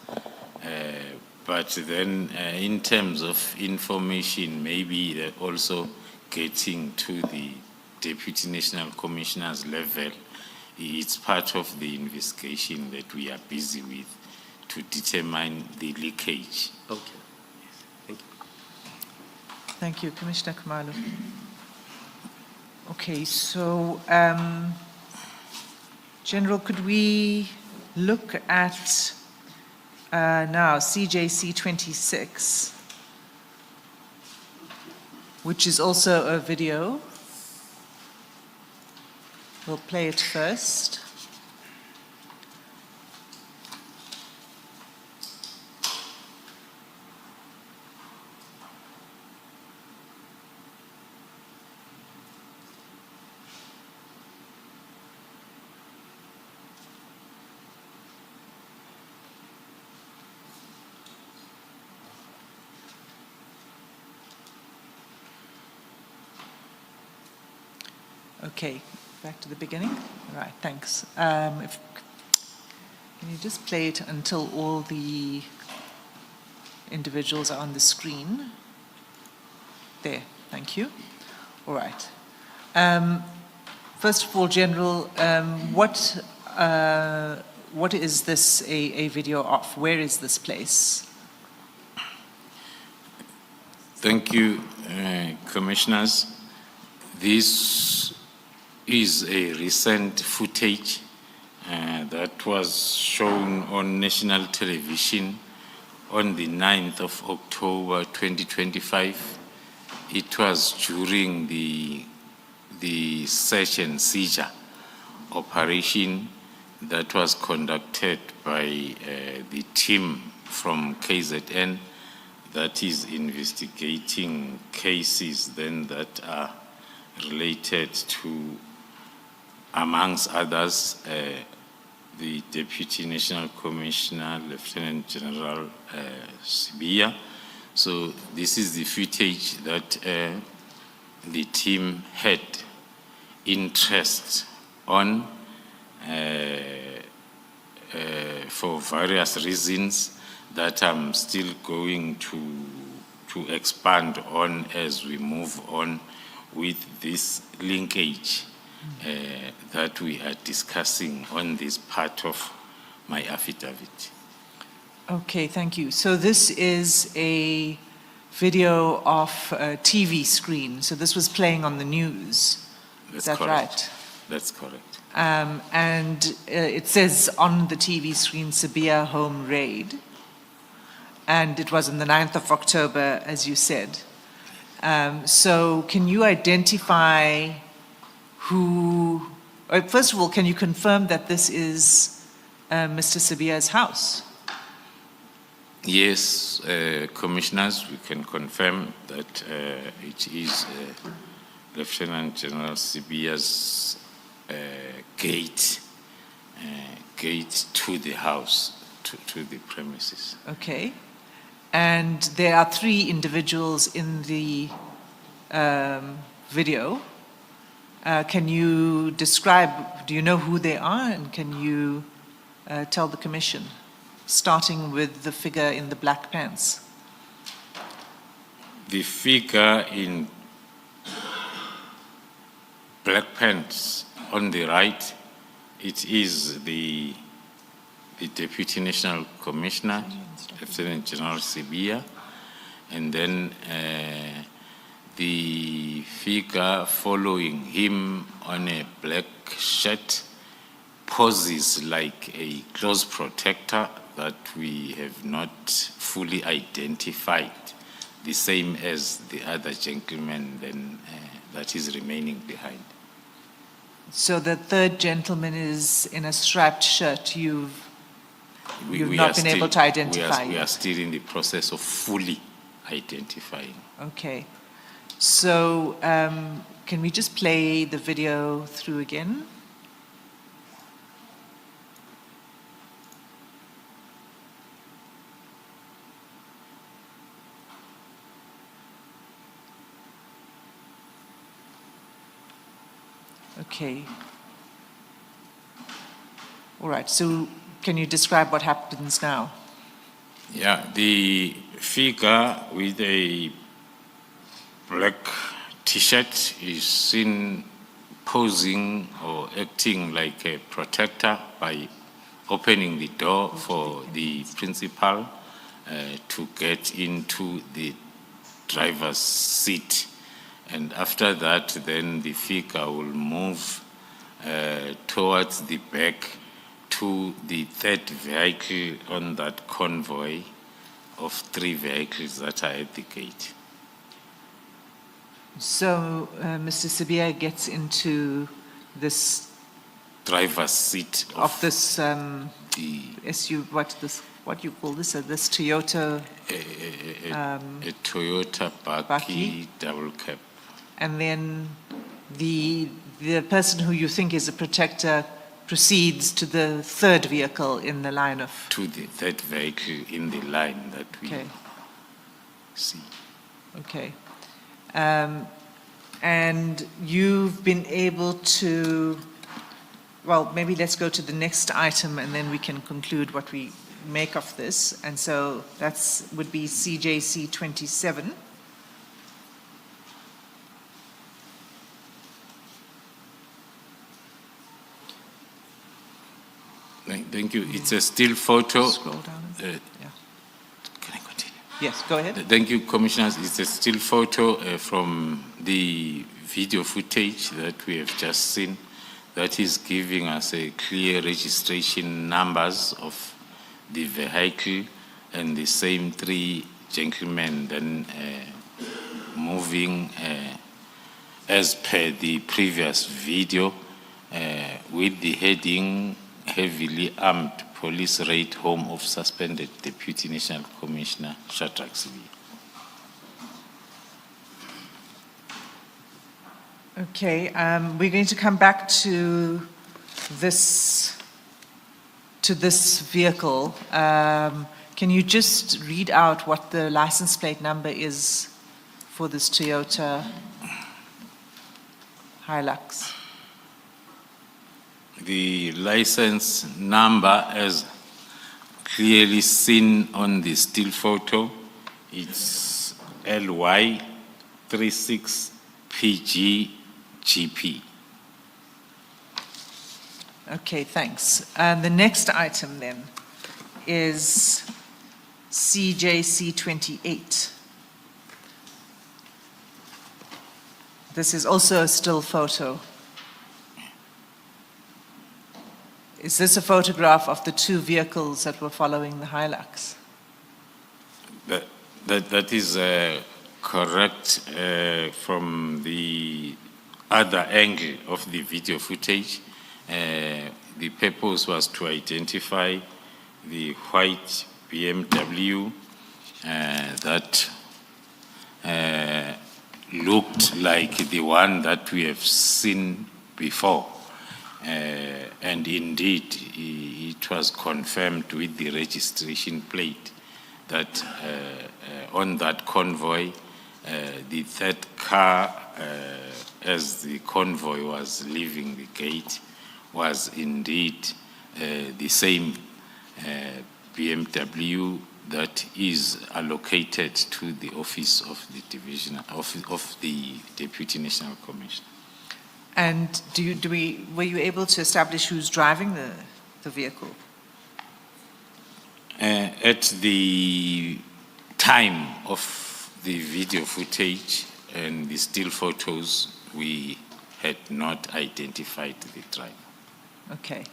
but then in terms of information, maybe also getting to the Deputy National Commissioner's level, it's part of the investigation that we are busy with to determine the leakage. Okay. Thank you. Thank you, Commissioner Khumalo. Okay, so, General, could we look at now CJC 26, which is also a video. We'll play it first. Okay, back to the beginning. All right, thanks. Can you just play it until all the individuals are on the screen? There, thank you. All right. First of all, General, what is this a video of? Where is this place? Thank you, Commissioners. This is a recent footage that was shown on national television on the 9th of October 2025. It was during the search and seizure operation that was conducted by the team from KZN that is investigating cases then that are related to, amongst others, the Deputy National Commissioner, Lieutenant General Sibiya. So this is the footage that the team had interest on for various reasons that I'm still going to expand on as we move on with this linkage that we are discussing on this part of my affidavit. Okay, thank you. So this is a video of a TV screen. So this was playing on the news. That's Is that correct. right? That's correct. And it says on the TV screen, Sibiya home raid. And it was on the 9th of October, as you said. So can you identify who, first of all, can you confirm that this is Mr. Sibiya's house? Yes, Commissioners, we can confirm that it is Lieutenant General Sibiya's gate to the house, to the premises. Okay. And there are 3 individuals in the video. Can you describe, do you know who they are, and can you tell the Commission, starting with the figure in the black pants? The figure in black pants on the right, it is the Deputy National Commissioner, Lieutenant General Sibiya, and then the figure following him on a black shirt poses like a close protector that we have not fully identified, the same as the other gentleman then that is remaining behind. So the third gentleman is in a striped shirt. You've not been able to identify We yet. are still in the process of fully identifying. Okay. So can we just play the video through again? Okay. All right, so can you describe what happens now? Yeah, the figure with a black T-shirt is seen posing or acting like a protector by opening the door for the principal to get into the driver's seat And after that, then the figure will move towards the back to the third vehicle on that convoy of 3 vehicles that are at the gate. So Mr. Sibiya gets into this, Driver's seat of this the what you call this, this Toyota, a Toyota Bakkie. Bakkie double cab. and then the person who you think is a protector proceeds to the third vehicle in the line of, To the third vehicle in the line that we okay, see. okay. And you've been able to, well, maybe let's go to the next item and then we can conclude what we make of this. And so that's would be CJC 27. Thank you. It's a still photo. Scroll down. Yeah. Can I continue? Yes, go ahead. Thank you, Commissioners. It's a still photo from the video footage that we have just seen that is giving us a clear registration numbers of the vehicle and the same 3 gentlemen then moving as per the previous video with the heading heavily armed police raid home of suspended Deputy National Commissioner Shadrack Sibiya. Okay, we're going to come back to this vehicle. Can you just read out what the license plate number is for this Toyota Hilux? The license number, as clearly seen on the still photo, it's LY36PGGP. Okay, thanks. And the next item then is CJC 28. This is also a still photo. Is this a photograph of the 2 vehicles that were following the Hilux? That is correct from the other angle of the video footage. The purpose was to identify the white BMW that looked like the one that we have seen before. And indeed, it was confirmed with the registration plate that on that convoy, the third car, as the convoy was leaving the gate, was indeed the same BMW that is allocated to the office of the division of the Deputy National Commissioner. And were you able to establish who's driving the vehicle? At the time of the video footage and the still photos, we had not identified the driver. Okay.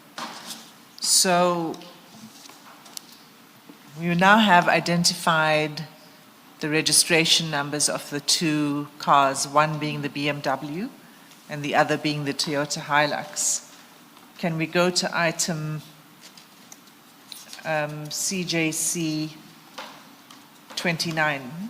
So you now have identified the registration numbers of the 2 cars, one being the BMW and the other being the Toyota Hilux. Can we go to item CJC 29?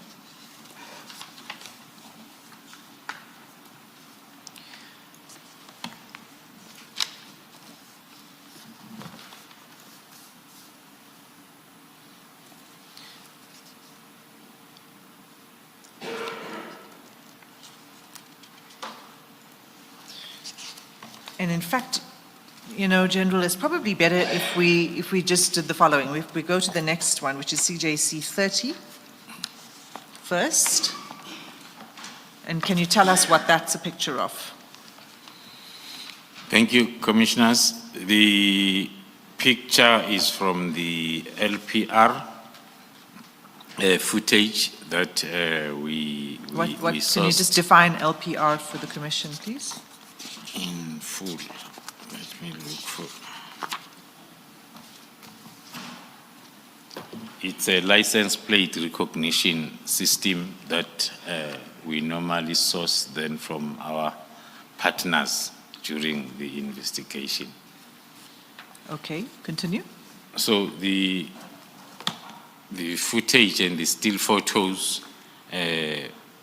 And in fact, you know, General, it's probably better if we just did the following. If we go to the next one, which is CJC 30 first. And can you tell us what that's a picture of? Thank you, Commissioners. The picture is from the LPR footage that we Can you sourced just define LPR for the Commission, please? in full. Let me look for. It's a license plate recognition system that we normally source then from our partners during the investigation. Okay, continue. So the footage and the still photos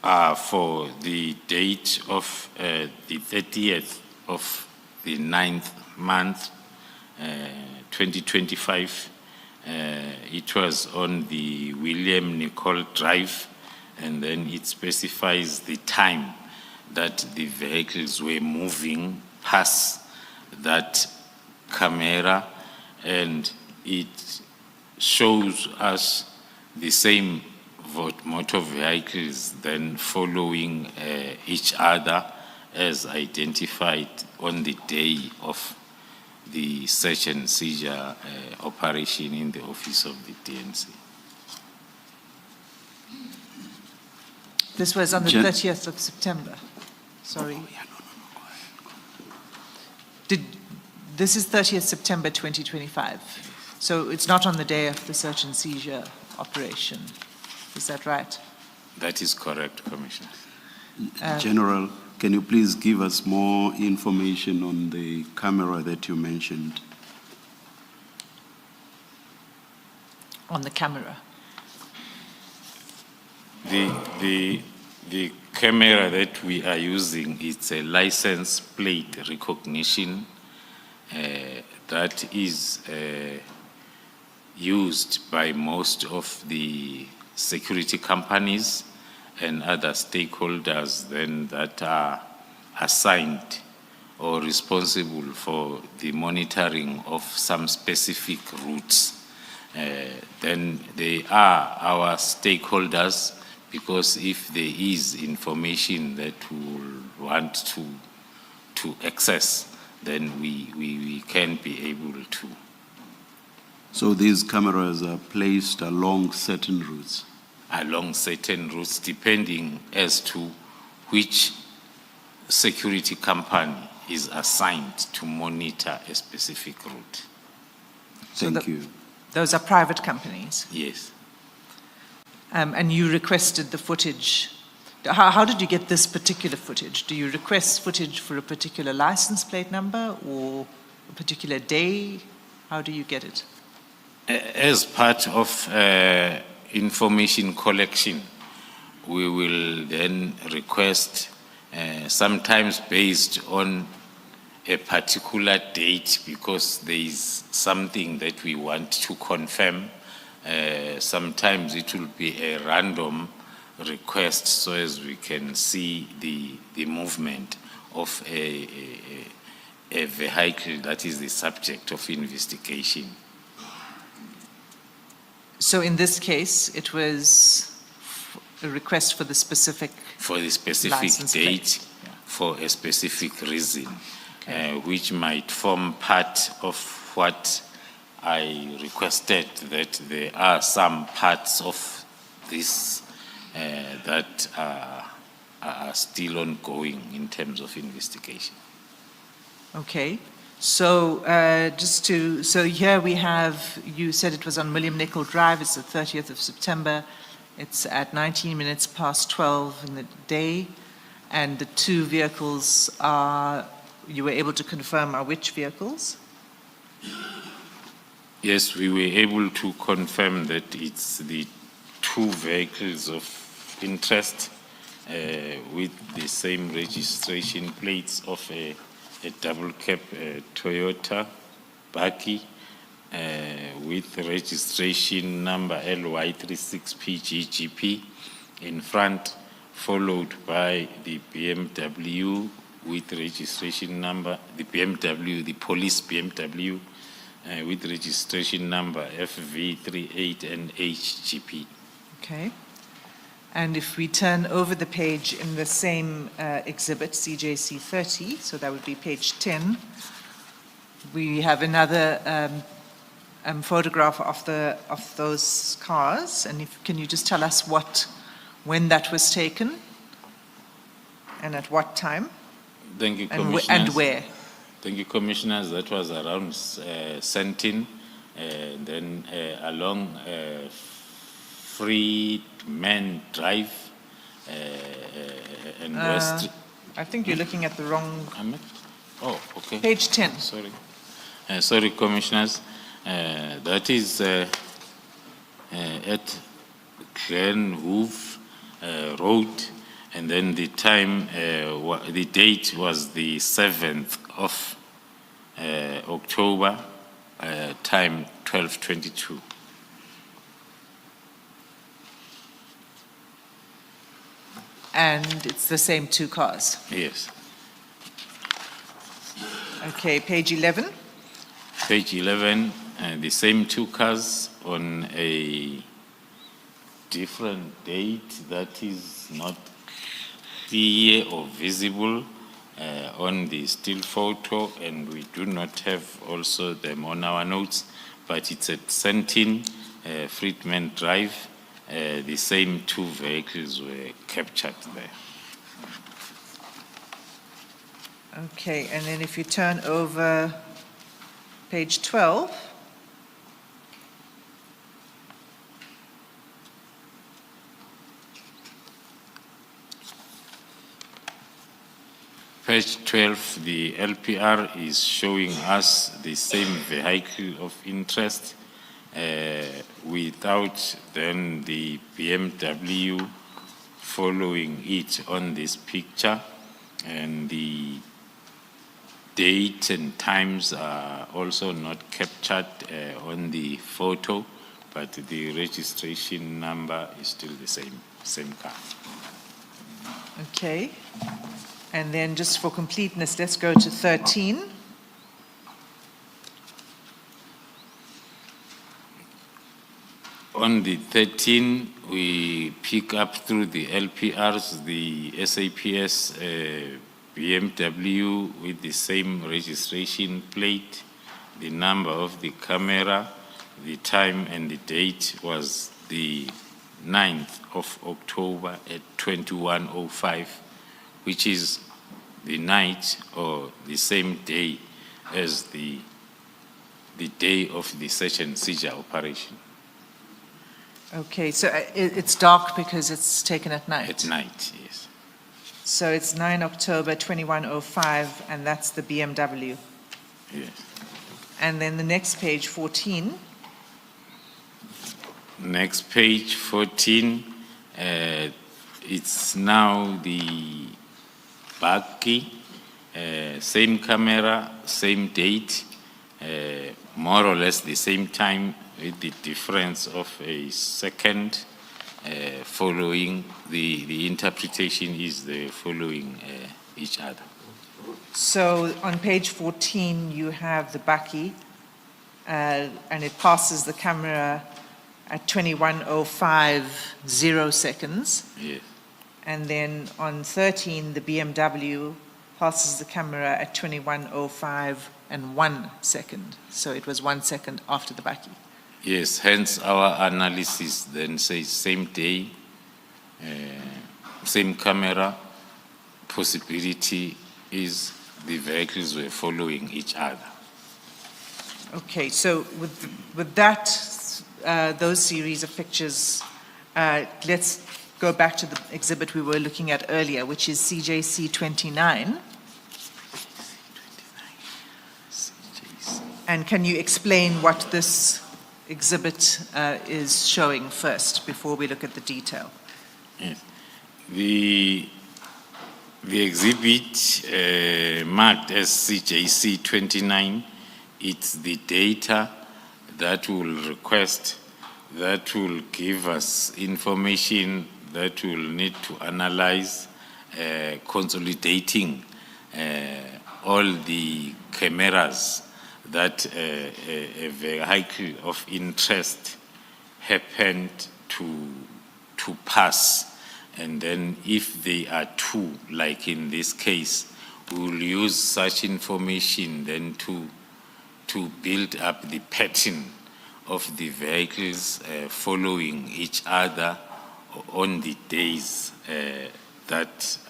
are for the date of the 30th of the 9th month, 2025. It was on the William Nicol Drive, and then it specifies the time that the vehicles were moving past that camera, and it shows us the same motor vehicles then following each other as identified on the day of the search and seizure operation in the office of the DNC. This was on the 30th of September. Sorry. This is 30th September 2025. So it's not on the day of the search and seizure operation. Is that right? That is correct, Commissioner. General, can you please give us more information on the camera that you mentioned? On the camera. The camera that we are using, it's a license plate recognition that is used by most of the security companies and other stakeholders then that are assigned or responsible for the monitoring of some specific routes. Then they are our stakeholders, because if there is information that we will want to access, then we can be able to. So these cameras are placed along certain routes? Along certain routes, depending as to which security company is assigned to monitor a specific route. Thank you. Those are private companies. Yes. And you requested the footage. How did you get this particular footage? Do you request footage for a particular license plate number or a particular day? How do you get it? As part of information collection, we will then request, sometimes based on a particular date, because there is something that we want to confirm. Sometimes it will be a random request, so as we can see the movement of a vehicle that is the subject of investigation. So in this case, it was a request for the specific license date, plate. Yeah. for a specific reason, Okay. which might form part of what I requested, that there are some parts of this that are still ongoing in terms of investigation. Okay. So so here we have, you said it was on William Nicol Drive, it's the 30th of September, it's at 19 minutes past 12 in the day, and the two vehicles you were able to confirm are which vehicles? Yes, we were able to confirm that it's the two vehicles of interest with the same registration plates of a double cab Toyota Baki with registration number LY36PGGP in front, followed by the BMW with registration number, the police BMW with registration number FV38NHGP. Okay. And if we turn over the page in the same exhibit, CJC 30, so that would be page 10, we have another photograph of those cars, and can you just tell us when that was taken, and at what time, Thank you, and Commissioners. where? Thank you, Commissioners. That was around Sentin, then along Freedman Drive and West. I think you're looking at the wrong, Ahmed? Oh, okay. page 10. Sorry. Sorry, Commissioners. That is at Glenhoof Road, and then the time, the date was the 7th of October, time 12:22. And it's the same two cars. Yes. Okay, page 11. Page 11, the same two cars on a different date that is not clear or visible on the still photo, and we do not have also them on our notes, but it's at Sentin, Freedman Drive. The same two vehicles were captured there. Okay, and then if you turn over page 12. Page 12, the LPR is showing us the same vehicle of interest without then the BMW following it on this picture, and the date and times are also not captured on the photo, but the registration number is still the same car. Okay. And then just for completeness, let's go to 13. On the 13, we pick up through the LPRs, the SAPS BMW with the same registration plate, the number of the camera, the time and the date was the 9th of October at 21:05, which is the night or the same day as the day of the search and seizure operation. Okay, so it's dark because it's taken at night. At night, yes. So it's 9 October 21:05, and that's the BMW. Yes. And then the next page, 14. Next page, 14. It's now the Bakkie, same camera, same date, more or less the same time, with the difference of a second following. The interpretation is the following each other. So on page 14, you have the Bakkie, and it passes the camera at 21:05 seconds. Yes. And then on 13, the BMW passes the camera at 21:05 and 1 second. So it was 1 second after the Bakkie. Yes, hence our analysis then says same day, same camera, possibility is the vehicles were following each other. Okay, so with that, those series of pictures, let's go back to the exhibit we were looking at earlier, which is CJC 29. And can you explain what this exhibit is showing first, before we look at the detail? Yes. The exhibit marked as CJC 29, it's the data that will request, that will give us information that we'll need to analyze, consolidating all the cameras that a vehicle of interest happened to pass. And then if they are two, like in this case, we will use such information then to build up the pattern of the vehicles following each other on the days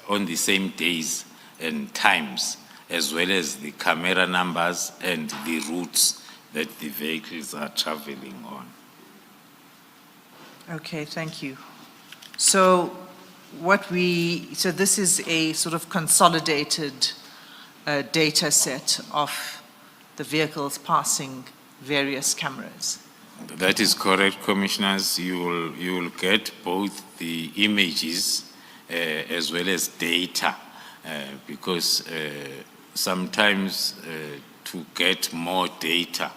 on the same days and times, as well as the camera numbers and the routes that the vehicles are traveling on. Okay, thank you. So this is a sort of consolidated data set of the vehicles passing various cameras. That is correct, Commissioners. You will get both the images as well as data, because sometimes to get more data,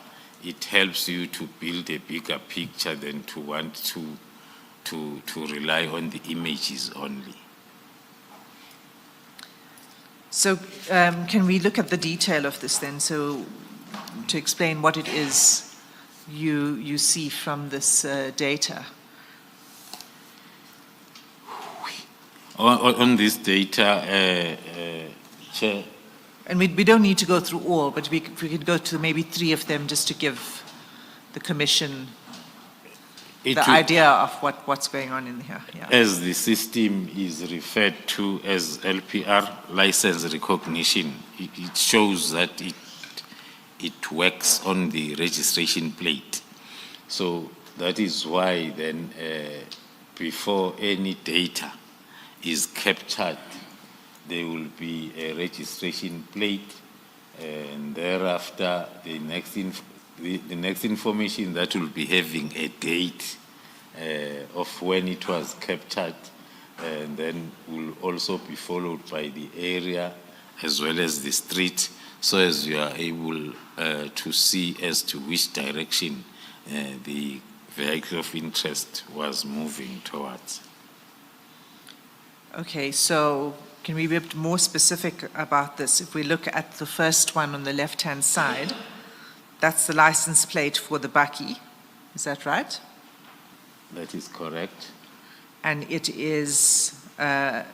it helps you to build a bigger picture than to want to rely on the images only. So can we look at the detail of this then? So to explain what it is you see from this data. On this data, Chair, And we don't need to go through all, but if we could go to maybe 3 of them just to give the Commission the idea of what's going on in here. Yeah. as the system is referred to as LPR, license recognition, it shows that it works on the registration plate. So that is why then before any data is captured, there will be a registration plate, and thereafter the next information that will be having a date of when it was captured, and then will also be followed by the area as well as the street, so as you are able to see as to which direction the vehicle of interest was moving towards. Okay, so can we be a bit more specific about this? If we look at the first one on the left-hand side, that's the license plate for the bakkie. Is that right? That is correct. And it is a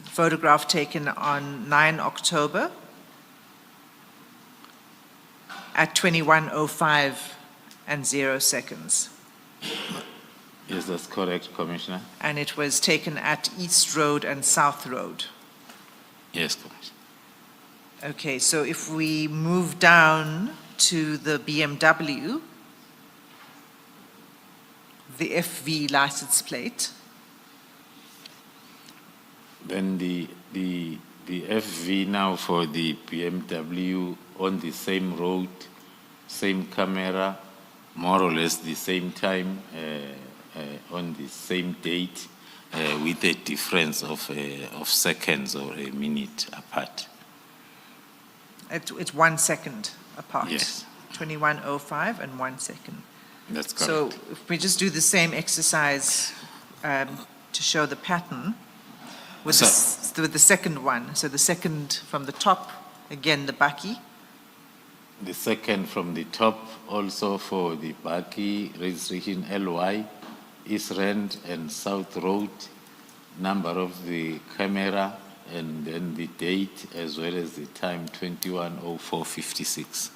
photograph taken on 9 October at 21:05 and 0 seconds. Yes, that's correct, Commissioner. And it was taken at East Road and South Road. Yes, Commissioner. Okay, so if we move down to the BMW, the FV license plate, Then the FV now for the BMW on the same road, same camera, more or less the same time, on the same date, with a difference of seconds or a minute apart. it's 1 second apart. Yes. 21:05 and 1 second. That's correct. So if we just do the same exercise to show the pattern with the second one. So the second from the top, again the bakkie. The second from the top, also for the bakkie, registration LY, East Rand and South Road, number of the camera, and then the date as well as the time, 21:04:56.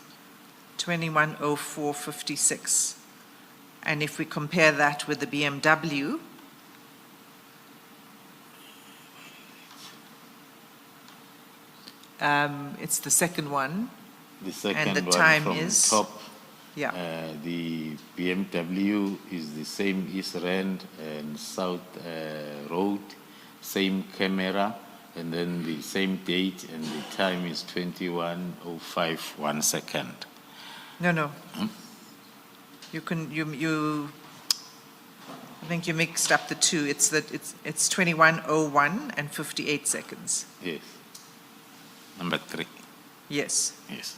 21:04:56. And if we compare that with the BMW, it's the second one. The second the one time from is- top, Yeah. the BMW is the same East Rand and South Road, same camera, and then the same date, and the time is 21:05, 1 second. No. Hmm? I think you mixed up the two. It's 21:01 and 58 seconds. Yes. Number 3. Yes. Yes.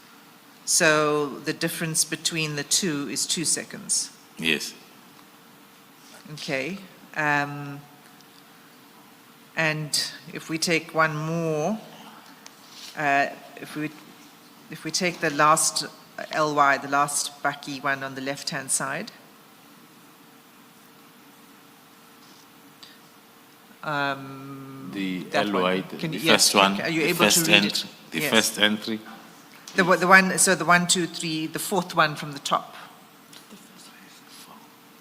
So the difference between the two is 2 seconds. Yes. Okay. And if we take one more, if we take the last LY, the last bakkie one on the left-hand side, The that one. LY, Can the you- yes, first one, are you the able to first read it? entry, the Yes. first entry. the one, so the 1, 2, 3, the fourth one from the top.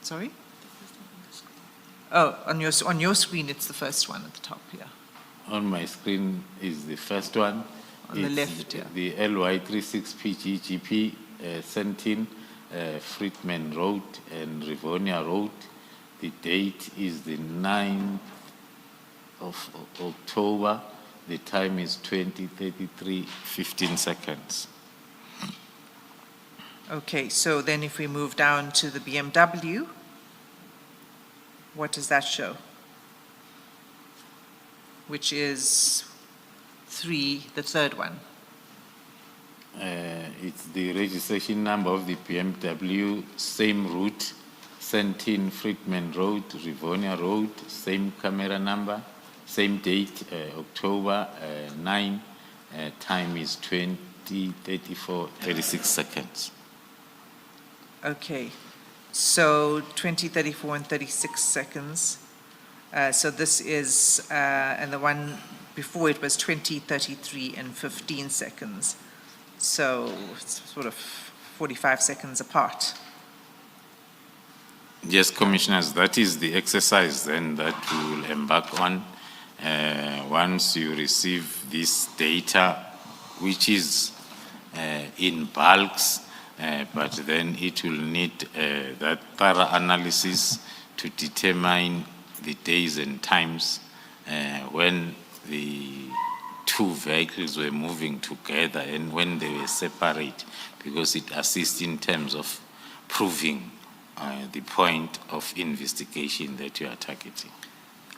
Sorry? Oh, on your screen, it's the first one at the top, yeah. On my screen is the first one. On the It's left, yeah. The LY36PGGP, Sentin, Friedman Road and Rivonia Road. The date is the 9th of October. The time is 20:33, 15 seconds. Okay, so then if we move down to the BMW, what does that show? Which is the third one. It's the registration number of the BMW, same route, Sentin, Friedman Road, Rivonia Road, same camera number, same date, October 9, time is 20:34, 36 seconds. Okay, so 20:34 and 36 seconds. So this is, and the one before it was 20:33 and 15 seconds. So it's sort of 45 seconds apart. Yes, Commissioners, that is the exercise then that we will embark on. Once you receive this data, which is in bulks, but then it will need that thorough analysis to determine the days and times when the two vehicles were moving together and when they were separate, because it assists in terms of proving the point of investigation that you are targeting.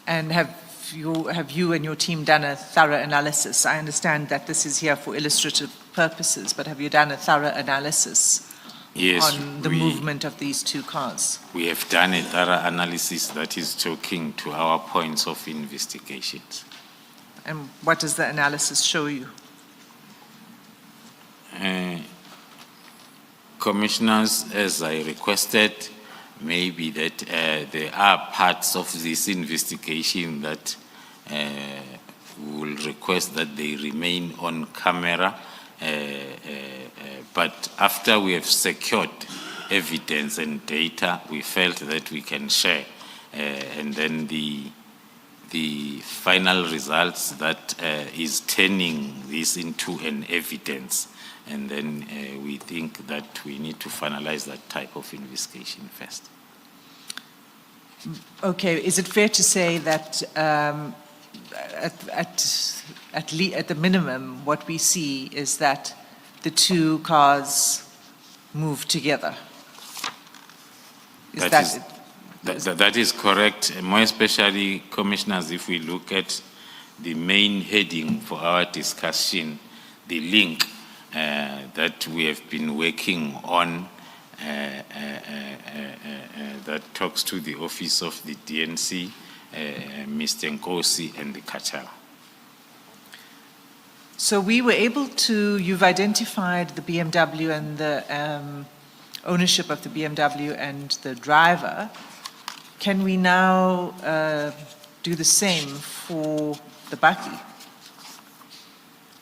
And have you and your team done a thorough analysis? I understand that this is here for illustrative purposes, but have you done a thorough analysis on the movement of these two cars? We have done a thorough analysis that is talking to our points of investigations. And what does the analysis show you? Commissioners, as I requested, maybe that there are parts of this investigation that will request that they remain on camera, but after we have secured evidence and data, we felt that we can share, and then the final results that is turning this into an evidence, and then we think that we need to finalize that type of investigation first. Okay, is it fair to say that at the minimum, what we see is that the two cars move together? That is correct, more especially, Commissioners, if we look at the main heading for our discussion, the link that we have been working on that talks to the office of the DNC, Mr. Nkosi and the Kachara. So we were able to, you've identified the BMW and the ownership of the BMW and the driver. Can we now do the same for the bakkie?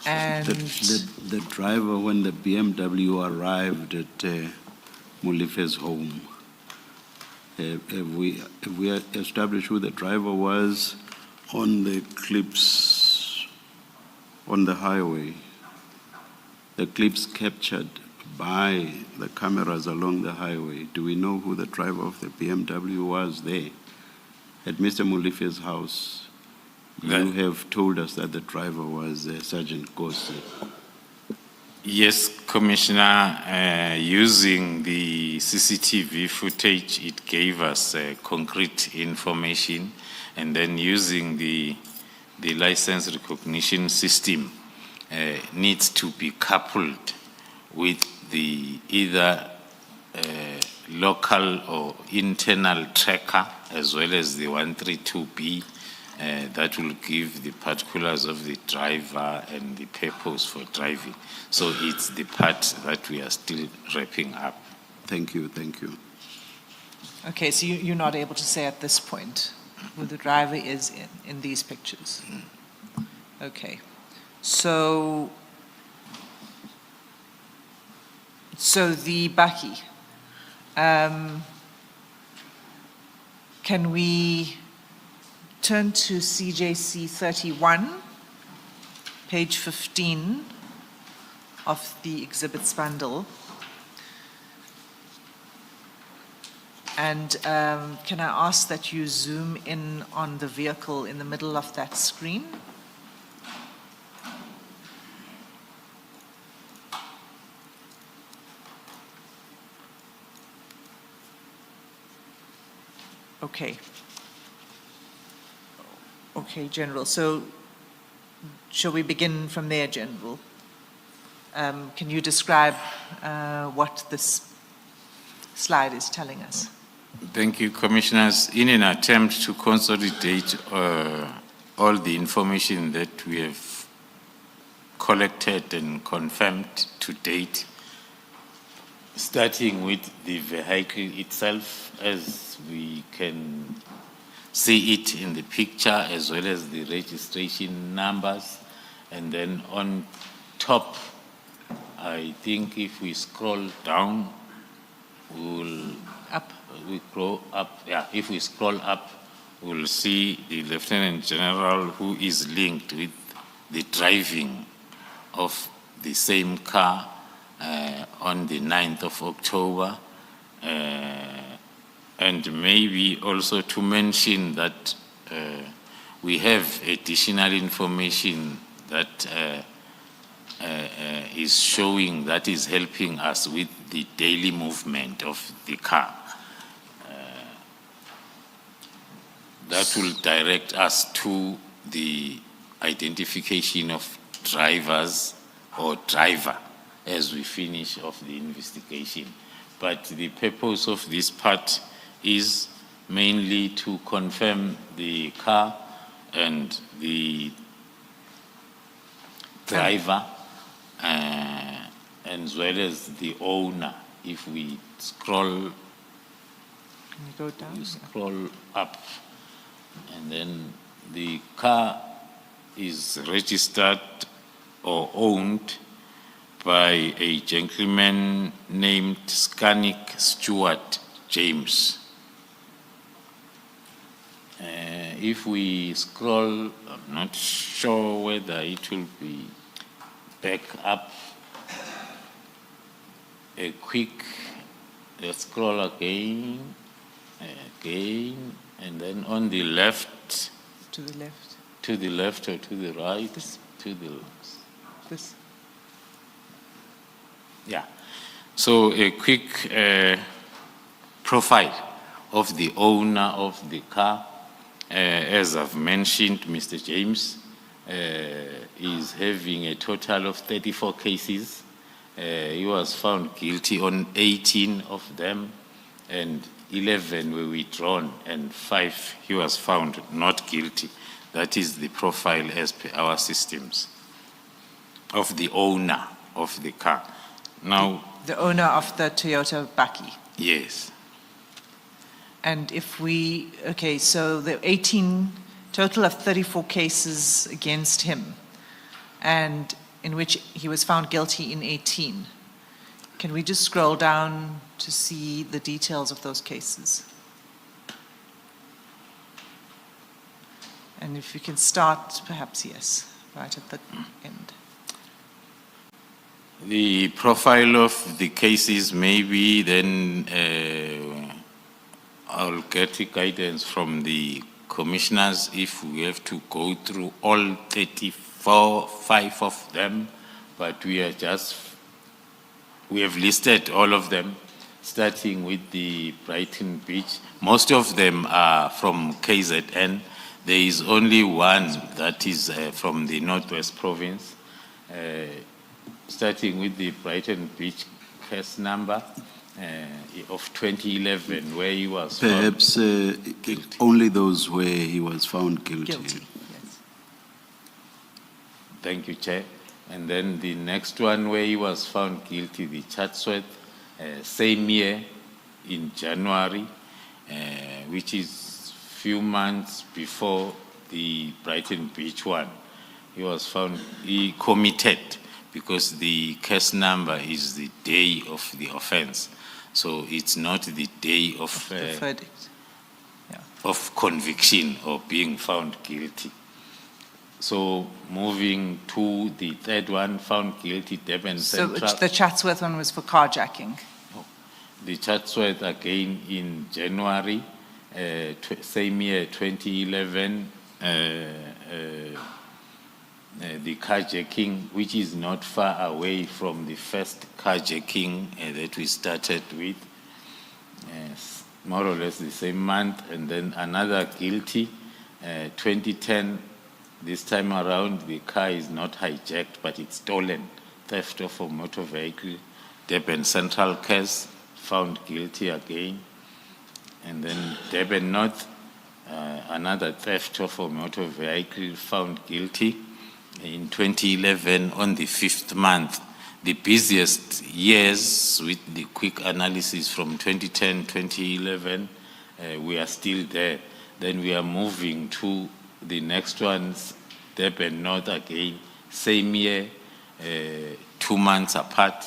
And the driver, when the BMW arrived at Molife's home, have we established who the driver was on the clips on the highway? The clips captured by the cameras along the highway. Do we know who the driver of the BMW was there? At Mr. Molife's house, you have told us that the driver was Sergeant Nkosi. Yes, Commissioner, using the CCTV footage, it gave us concrete information, and then using the license recognition system needs to be coupled with the either local or internal tracker as well as the 132B that will give the particulars of the driver and the purpose for driving. So it's the part that we are still wrapping up. Thank you, thank you. okay, so you're not able to say at this point who the driver is in these pictures? Okay, so the bakkie, Can we turn to CJC 31, page 15 of the exhibits bundle? And can I ask that you zoom in on the vehicle in the middle of that screen? Okay. Okay, General. So shall we begin from there, General? Can you describe what this slide is telling us? Thank you, Commissioners. In an attempt to consolidate all the information that we have collected and confirmed to date, starting with the vehicle itself, as we can see it in the picture, as well as the registration numbers. And then on top, I think if we scroll down, if we scroll up, we'll see the Lieutenant General who is linked with the driving of the same car on the 9th of October. And maybe also to mention that we have additional information that is showing, that is helping us with the daily movement of the car. That will direct us to the identification of drivers or driver as we finish off the investigation. But the purpose of this part is mainly to confirm the car and the driver, as well as the owner. If we scroll, Can you go down? scroll up, and then the car is registered or owned by a gentleman named Scanik Stewart James. If we scroll, I'm not sure whether it will be back up a quick, let's scroll again, and then on the left, To the left. to the left or to the right, This. to the This. yeah. So a quick profile of the owner of the car. As I've mentioned, Mr. James is having a total of 34 cases. He was found guilty on 18 of them, and 11 were withdrawn, and 5 he was found not guilty. That is the profile as per our systems of the owner of the car. Now, The owner of the Toyota Baki. yes. And if we, okay, so the 18, total of 34 cases against him, and in which he was found guilty in 18. Can we just scroll down to see the details of those cases? And if you can start, perhaps, yes, right at the end. The profile of the cases, maybe then I'll get guidance from the commissioners if we have to go through all 34, 5 of them, but we have listed all of them, starting with the Brighton Beach. Most of them are from KZN. There is only one that is from the Northwest Province, starting with the Brighton Beach case number of 2011, where he was Perhaps guilty. only those where he was found guilty. Guilty, yes. Thank you, Chair. And then the next one where he was found guilty, the Chatsworth, same year in January, which is few months before the Brighton Beach one. He was found, he committed, because the case number is the day of the offense. So it's not the day of The verdict. Yeah. of conviction or being found guilty. So moving to the third one, found guilty, Durban So Central. the Chatsworth one was for carjacking. The Chatsworth again in January, same year, 2011, the carjacking, which is not far away from the first carjacking that we started with, more or less the same month, and then another guilty, 2010. This time around, the car is not hijacked, but it's stolen, theft of a motor vehicle. Durban Central case, found guilty again. And then Durban North, another theft of a motor vehicle, found guilty. In 2011, on the 5th month, the busiest years with the quick analysis from 2010, 2011, we are still there. Then we are moving to the next ones, Durban North again, same year, 2 months apart,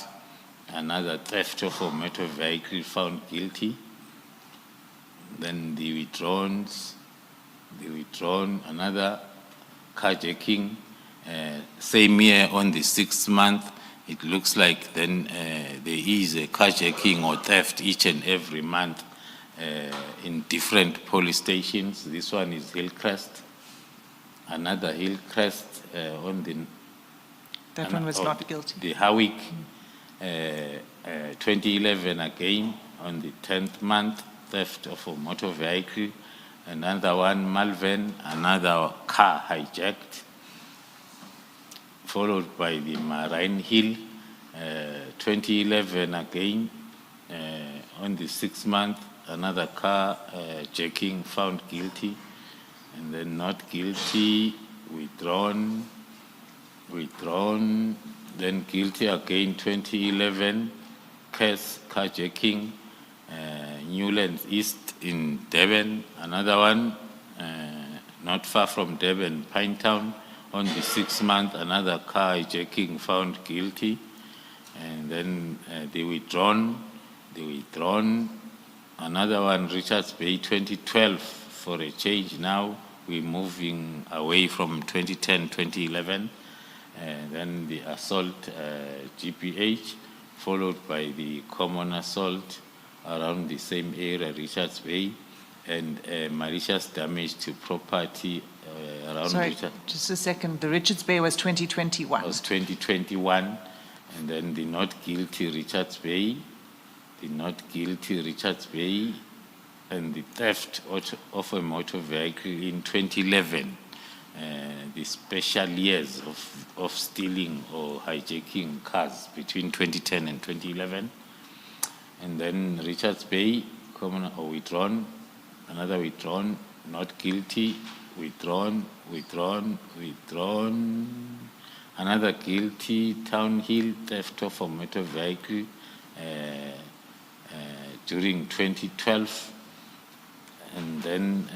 another theft of a motor vehicle found guilty. Then the withdrawn, another carjacking, same year on the 6th month. It looks like then there is a carjacking or theft each and every month in different police stations. This one is Hillcrest. Another Hillcrest on the... That one was not guilty. The Howick, 2011 again, on the 10th month, theft of a motor vehicle. Another one, Malvern, another car hijacked, followed by the Marine Hill, 2011 again, on the 6th month, another car jacking found guilty, and then not guilty, withdrawn, then guilty again, 2011, case carjacking, Newlands East in Durban, another one, not far from Durban, Pinetown, on the 6th month, another car hijacking found guilty, and then they withdrawn, another one, Richards Bay, 2012, for a change now. We're moving away from 2010, 2011, and then the assault GPH, followed by the common assault around the same area, Richards Bay, and malicious damage to property around Sorry, Richards. just a second. The Richards Bay was 2021. Was 2021, and then the not guilty Richards Bay, and the theft of a motor vehicle in 2011, the special years of stealing or hijacking cars between 2010 and 2011. And then Richards Bay, common or withdrawn, another withdrawn, not guilty, withdrawn, another guilty, Town Hill, theft of a motor vehicle during 2012, and then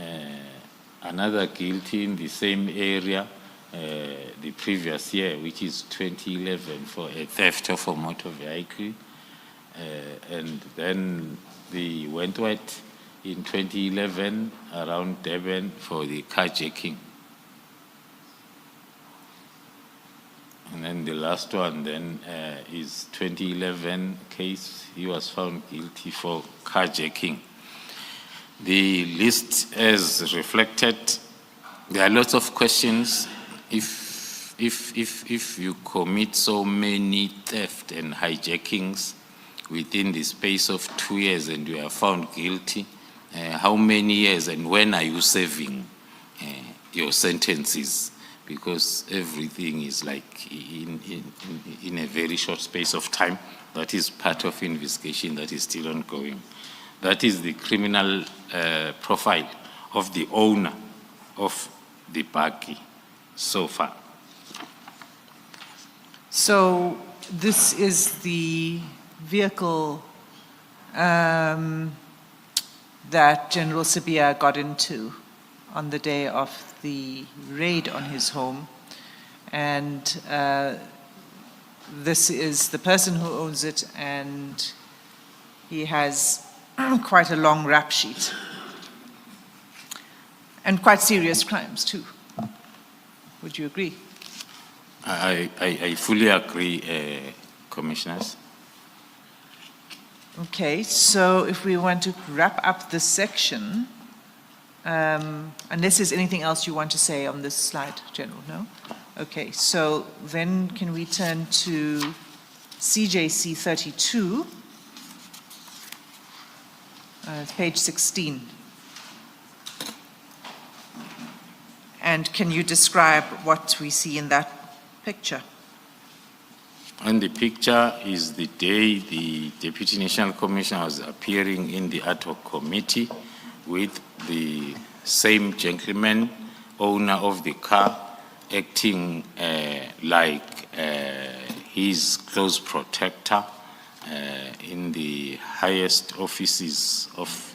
another guilty in the same area the previous year, which is 2011, for a theft of a motor vehicle, and then the Wentworth in 2011 around Durban for the carjacking. And then the last one then is 2011 case. He was found guilty for carjacking. The list as reflected, there are lots of questions. If you commit so many theft and hijackings within the space of 2 years and you are found guilty, how many years and when are you serving your sentences? Because everything is like in a very short space of time. That is part of investigation that is still ongoing. That is the criminal profile of the owner of the buggy so far. So this is the vehicle that General Sibia got into on the day of the raid on his home, and this is the person who owns it, and he has quite a long rap sheet. And quite serious crimes too. Would you agree? I fully agree, Commissioners. Okay, so if we want to wrap up this section, unless there's anything else you want to say on this slide, General, no? Okay, so then can we turn to CJC 32, page 16. And can you describe what we see in that picture? And the picture is the day the Deputy National Commissioner was appearing in the ad hoc committee with the same gentleman, owner of the car, acting like his close protector in the highest offices of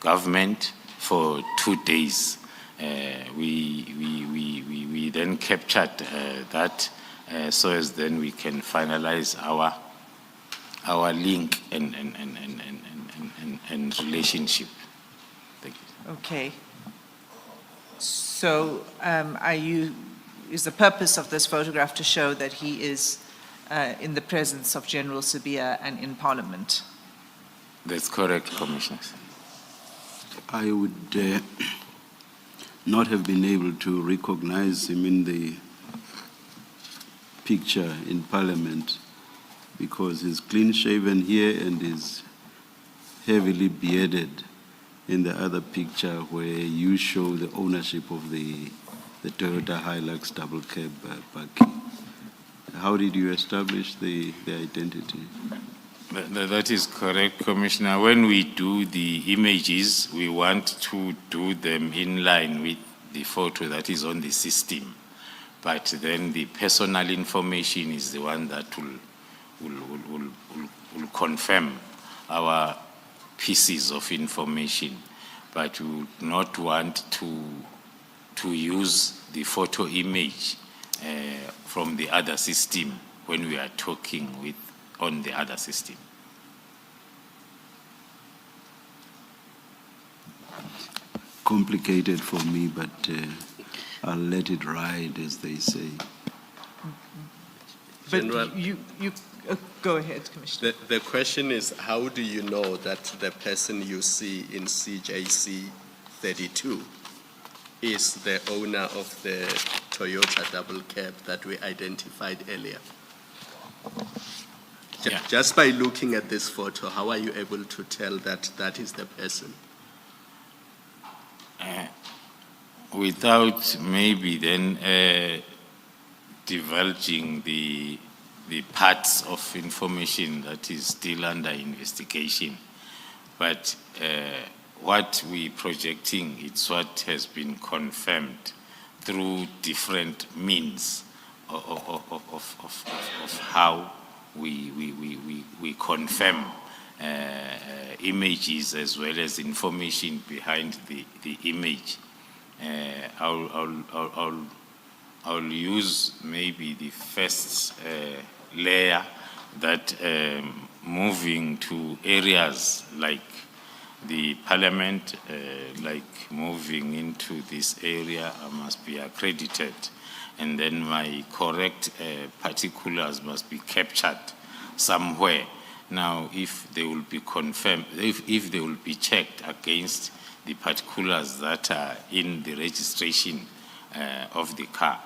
government for 2 days. We then captured that so as then we can finalize our link and relationship. Thank you. Okay. So is the purpose of this photograph to show that he is in the presence of General Sibiya and in Parliament? That's correct, Commissioners. I would not have been able to recognize him in the picture in Parliament because he's clean-shaven here and is heavily bearded in the other picture where you show the ownership of the Toyota Hilux double cab buggy. How did you establish the identity? That is correct, Commissioner. When we do the images, we want to do them in line with the photo that is on the system. But then the personal information is the one that will confirm our pieces of information. But we would not want to use the photo image from the other system when we are talking on the other system. Complicated for me, but I'll let it ride, as they say. But General, you go ahead, Commissioner. the question is, how do you know that the person you see in CJC 32 is the owner of the Toyota double cab that we identified earlier? Yeah. Just by looking at this photo, how are you able to tell that that is the person? Without maybe then divulging the parts of information that is still under investigation. But what we're projecting, it's what has been confirmed through different means of how we confirm images as well as information behind the image. I'll use maybe the first layer that moving to areas like the Parliament, like moving into this area, I must be accredited. And then my correct particulars must be captured somewhere. Now, if they will be confirmed, if they will be checked against the particulars that are in the registration of the car,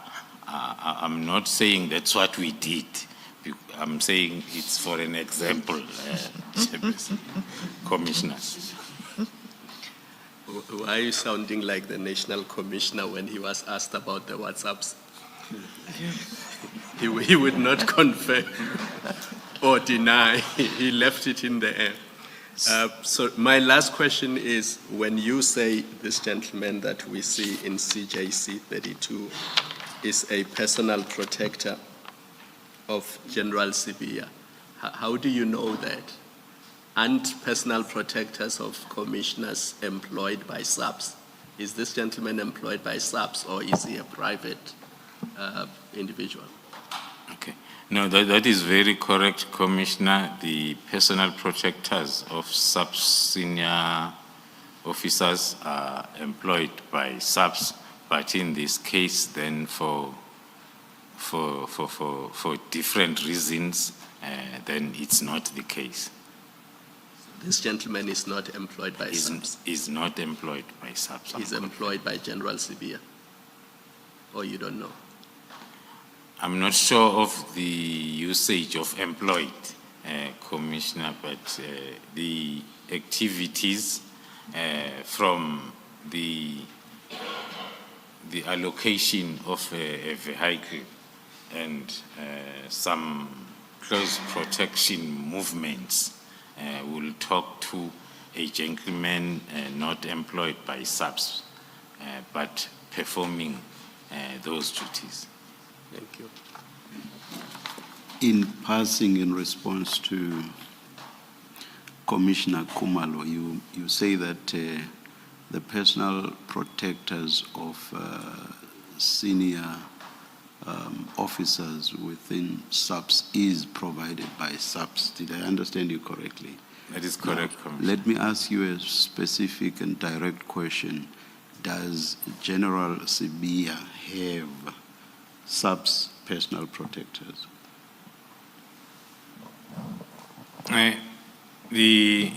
I'm not saying that's what we did. I'm saying it's for an example, Commissioners. Why are you sounding like the National Commissioner when he was asked about the WhatsApps? He would not confirm or deny. He left it in the air. So my last question is, when you say this gentleman that we see in CJC 32 is a personal protector of General Sibiya, how do you know that? Aren't personal protectors of commissioners employed by SAPS? Is this gentleman employed by SAPS or is he a private individual? Okay. No, that is very correct, Commissioner. The personal protectors of SAPS senior officers are employed by subs, but in this case, then for different reasons, then it's not the case. This gentleman is not employed by subs. Is not employed by subs. He's employed by General Sibia. Or you don't know? I'm not sure of the usage of employed, Commissioner, but the activities from the allocation of a vehicle and some close protection movements will talk to a gentleman not employed by subs, but performing those duties. Thank you. In passing, in response to Commissioner Khumalo, you say that the personal protectors of senior officers within subs is provided by subs. Did I understand you correctly? That is correct, Commissioner. Let me ask you a specific and direct question. Does General Sibia have subs personal protectors? The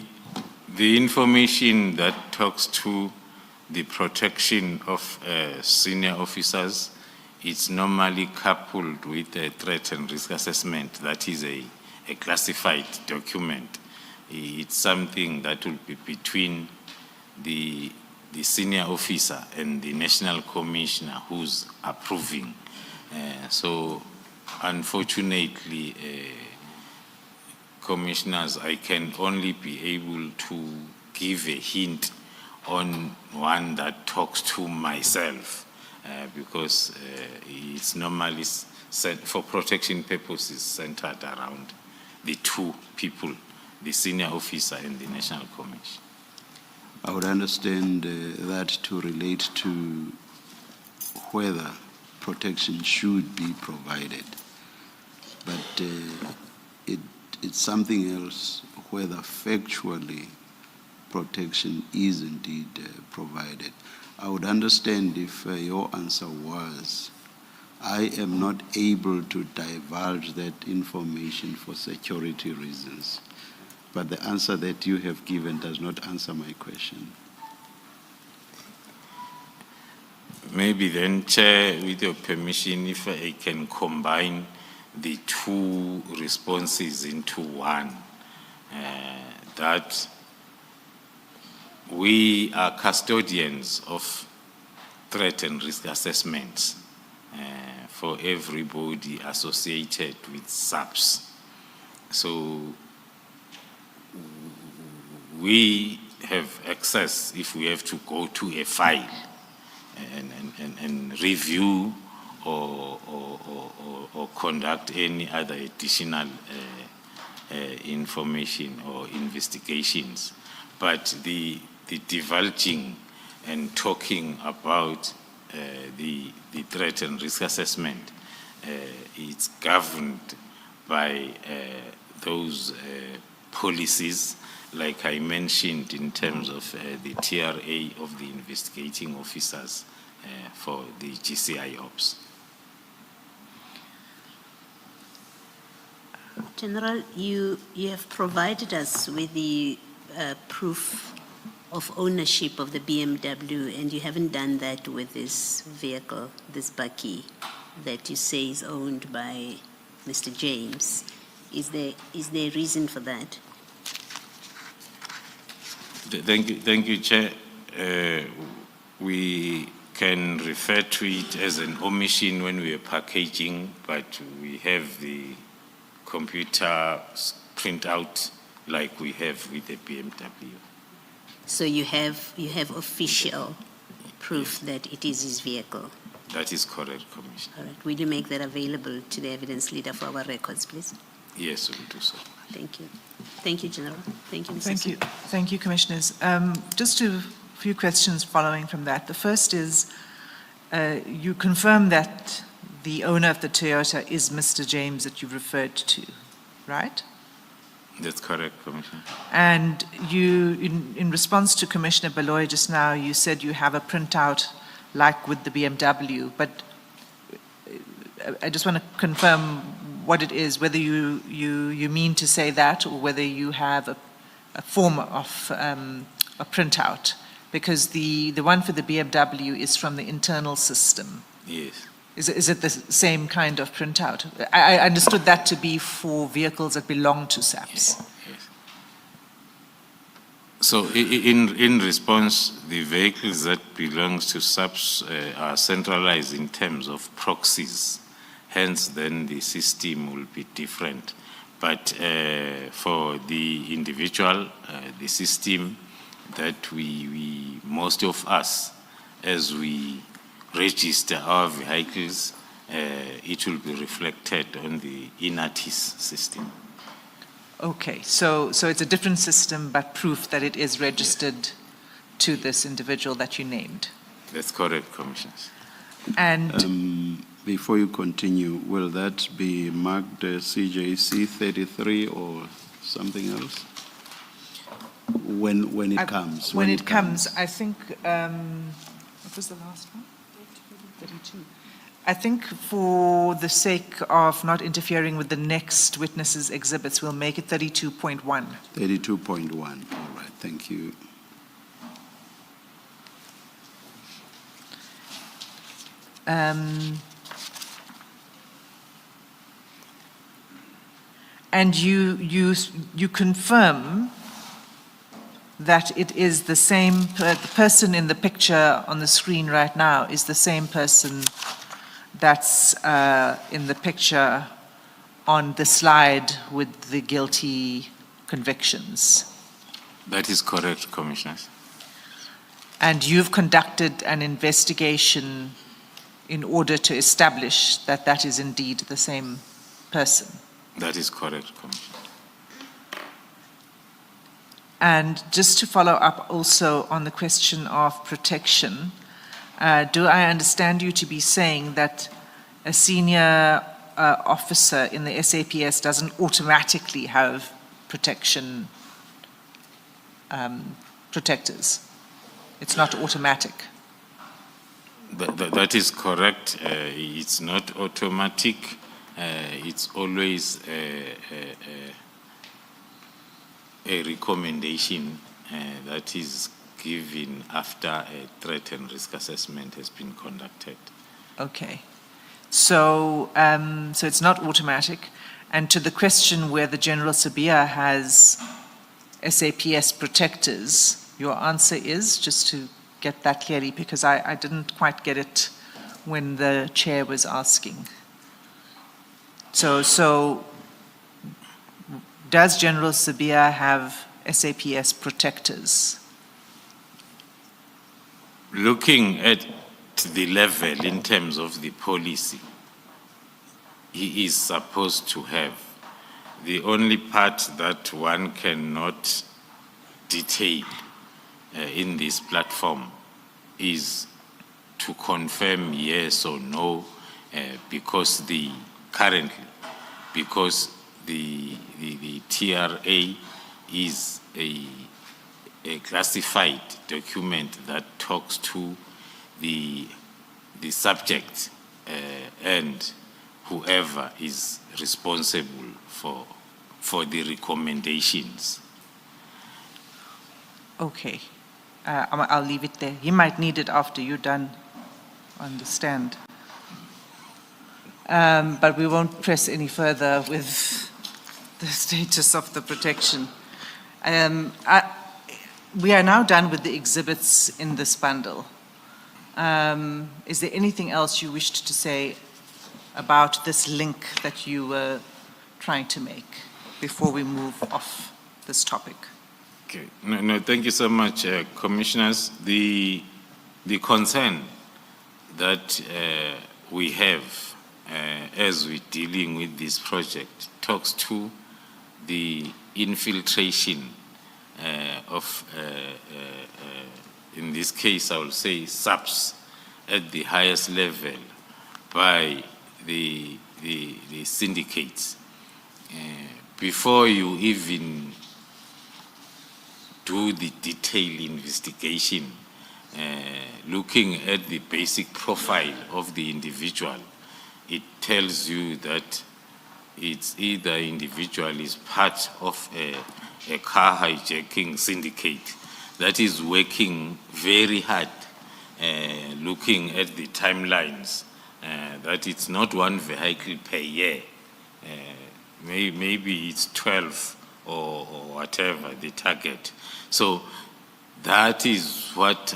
information that talks to the protection of senior officers, it's normally coupled with a threat and risk assessment. That is a classified document. It's something that will be between the senior officer and the national commissioner who's approving. So unfortunately, commissioners, I can only be able to give a hint on one that talks to myself because it's normally set for protection purposes centered around the two people, the senior officer and the national commission. I would understand that to relate to whether protection should be provided, but it's something else whether factually protection is indeed provided. I would understand if your answer was, I am not able to divulge that information for security reasons. But the answer that you have given does not answer my question. Maybe then, Chair, with your permission, if I can combine the two responses into one, that we are custodians of threat and risk assessments for everybody associated with SAPS. So we have access if we have to go to a file and review or conduct any other additional information or investigations. But the divulging and talking about the threat and risk assessment, it's governed by those policies, like I mentioned, in terms of the TRA of the investigating officers for the GCI ops. General, you have provided us with the proof of ownership of the BMW, and you haven't done that with this vehicle, this bakkie, that you say is owned by Mr. James. Is there a reason for that? Thank you, Chair. We can refer to it as an omission when we are packaging, but we have the computer printout like we have with the BMW. So you have official proof that it is his vehicle? That is correct, Commissioner. All right. Will you make that available to the evidence leader for our records, please? Yes, we will do so. Thank you. Thank you, General. Thank you, Mr. Thank you. Thank you, Commissioners. Just a few questions following from that. The first is, you confirm that the owner of the Toyota is Mr. James that you referred to, right? That's correct, Commissioner. And you, in response to Commissioner Baloy just now, you said you have a printout like with the BMW, but I just want to confirm what it is, whether you mean to say that or whether you have a form of a printout, because the one for the BMW is from the internal system. Yes. Is it the same kind of printout? I understood that to be for vehicles that belong to SAPS. Yes. So in response, the vehicles that belongs to SAPS are centralized in terms of proxies. Hence, then the system will be different. But for the individual, the system that we most of us, as we register our vehicles, it will be reflected on the INATIS system. Okay, so it's a different system, but proof that it is registered to this individual that you named. That's correct, Commissioners. And Before you continue, will that be marked CJC 33 or something else? When it comes? When it comes, I think, what was the last one? 32. I think for the sake of not interfering with the next witnesses' exhibits, we'll make it 32.1. 32.1, all right, thank you. And you confirm that it is the same, the person in the picture on the screen right now is the same person that's in the picture on the slide with the guilty convictions. That is correct, Commissioners. And you've conducted an investigation in order to establish that that is indeed the same person. That is correct, Commissioner. And just to follow up also on the question of protection, do I understand you to be saying that a senior officer in the SAPS doesn't automatically have protection protectors? It's not automatic. That is correct. It's not automatic. It's always a recommendation that is given after a threat and risk assessment has been conducted. Okay. So, so it's not automatic. And to the question whether General Sabia has SAPS protectors, your answer is, just to get that clearly, because I didn't quite get it when the chair was asking. So does General Sabia have SAPS protectors? Looking at the level in terms of the policy, he is supposed to have. The only part that one cannot detail in this platform is to confirm yes or no, because the TRA is a classified document that talks to the subject and whoever is responsible for the recommendations. Okay. I'll leave it there. He might need it after you're done on the stand. But we won't press any further with the status of the protection. We are now done with the exhibits in this bundle. Is there anything else you wished to say about this link that you were trying to make before we move off this topic? Okay. No, thank you so much, Commissioners. The concern that we have as we're dealing with this project talks to the infiltration of, in this case, I will say SAPS at the highest level by the syndicates. before you even do the detailed investigation, looking at the basic profile of the individual, it tells you that it's either individual is part of a car hijacking syndicate that is working very hard, looking at the timelines, that it's not one vehicle per year. Maybe it's 12 or whatever the target. So that is what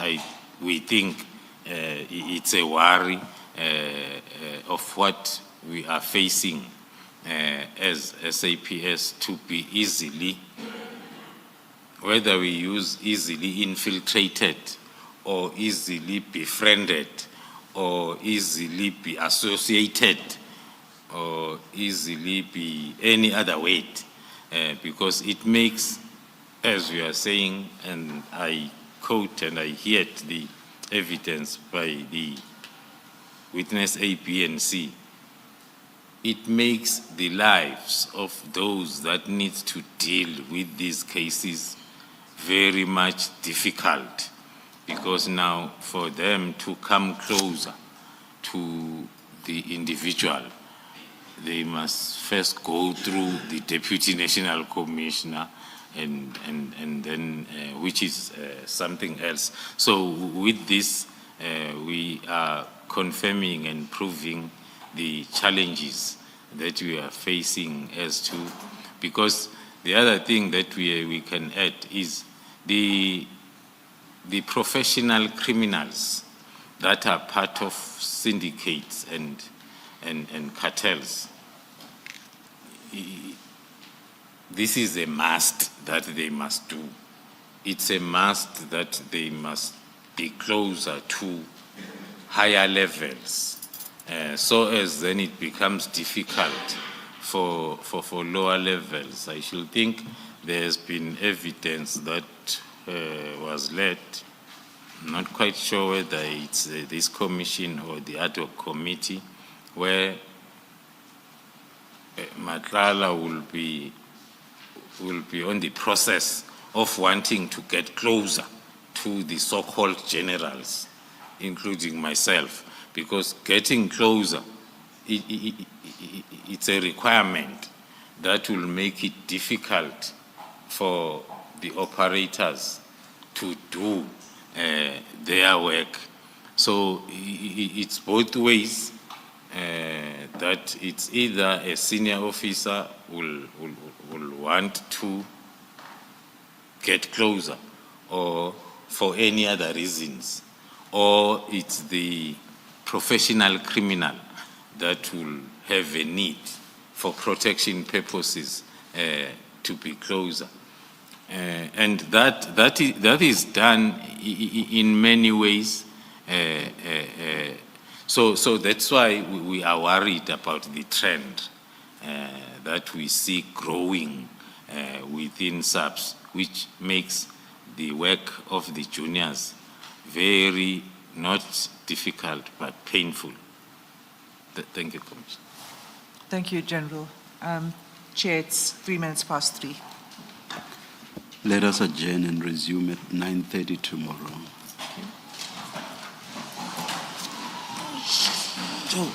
we think it's a worry of what we are facing as SAPS, to be easily, whether we use easily infiltrated or easily befriended or easily be associated or easily be any other weight, because it makes, as we are saying, and I quote and I hear the evidence by the witness A, B, and C, it makes the lives of those that need to deal with these cases very much difficult, because now for them to come closer to the individual, they must first go through the Deputy National Commissioner and then, which is something else. So with this, we are confirming and proving the challenges that we are facing as to, because the other thing that we can add is the professional criminals that are part of syndicates and cartels. This is a must that they must do. It's a must that they must be closer to higher levels, so as then it becomes difficult for lower levels. I should think there's been evidence that was led, I'm not quite sure whether it's this commission or the ad hoc committee, where Nhlanhla will be on the process of wanting to get closer to the so-called generals, including myself, because getting closer, it's a requirement that will make it difficult for the operators to do their work. So it's both ways, that it's either a senior officer will want to get closer, or for any other reasons, or it's the professional criminal that will have a need for protection purposes to be closer. And that is done in many ways. So that's why we are worried about the trend that we see growing within SAPS, which makes the work of the juniors very, not difficult, but painful. Thank you, Commissioner. Thank you, General. Chair, it's 3:03. Let us adjourn and resume at 9:30 tomorrow. Okay.